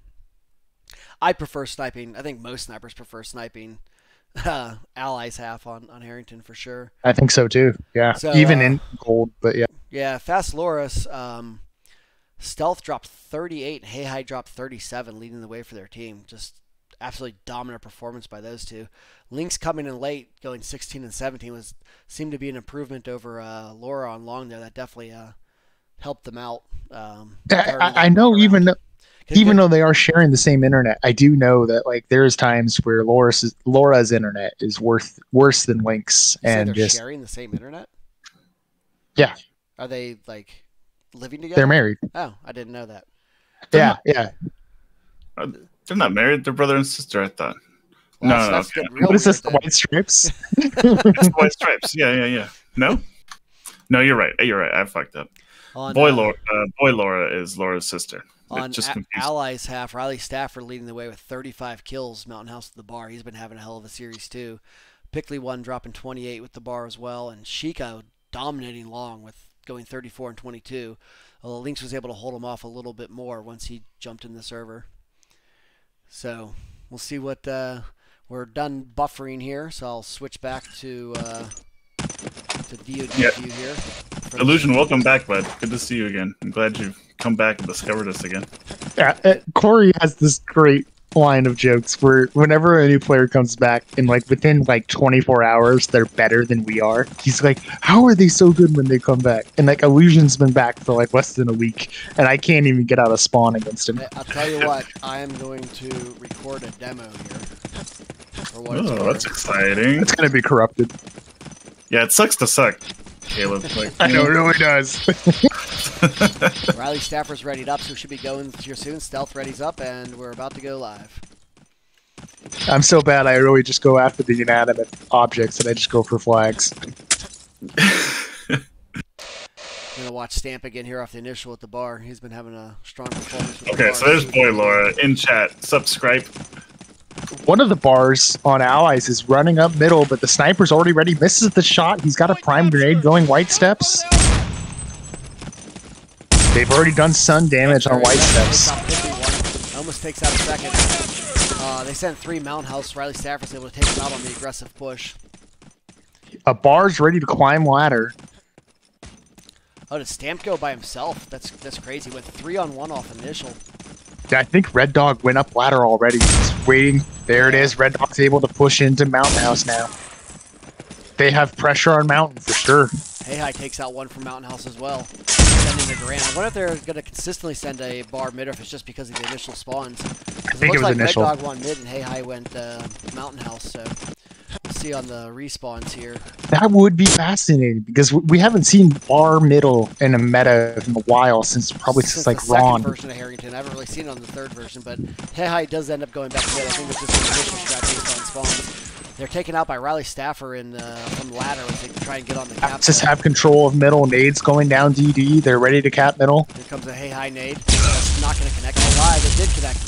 I prefer sniping. I think most snipers prefer sniping. Allies half on Harrington for sure. I think so too. Yeah, so, even in gold, but yeah. Yeah, Fast Loris. Stealth dropped 38. Hey Hi dropped 37, leading the way for their team. Just absolutely dominant performance by those two. Lynx coming in late, going 16 and 17, seemed to be an improvement over Laura on long there. That definitely helped them out. I know even though they are sharing the same internet, I do know that like there's times where Laura's internet is worse than Lynx, and they're sharing the same internet. Yeah. Are they like living together? They're married. Oh, I didn't know that. Yeah. They're not married. They're brother and sister, I thought. Well, no. What is this, the White Stripes? It's the White Stripes. Yeah. No, you're right. I fucked up. Boy Laura is Laura's sister. On just confused. Allies half, Riley Stafford leading the way with 35 kills. Mountain House at the bar. He's been having a hell of a series too. Pickley one dropping 28 with the bar as well, and Chico dominating long with going 34 and 22. Well, Lynx was able to hold him off a little bit more once he jumped in the server. So we'll see what we're done buffering here. So I'll switch back to VOD view here. Illusion, welcome back, bud. Good to see you again. I'm glad you've come back and discovered us again. Yeah, Corey has this great line of jokes where whenever a new player comes back and like within like 24 hours they're better than we are, he's like, how are they so good when they come back? And like Illusion's been back for like less than a week and I can't even get out of spawn against him. I'll tell you what, I am going to record a demo here. Oh, that's exciting. It's gonna be corrupted. Yeah, it sucks to suck, Caleb. Like, I know, it really does. Riley Stafford's readied up, so we should be going here soon. Stealth ready's up, and we're about to go live. I'm so bad, I really just go after the inanimate objects and I just go for flags. I'm gonna watch Stamp again here off the initial at the bar. He's been having a strong performance. With okay, so there's Boy Laura in chat. Subscribe. One of the bars on Allies is running up middle, but the sniper's already ready. Misses the shot. He's got a prime grenade going white steps. They've already done sun damage on white steps. Almost takes out a second. They sent 3 Mountain House. Riley Stafford's able to take him out on the aggressive push. A bar's ready to climb ladder. Oh, did Stamp go by himself? That's crazy. Went 3-on-1 off initial. Yeah, I think Red Dog went up ladder already. He's waiting. There it is. Red Dog's able to push into Mountain House now. They have pressure on Mountain for sure. Hey Hi takes out one from Mountain House as well. Sending a Grand. I wonder if they're going to consistently send a bar mid or if it's just because of the initial spawns. I think it was like initial. Red Dog won mid and Hey Hi went Mountain House, so we'll see on the respawns here. That would be fascinating because we haven't seen bar middle in a meta in a while since like the Ron. second version of Harrington. I haven't really seen it on the third version, but Hey Hi does end up going back to mid. I think it's just an initial strat based on spawns. They're taken out by Riley Stafford from ladder as they try and get on the cap. Axis have control of middle. Nades going down DD. They're ready to cap middle. Here comes a Hey Hi nade. That's not going to connect. Oh, live. It did connect.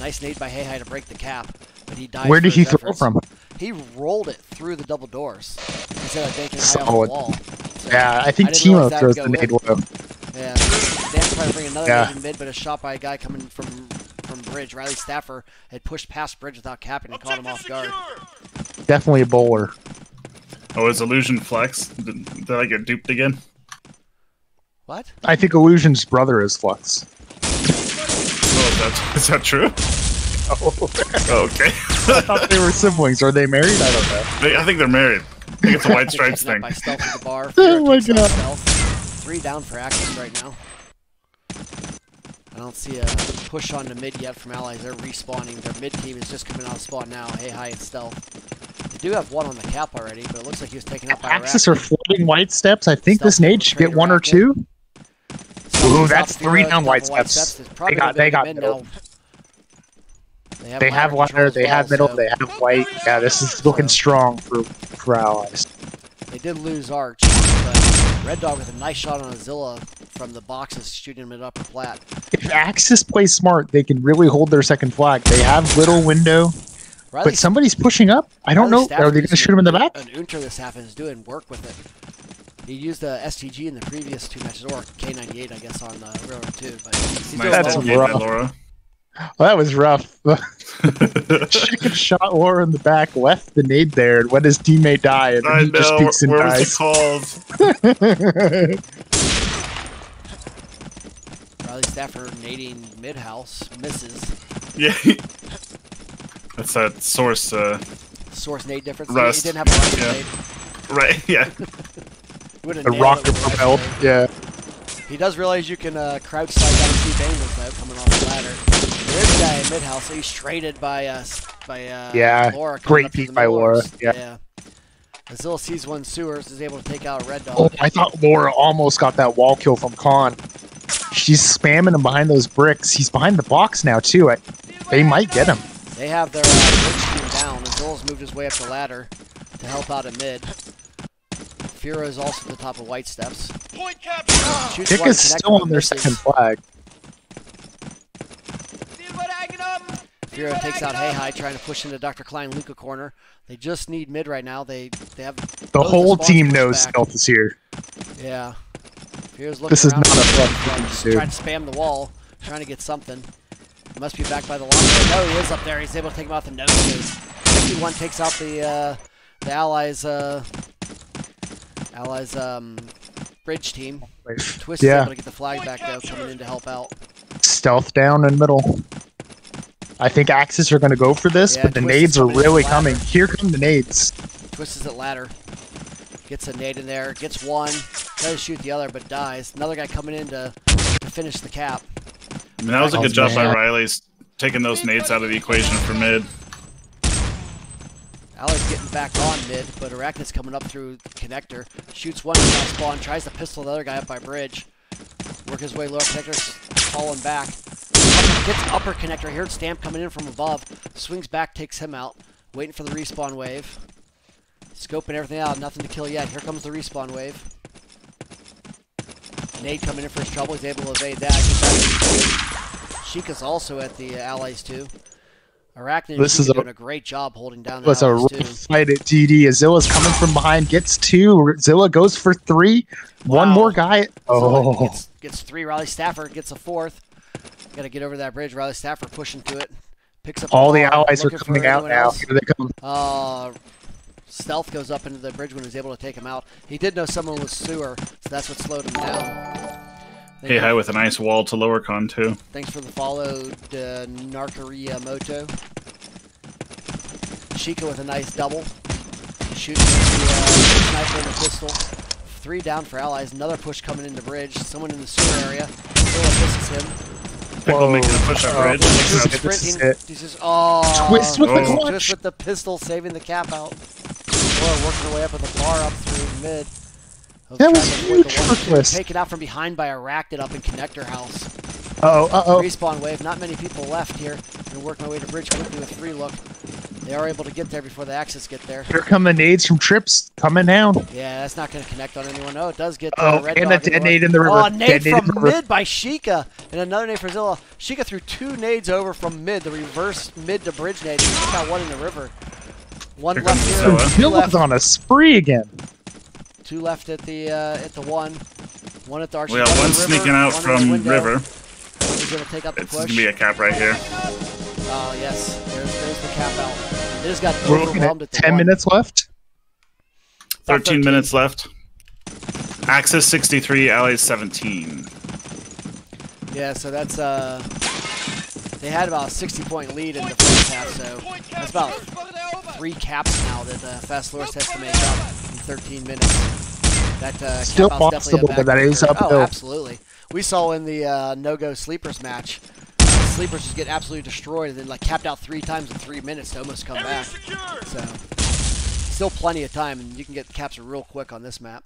Nice nade by Hey Hi to break the cap, but he died. Where did he throw from? He rolled it through the double doors instead of banking high on the wall. So yeah, I think Timo throws the nade low. Yeah, Dan's trying to bring another nade in mid, but a shot by a guy coming from bridge. Riley Stafford had pushed past bridge without capping and caught him off guard. Definitely a bowler. Oh, is Illusion Flex? Did I get duped again? What? I think Illusion's brother is Flux. Oh, is that true? Oh. Okay. I thought they were siblings. Are they married? I don't know. I think they're married. I think it's a White Stripes thing. By stealth at the bar. Oh my god. 3 down for Axis right now. I don't see a push on the mid yet from Allies. They're respawning. Their mid team is just coming out of spawn now. Hey Hi and stealth. They do have one on the cap already, but it looks like he was taken out by Axis are floating white steps. I think this nade should get 1 or 2. Ooh, that's 3 down white steps. They got middle. They have ladder, they have middle, they have white. Yeah, this is looking strong for Allies. They did lose Arch, but Red Dog with a nice shot on Azilla from the boxes, shooting him at upper plat. If Axis plays smart, they can really hold their second flag. They have little window, but somebody's pushing up. I don't know. Are they going to shoot him in the back? An Unter this happens doing work with it. He used the STG in the previous 2 matches, or K98, I guess, on Railroad 2. But he's doing That's rough. Laura. Well, that was rough. Chicken shot Laura in the back, left the nade there, and let his teammate die, and then he just peeks and dies. Riley Stafford nading mid-house, misses. Yeah. That's that source. Source nade difference. Rust. He didn't have a rocket nade. Right, yeah. The rocket propelled, yeah. He does realize you can crouch slide down and keep angles though, coming off the ladder. There's a guy in mid-house, so he's traded by Laura. Great peek by Laura. Yeah. Azil sees one sewers, is able to take out a Red Dog. Oh, I thought Laura almost got that wall kill from Khan. She's spamming him behind those bricks. He's behind the box now too. They might get him. They have their bridge team down. Azil's moved his way up the ladder to help out at mid. Fira is also at the top of white steps. Tick is still on their second flag. Firo takes out Hey trying to push into Dr. Klein Luca corner. They just need mid right now. They have the whole team knows Stealth is here. Yeah. Firo's looking This is around. not a fun Just thing to do. trying to spam the wall, trying to get something. He must be back by the line. Oh, no, he is up there. He's able to take him out the nose. 51 takes out the Allies bridge team. Twist is able to get the flag back though, coming in to help out. Stealth down in middle. I think Axis are going to go for this, but the nades are really coming. Here come the nades. Twist is at ladder. Gets a nade in there. Gets one. Tries to shoot the other, but dies. Another guy coming in to finish the cap. I mean, that was a good job by Riley's taking those nades out of the equation for mid. Allies getting back on mid, but Arachnid's coming up through the connector. Shoots one guy spawn, tries to pistol the other guy up by bridge. Work his way lower connector, falling back. Gets upper connector, heard Stamp coming in from above. Swings back, takes him out. Waiting for the respawn wave. Scoping everything out, nothing to kill yet. Here comes the respawn wave. Nade coming in for his trouble, he's able to evade that. Sheikah's also at the Allies too. Arachnid is doing a great job holding down the Allies a rough fight at TD. Azilla's coming from behind, gets two. Zilla goes for three. Wow. One more guy. Oh. Gets three. Riley Stafford gets a fourth. Got to get over that bridge. Riley Stafford pushing to it. Picks up all the Allies are coming out now. Here they come. Stealth goes up into the bridge when he's able to take him out. He did know someone was sewer, so that's what slowed him down. Hey with a nice wall to lower con too. Thanks for the follow, Narcaria Moto. Sheikah with a nice double. Shooting the sniper and the pistol. 3 down for Allies. Another push coming into bridge. Someone in the sewer area. Still misses him. Pickle making a push on bridge. Twist with the clutch. Twist with the pistol, saving the cap out. Or working her way up with a bar up through mid. That was huge for Twist. Taken out from behind by Arachnid up in connector house. Respawn wave. Not many people left here. Gonna work my way to bridge quickly with free look. They are able to get there before the Axis get there. Here come the nades from Trips coming down. Yeah, that's not going to connect on anyone. Oh, it does get Red and a detonate in the river. Oh, nade from mid by Sheikah. And another nade for Zilla. Sheikah threw 2 nades over from mid, the reverse mid to bridge nade. She got one in the river. One left here. Zilla's on a spree again. 2 left at the one. One at the arch. We got one sneaking out from river. He's going to take up the push. It's going to be a cap right here. Oh, yes. There's the cap out. They just got We're looking at 10 minutes left. 13 minutes left. Axis 63, Allies 17. Yeah, so that's they had about a 60-point lead in the first half, so that's about 3 caps now that Fast Loris has to make up in 13 minutes. That still possible, but that is uphill. Oh, absolutely. We saw in the no-go sleepers match. Sleepers just get absolutely destroyed and then like capped out 3 times in 3 minutes to almost come back. So still plenty of time, and you can get caps real quick on this map.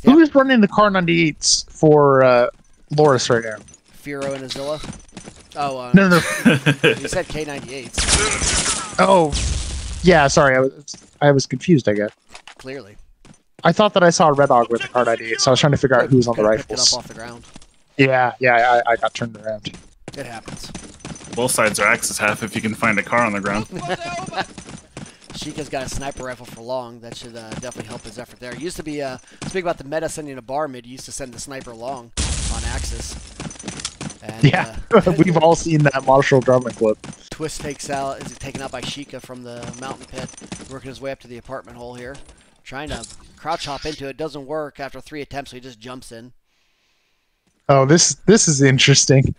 Who's running the car 98s for Loris right now? Firo and Azilla. Oh, no. You said K98s. Oh, yeah. Sorry, I was confused. I guess. Clearly. I thought that I saw a Red Dog with the car 98, so I was trying to figure out who was on the rifles. Picked it up off the ground. Yeah, I got turned around. It happens. Both sides are Axis half if you can find a car on the ground. Sheikah's got a sniper rifle for long. That should definitely help his effort there. It used to be, speak about the meta sending a bar mid, he used to send the sniper long on Axis. And, yeah, we've all seen that Marshall Drummond clip. Twist takes out, is taken out by Sheikah from the mountain pit, working his way up to the apartment hole here. Trying to crouch hop into it. Doesn't work after 3 attempts, so he just jumps in. Oh, this is interesting.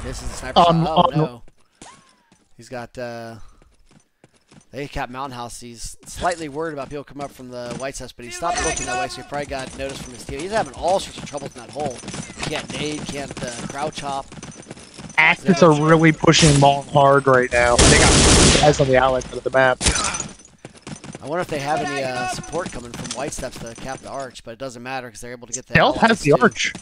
This is a sniper. No. He's got, they capped Mountain House. He's slightly worried about people coming up from the White House, but he stopped looking that way, so he probably got noticed from his team. He's having all sorts of trouble in that hole. Can't nade, can't crouch hop. Axis are really pushing long hard right now. They got guys on the outlet of the map. I wonder if they have any support coming from White Steps to cap the arch, but it doesn't matter because they're able to get the Stealth has the arch.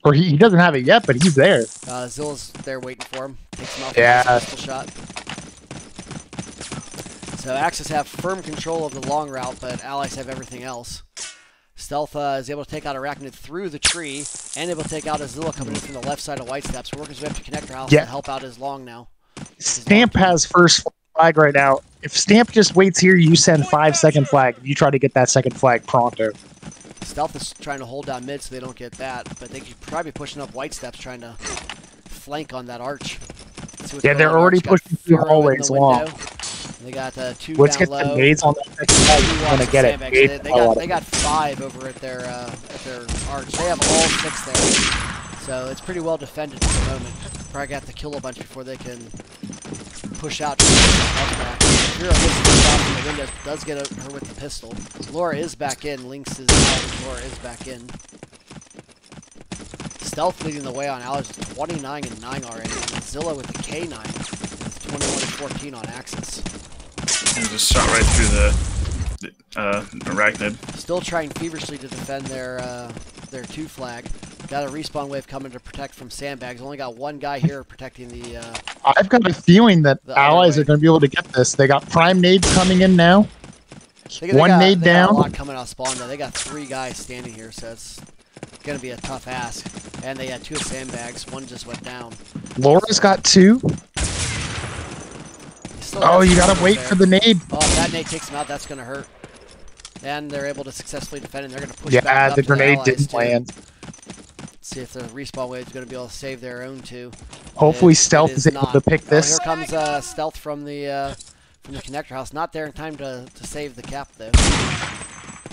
Or he doesn't have it yet, but he's there. Zilla's there waiting for him. Takes him out with a pistol shot. So Axis have firm control of the long route, but Allies have everything else. Stealth is able to take out Arachnid through the tree, and able to take out Azilla coming in from the left side of White Steps. Working his way up to Connector House to help out his long now. Stamp has first flag right now. If Stamp just waits here, you send 5-second flag. You try to get that second flag pronto. Stealth is trying to hold down mid so they don't get that, but they could probably be pushing up White Steps trying to flank on that arch. Yeah, they're already pushing through hallways long. They got 2 Let's down get low. the nades on that second flag. You're gonna get it. They got 5 over at their arch. They have all 6 there, so it's pretty well defended at the moment. Probably got to kill a bunch before they can push out. Hero misses the shot from the window, does get her with the pistol. Laura is back in. Lynx is out, and Laura is back in. Stealth leading the way on Alex is 29 and 9 already. And Zilla with the K9 with 21 and 14 on Axis. And just shot right through the Arachnid. Still trying feverishly to defend their 2 flag. Got a respawn wave coming to protect from sandbags. Only got 1 guy here protecting the. I've got a feeling that allies are going to be able to get this. They got prime nades coming in now. One nade down. Got a lot coming out of spawn though. They got 3 guys standing here, so it's gonna be a tough ask. And they had 2 sandbags. 1 just went down. Laura's got 2. Oh, you gotta wait for the nade. Oh, if that nade takes them out, that's gonna hurt. And they're able to successfully defend, and they're gonna push back up. Yeah, the grenade didn't land. Let's see if the respawn wave is gonna be able to save their own 2. Hopefully, Stealth is able to pick this. Here comes Stealth from the connector house. Not there in time to save the cap though.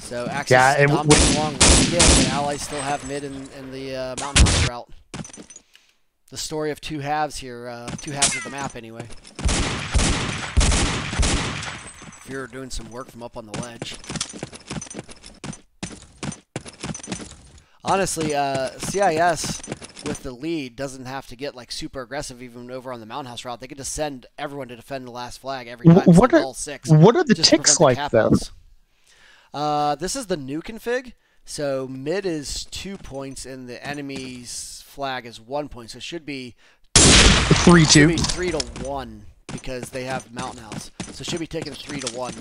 So Axis dominating along once again. The allies still have mid in the mountain house route. The story of 2 halves here, 2 halves of the map anyway. Fear doing some work from up on the ledge. Honestly, CIS with the lead doesn't have to get like super aggressive even over on the mountain house route. They can just send everyone to defend the last flag every time. All 6. What are the ticks like though? This is the new config. So mid is 2 points and the enemy's flag is 1 point. So it should be 3-2. 3-1 because they have mountain house. So it should be taking 3-1.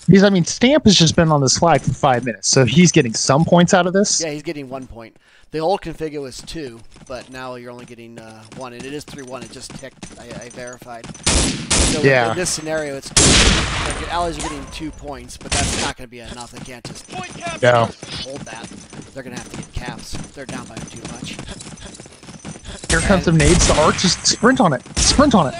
Because I mean, Stamp has just been on this flag for 5 minutes, so he's getting some points out of this. Yeah, he's getting 1 point. The old config was 2, but now you're only getting 1, and it is 3-1. It just ticked. I verified. So in this scenario, it's like the allies are getting 2 points, but that's not going to be enough. They can't just hold that. They're going to have to get caps. They're down by too much. Here comes some nades. The arch, just sprint on it. Sprint on it.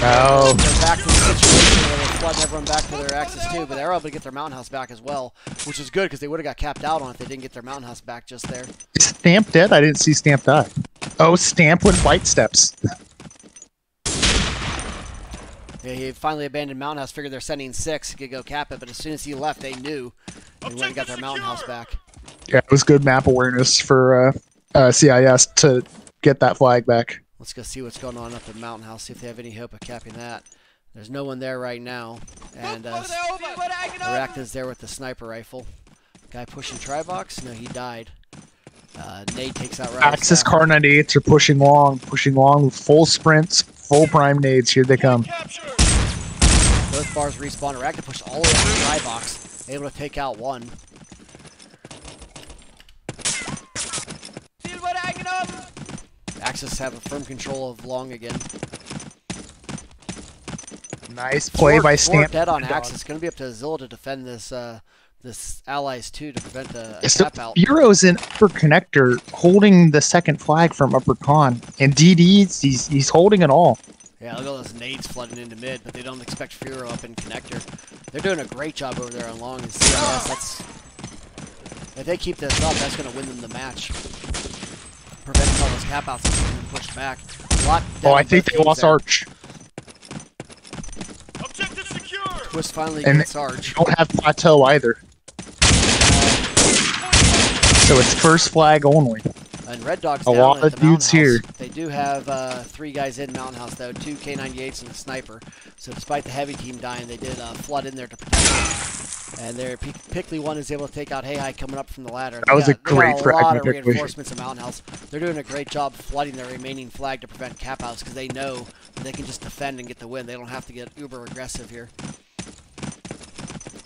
No. They're back to the situation where they're flooding everyone back to their Axis too, but they're able to get their mountain house back as well, which is good because they would have got capped out on if they didn't get their mountain house back just there. Is Stamp dead? I didn't see Stamp die. Oh, Stamp with White Steps. Yeah, he finally abandoned mountain house, figured they're sending 6, he could go cap it, but as soon as he left, they knew. They went and got their mountain house back. Yeah, it was good map awareness for CIS to get that flag back. Let's go see what's going on up in Mountain House, see if they have any hope of capping that. There's no one there right now, and Arachnid's there with the sniper rifle. Guy pushing Tribox? No, he died. Nade takes out right. Axis Car 98s are pushing long with full sprints, full prime nades. Here they come. Both bars respawn. Arachnid pushed all the way up to Tribox, able to take out 1. Axis have a firm control of long again. Nice play by Stamp. 4 dead on Axis. It's going to be up to Zilla to defend this this allies too to prevent a tap out. Bureau's in upper connector holding the second flag from upper con, and DD's he's holding it all. Yeah, look at all those nades flooding into mid, but they don't expect Furo up in connector. They're doing a great job over there on long and CIS. If they keep this up, that's going to win them the match. Preventing all those cap outs and keeping them pushed back. I think they lost Arch. Objective secure. Twist finally gets Arch. Don't have Plateau either. So it's first flag only. And Red Dog's down lot of dudes here. They do have 3 guys in Mountain House though, 2 K98s and a sniper. So despite the heavy team dying, they did flood in there to protect them. And their Pickley one is able to take out Hey coming up from the ladder. That was a great frag. A lot of reinforcements in Mountain House. They're doing a great job flooding their remaining flag to prevent cap outs because they know that they can just defend and get the win. They don't have to get uber aggressive here.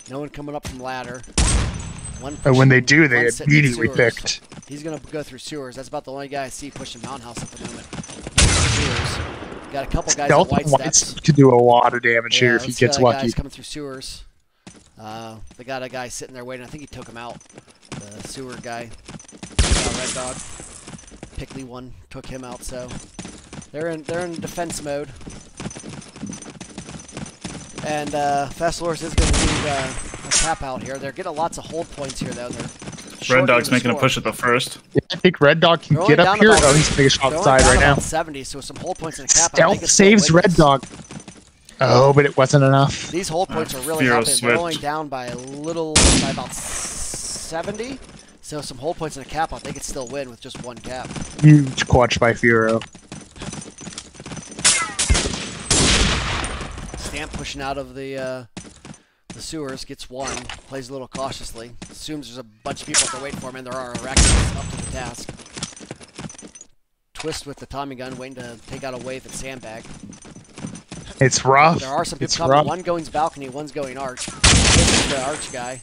No one coming up from ladder. And when they do, they one sitting in immediately sewers. picked. He's going to go through sewers. That's about the only guy I see pushing Mountain House at the moment. Sewers. Got a couple guys Stealth at White Steps. could do a lot of damage here if he gets lucky. Guys coming through sewers. They got a guy sitting there waiting. I think he took him out. The sewer guy. Red Dog. Pickley one took him out. So they're in defense mode. And Fast Lords is going to need a tap out here. They're getting lots of hold points here though. Red Dog's making a push at the first. Yeah, I think Red Dog can get up here. Oh, he's making a shot outside right now. 70, so some hold points in the cap. Stealth saves Red Dog. Oh, but it wasn't enough. These hold points are really helping. They're only down by by about 70. So some hold points in the cap out. They could still win with just one cap. Huge clutch by Furo. Stamp pushing out of the sewers, gets one, plays a little cautiously, assumes there's a bunch of people out there waiting for him, and there are Arachnids up to the task. Twist with the Tommy gun, waiting to take out a wave at Sandbag. It's rough. There are some people coming. Rough. One going balcony, one's going arch. This is the arch guy.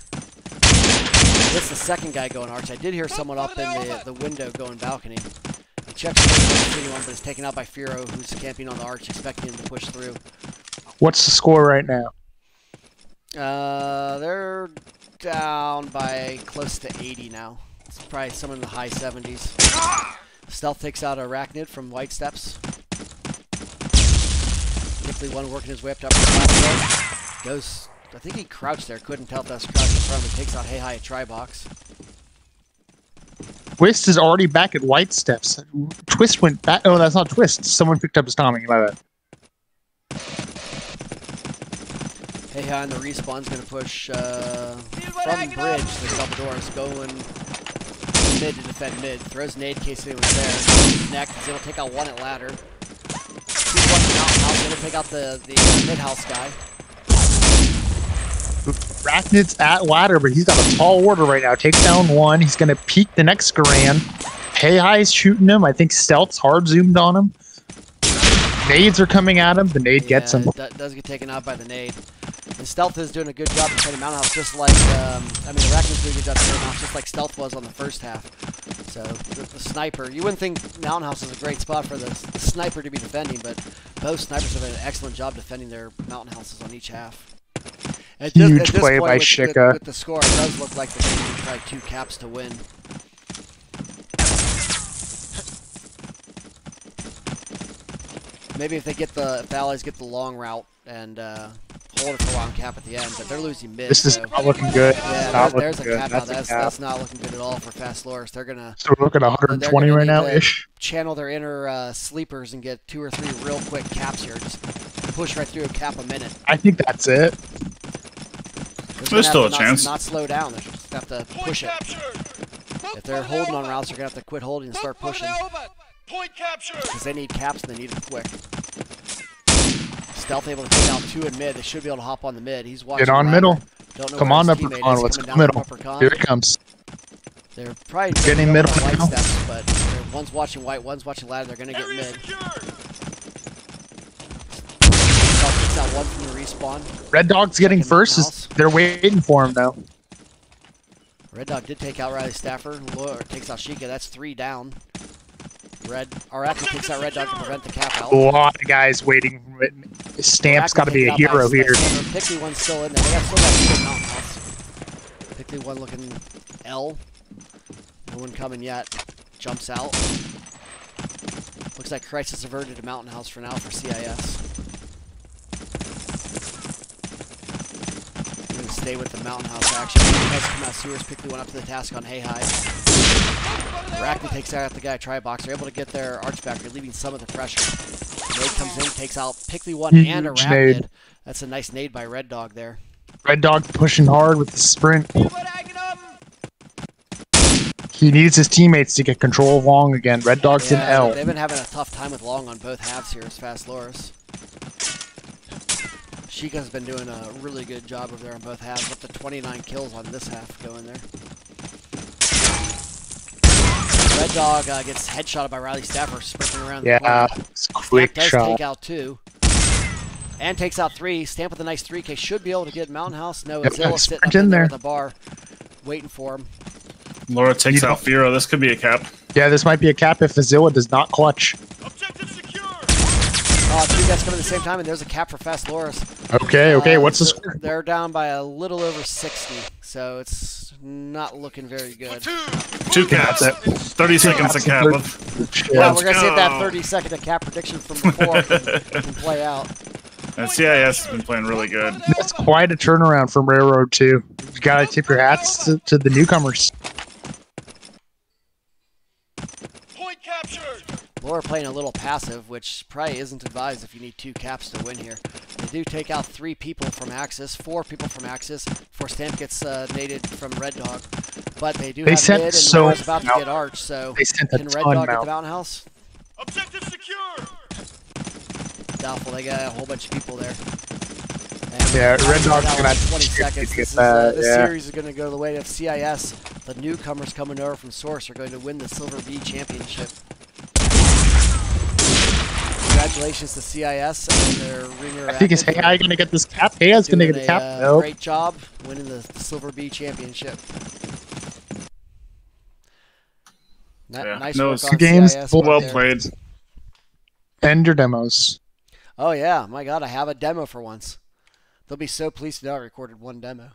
This is the second guy going arch. I did hear someone up in the window going balcony. He checks anyone, but is taken out by Furo, who's camping on the arch, expecting him to push through. What's the score right now? They're down by close to 80 now. It's probably someone in the high 70s. Stealth takes out Arachnid from White Steps. Pickley one working his way up to upper platform. Goes, I think he crouched there. Couldn't tell if that's crouched in front, but takes out Hey Hi at Tri-Box. Twist is already back at White Steps. Twist went back. Oh, that's not Twist. Someone picked up his Tommy. My bad. Hey Hi on the respawn's going to push from bridge to double doors, going mid to defend mid. Throws nade in case anyone's there. Neck, he's able to take out one at ladder. Two one at Mountain House, able to take out the mid house guy. Arachnid's at ladder, but he's got a tall order right now. Takes down one. He's going to peek the next Garan. Hey Hi's shooting him. I think Stealth's hard zoomed on him. Nades are coming at him. The nade gets him. Does get taken out by the nade. And Stealth is doing a good job defending Mountain House, just like, I mean, Arachnid's doing a good job defending Mountain House, just like Stealth was on the first half. So, the sniper, you wouldn't think Mountain House is a great spot for the sniper to be defending, but both snipers have done an excellent job defending their Mountain Houses on each half. Huge play by Shika. With the score, it does look like they're going to try 2 caps to win. Maybe if the Allies get the long route and hold it for a long cap at the end, but they're losing mid. This is not looking good. Yeah, there's a cap out. That's not looking good at all for Fast Lords. They're gonna. So we're looking at 120 right now ish. Channel their inner sleepers and get 2 or 3 real quick caps here. Just push right through a cap a minute. I think that's it. There's still a chance. Not slow down. They just have to push it. If they're holding on routes, they're gonna have to quit holding and start pushing. Point capture. Because they need caps and they need them quick. Stealth able to take out 2 in mid. They should be able to hop on the mid. He's watching. Get on middle. Come on, Upper Con. Let's go middle. Here it comes. They're probably getting middle White now. Steps, but one's watching white, one's watching ladder. They're going to get mid. Stealth takes out one from the respawn. Red Dog's getting first. They're waiting for him now. Red Dog did take out Riley Staffer. Takes out Sheikah. That's 3 down. Arachnid takes out Red Dog to prevent the cap out. A lot of guys waiting. Stamp's got to be a hero here. Pickley one's still in there. They got still got 2 Mountain House. Pickley one looking L. No one coming yet. Jumps out. Looks like Crisis averted to Mountain House for now for CIS. I'm going to stay with the Mountain House action. Guys come out sewers. Pickley one up to the task on Hey Hi. Arachnid takes out the guy Tri-Box. They're able to get their arch back. They're leaving some of the pressure. Nade comes in, takes out Pickley one and Arachnid. Nade. That's a nice nade by Red Dog there. Red Dog pushing hard with the sprint. He needs his teammates to get control of Long again. Red Dog's in L. They've been having a tough time with Long on both halves here as Fast Lords. Sheikah's been doing a really good job over there on both halves. Up to 29 kills on this half going there. Red Dog gets headshotted by Riley Staffer, sprinting around the corner. It's a quick does shot. Take out 2. And takes out 3. Stamp with a nice 3K. Should be able to get Mountain House. No, Zilla sitting up in there at the bar. Waiting for him. Laura takes out Firo. This could be a cap. Yeah, this might be a cap if Azilla does not clutch. Objective secure. Two guys coming at the same time, and there's a cap for Fast Loris. Okay, what's the score? They're down by a little over 60, so it's not looking very good. Two caps. 30 seconds to cap. Yeah, we're going to save that 30-second to cap prediction from before can play out. And CIS has been playing really good. That's quite a turnaround from Railroad 2. You got to tip your hats to the newcomers. Point captured. Laura playing a little passive, which probably isn't advised if you need 2 caps to win here. They do take out 3 people from Axis, 4 people from Axis, before Stamp gets nated from Red Dog. But they do have mid, and Laura's about to get Arch, so can Red Dog get the Mountain House? Objective secure. Doubtful. They got a whole bunch of people there. And Yeah, Red Dog's that gonna was have 20 to seconds. get This, that, this yeah. series is going to go the way of CIS. The newcomers coming over from Source are going to win the Silver B Championship. Congratulations to CIS and their ringer. I think it's Hey I gonna get this cap. Hey I's gonna get the cap. No. Great job winning the Silver B Championship. Yeah. Nice No, work it's on two games, CIS full right Well there. played. End your demos. Oh yeah, my God, I have a demo for once. They'll be so pleased to know I recorded one demo.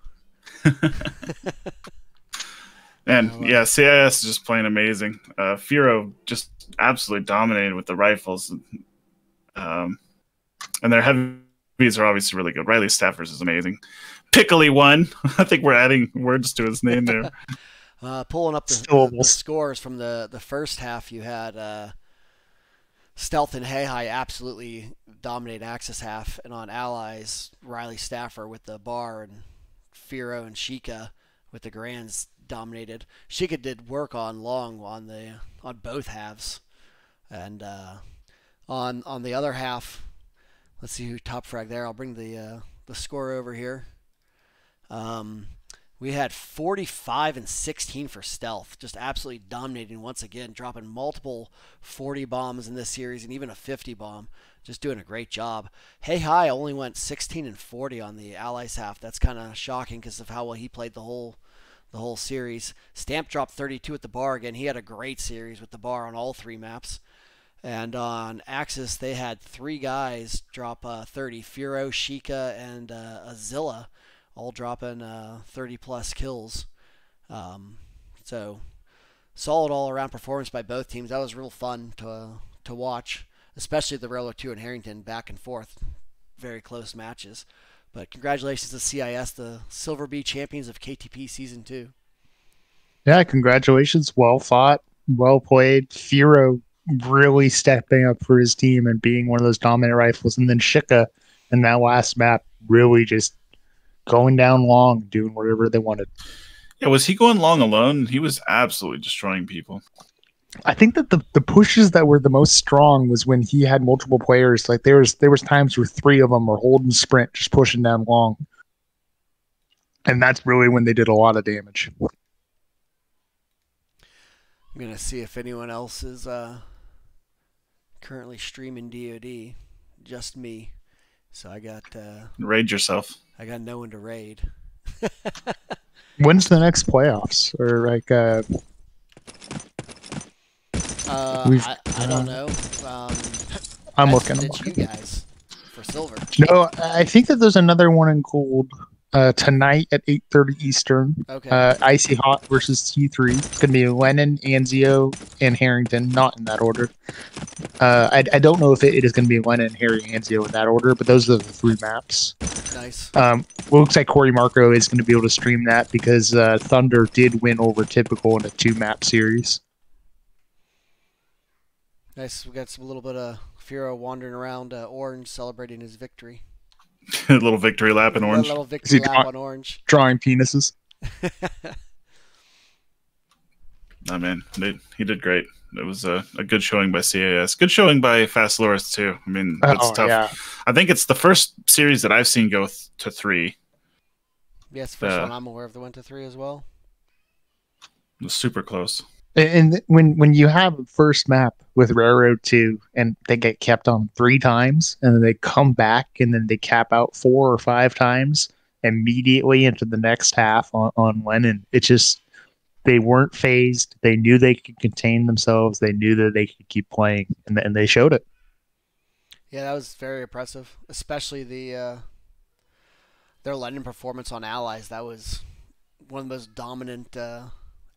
And yeah, CIS is just playing amazing. Firo just absolutely dominated with the rifles. And their heavies are obviously really good. Riley Staffers is amazing. Pickly won. I think we're adding words to his name there. Pulling up the scores from the first half, you had Stealth and Hey absolutely dominate Axis half, and on Allies, Riley Staffer with the bar and Firo and Sheikah with the Grands dominated. Sheikah did work on long on both halves, and on the other half, let's see who top frag there. I'll bring the score over here. We had 45 and 16 for Stealth, just absolutely dominating once again, dropping multiple 40 bombs in this series and even a 50 bomb. Just doing a great job. Hey only went 16 and 40 on the Allies half. That's kind of shocking because of how well he played the whole series. Stamp dropped 32 at the bar again. He had a great series with the bar on all 3 maps. And on Axis, they had 3 guys drop 30. Firo, Sheikah, and Azilla. All dropping 30-plus kills. So, solid all-around performance by both teams. That was real fun to watch, especially the Railroad 2 and Harrington back and forth. Very close matches. But congratulations to CIS, the Silver B champions of KTP Season 2. Yeah, congratulations. Well fought, well played. Firo really stepping up for his team and being one of those dominant rifles. And then Sheikah in that last map really just going down long, doing whatever they wanted. Yeah, was he going long alone? He was absolutely destroying people. I think that the pushes that were the most strong was when he had multiple players. Like there was times where 3 of them were holding sprint, just pushing down long. And that's really when they did a lot of damage. I'm going to see if anyone else is currently streaming DoD. Just me. So I got... Raid yourself. I got no one to raid. When's the next playoffs? Or like... I don't know. I'm looking. It's you guys for silver. No, I think that there's another one in gold tonight at 8:30 Eastern. Okay. Icy Hot versus T3. It's going to be Lennon, Anzio, and Harrington, not in that order. I don't know if it is going to be Lennon, Harry, Anzio in that order, but those are the 3 maps. Nice. Looks like Corey Marco is going to be able to stream that because Thunder did win over Typical in a 2-map series. Nice. We got a little bit of Firo wandering around Orange celebrating his victory. A little victory lap in Orange. A little victory lap on Orange. Drawing penises. Oh, man. He did great. It was a good showing by CIS. Good showing by Fast Loris, too. I mean, it's tough. Yeah. I think it's the first series that I've seen go to 3. Yes, first one I'm aware of that went to 3 as well. It was super close. And when you have a first map with Railroad 2 and they get kept on 3 times and then they come back and then they cap out 4 or 5 times immediately into the next half on Lennon. It's just they weren't phased. They knew they could contain themselves. They knew that they could keep playing, and they showed it. Yeah, that was very impressive, especially their London performance on Allies. That was one of the most dominant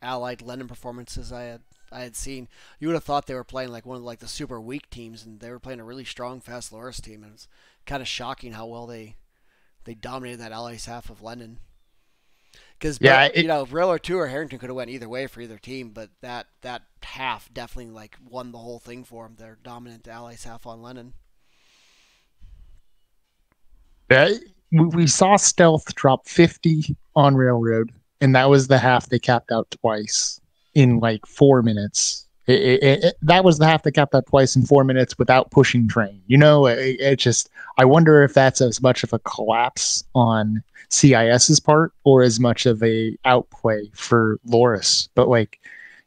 Allied London performances I had seen. You would have thought they were playing like one of like the super weak teams, and they were playing a really strong Fast Loris team. And it's kind of shocking how well they dominated that Allies half of London. Because Real or Two or Harrington could have went either way for either team, but that half definitely like won the whole thing for them. Their dominant Allies half on London. We saw Stealth drop 50 on Railroad, and that was the half they capped out twice in like 4 minutes. That was the half they capped out twice in 4 minutes without pushing train. I wonder if that's as much of a collapse on CIS's part or as much of a outplay for Loris. But like,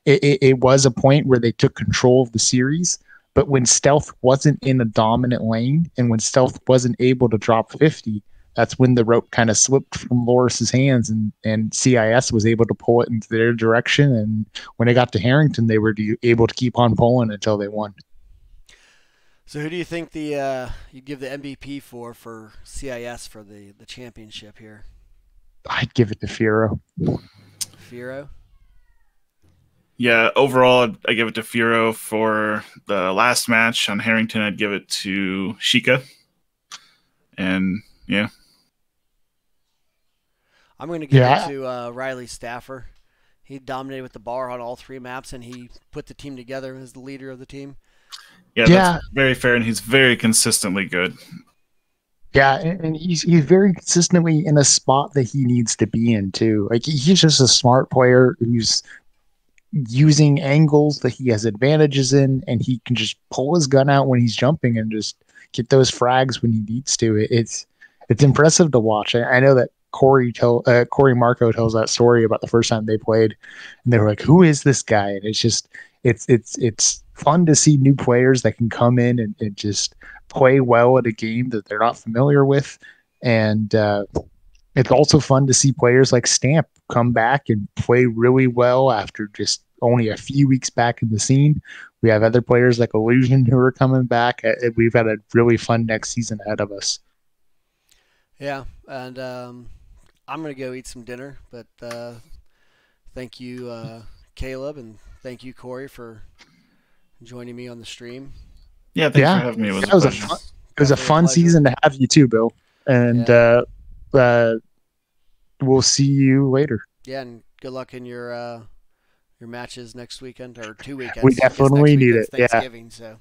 it was a point where they took control of the series. But when Stealth wasn't in a dominant lane and when Stealth wasn't able to drop 50, that's when the rope kind of slipped from Loris's hands and CIS was able to pull it into their direction. And when it got to Harrington, they were able to keep on pulling until they won. So who do you think you give the MVP for CIS for the championship here? I'd give it to Firo. Firo? Yeah, overall, I give it to Firo. For the last match on Harrington, I'd give it to Sheikah. And, yeah. I'm going to give it to Riley Staffer. He dominated with the bar on all 3 maps, and he put the team together as the leader of the team. Yeah, that's very fair, and he's very consistently good. Yeah, and he's very consistently in a spot that he needs to be in, too. Like, he's just a smart player who's using angles that he has advantages in, and he can just pull his gun out when he's jumping and just get those frags when he needs to. It's impressive to watch. I know that Corey Marco tells that story about the first time they played, and they were like, "Who is this guy?" And it's fun to see new players that can come in and just play well at a game that they're not familiar with, and it's also fun to see players like Stamp come back and play really well after just only a few weeks back in the scene. We have other players like Illusion who are coming back. We've got a really fun next season ahead of us. Yeah, and I'm going to go eat some dinner, but thank you, Caleb, and thank you, Corey, for joining me on the stream. Yeah, thanks for having me. It was a fun season to have you too, Bill. And we'll see you later. Yeah, and good luck in your matches next weekend or 2 weekends. We definitely need it. Thanksgiving, so.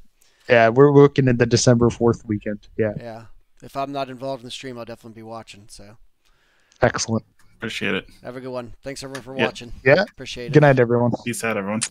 Yeah, we're looking at the December 4th weekend. Yeah. Yeah. If I'm not involved in the stream, I'll definitely be watching. So. Excellent. Appreciate it. Have a good one. Thanks everyone for watching. Yeah. Appreciate it. Good night, everyone. Peace out, everyone.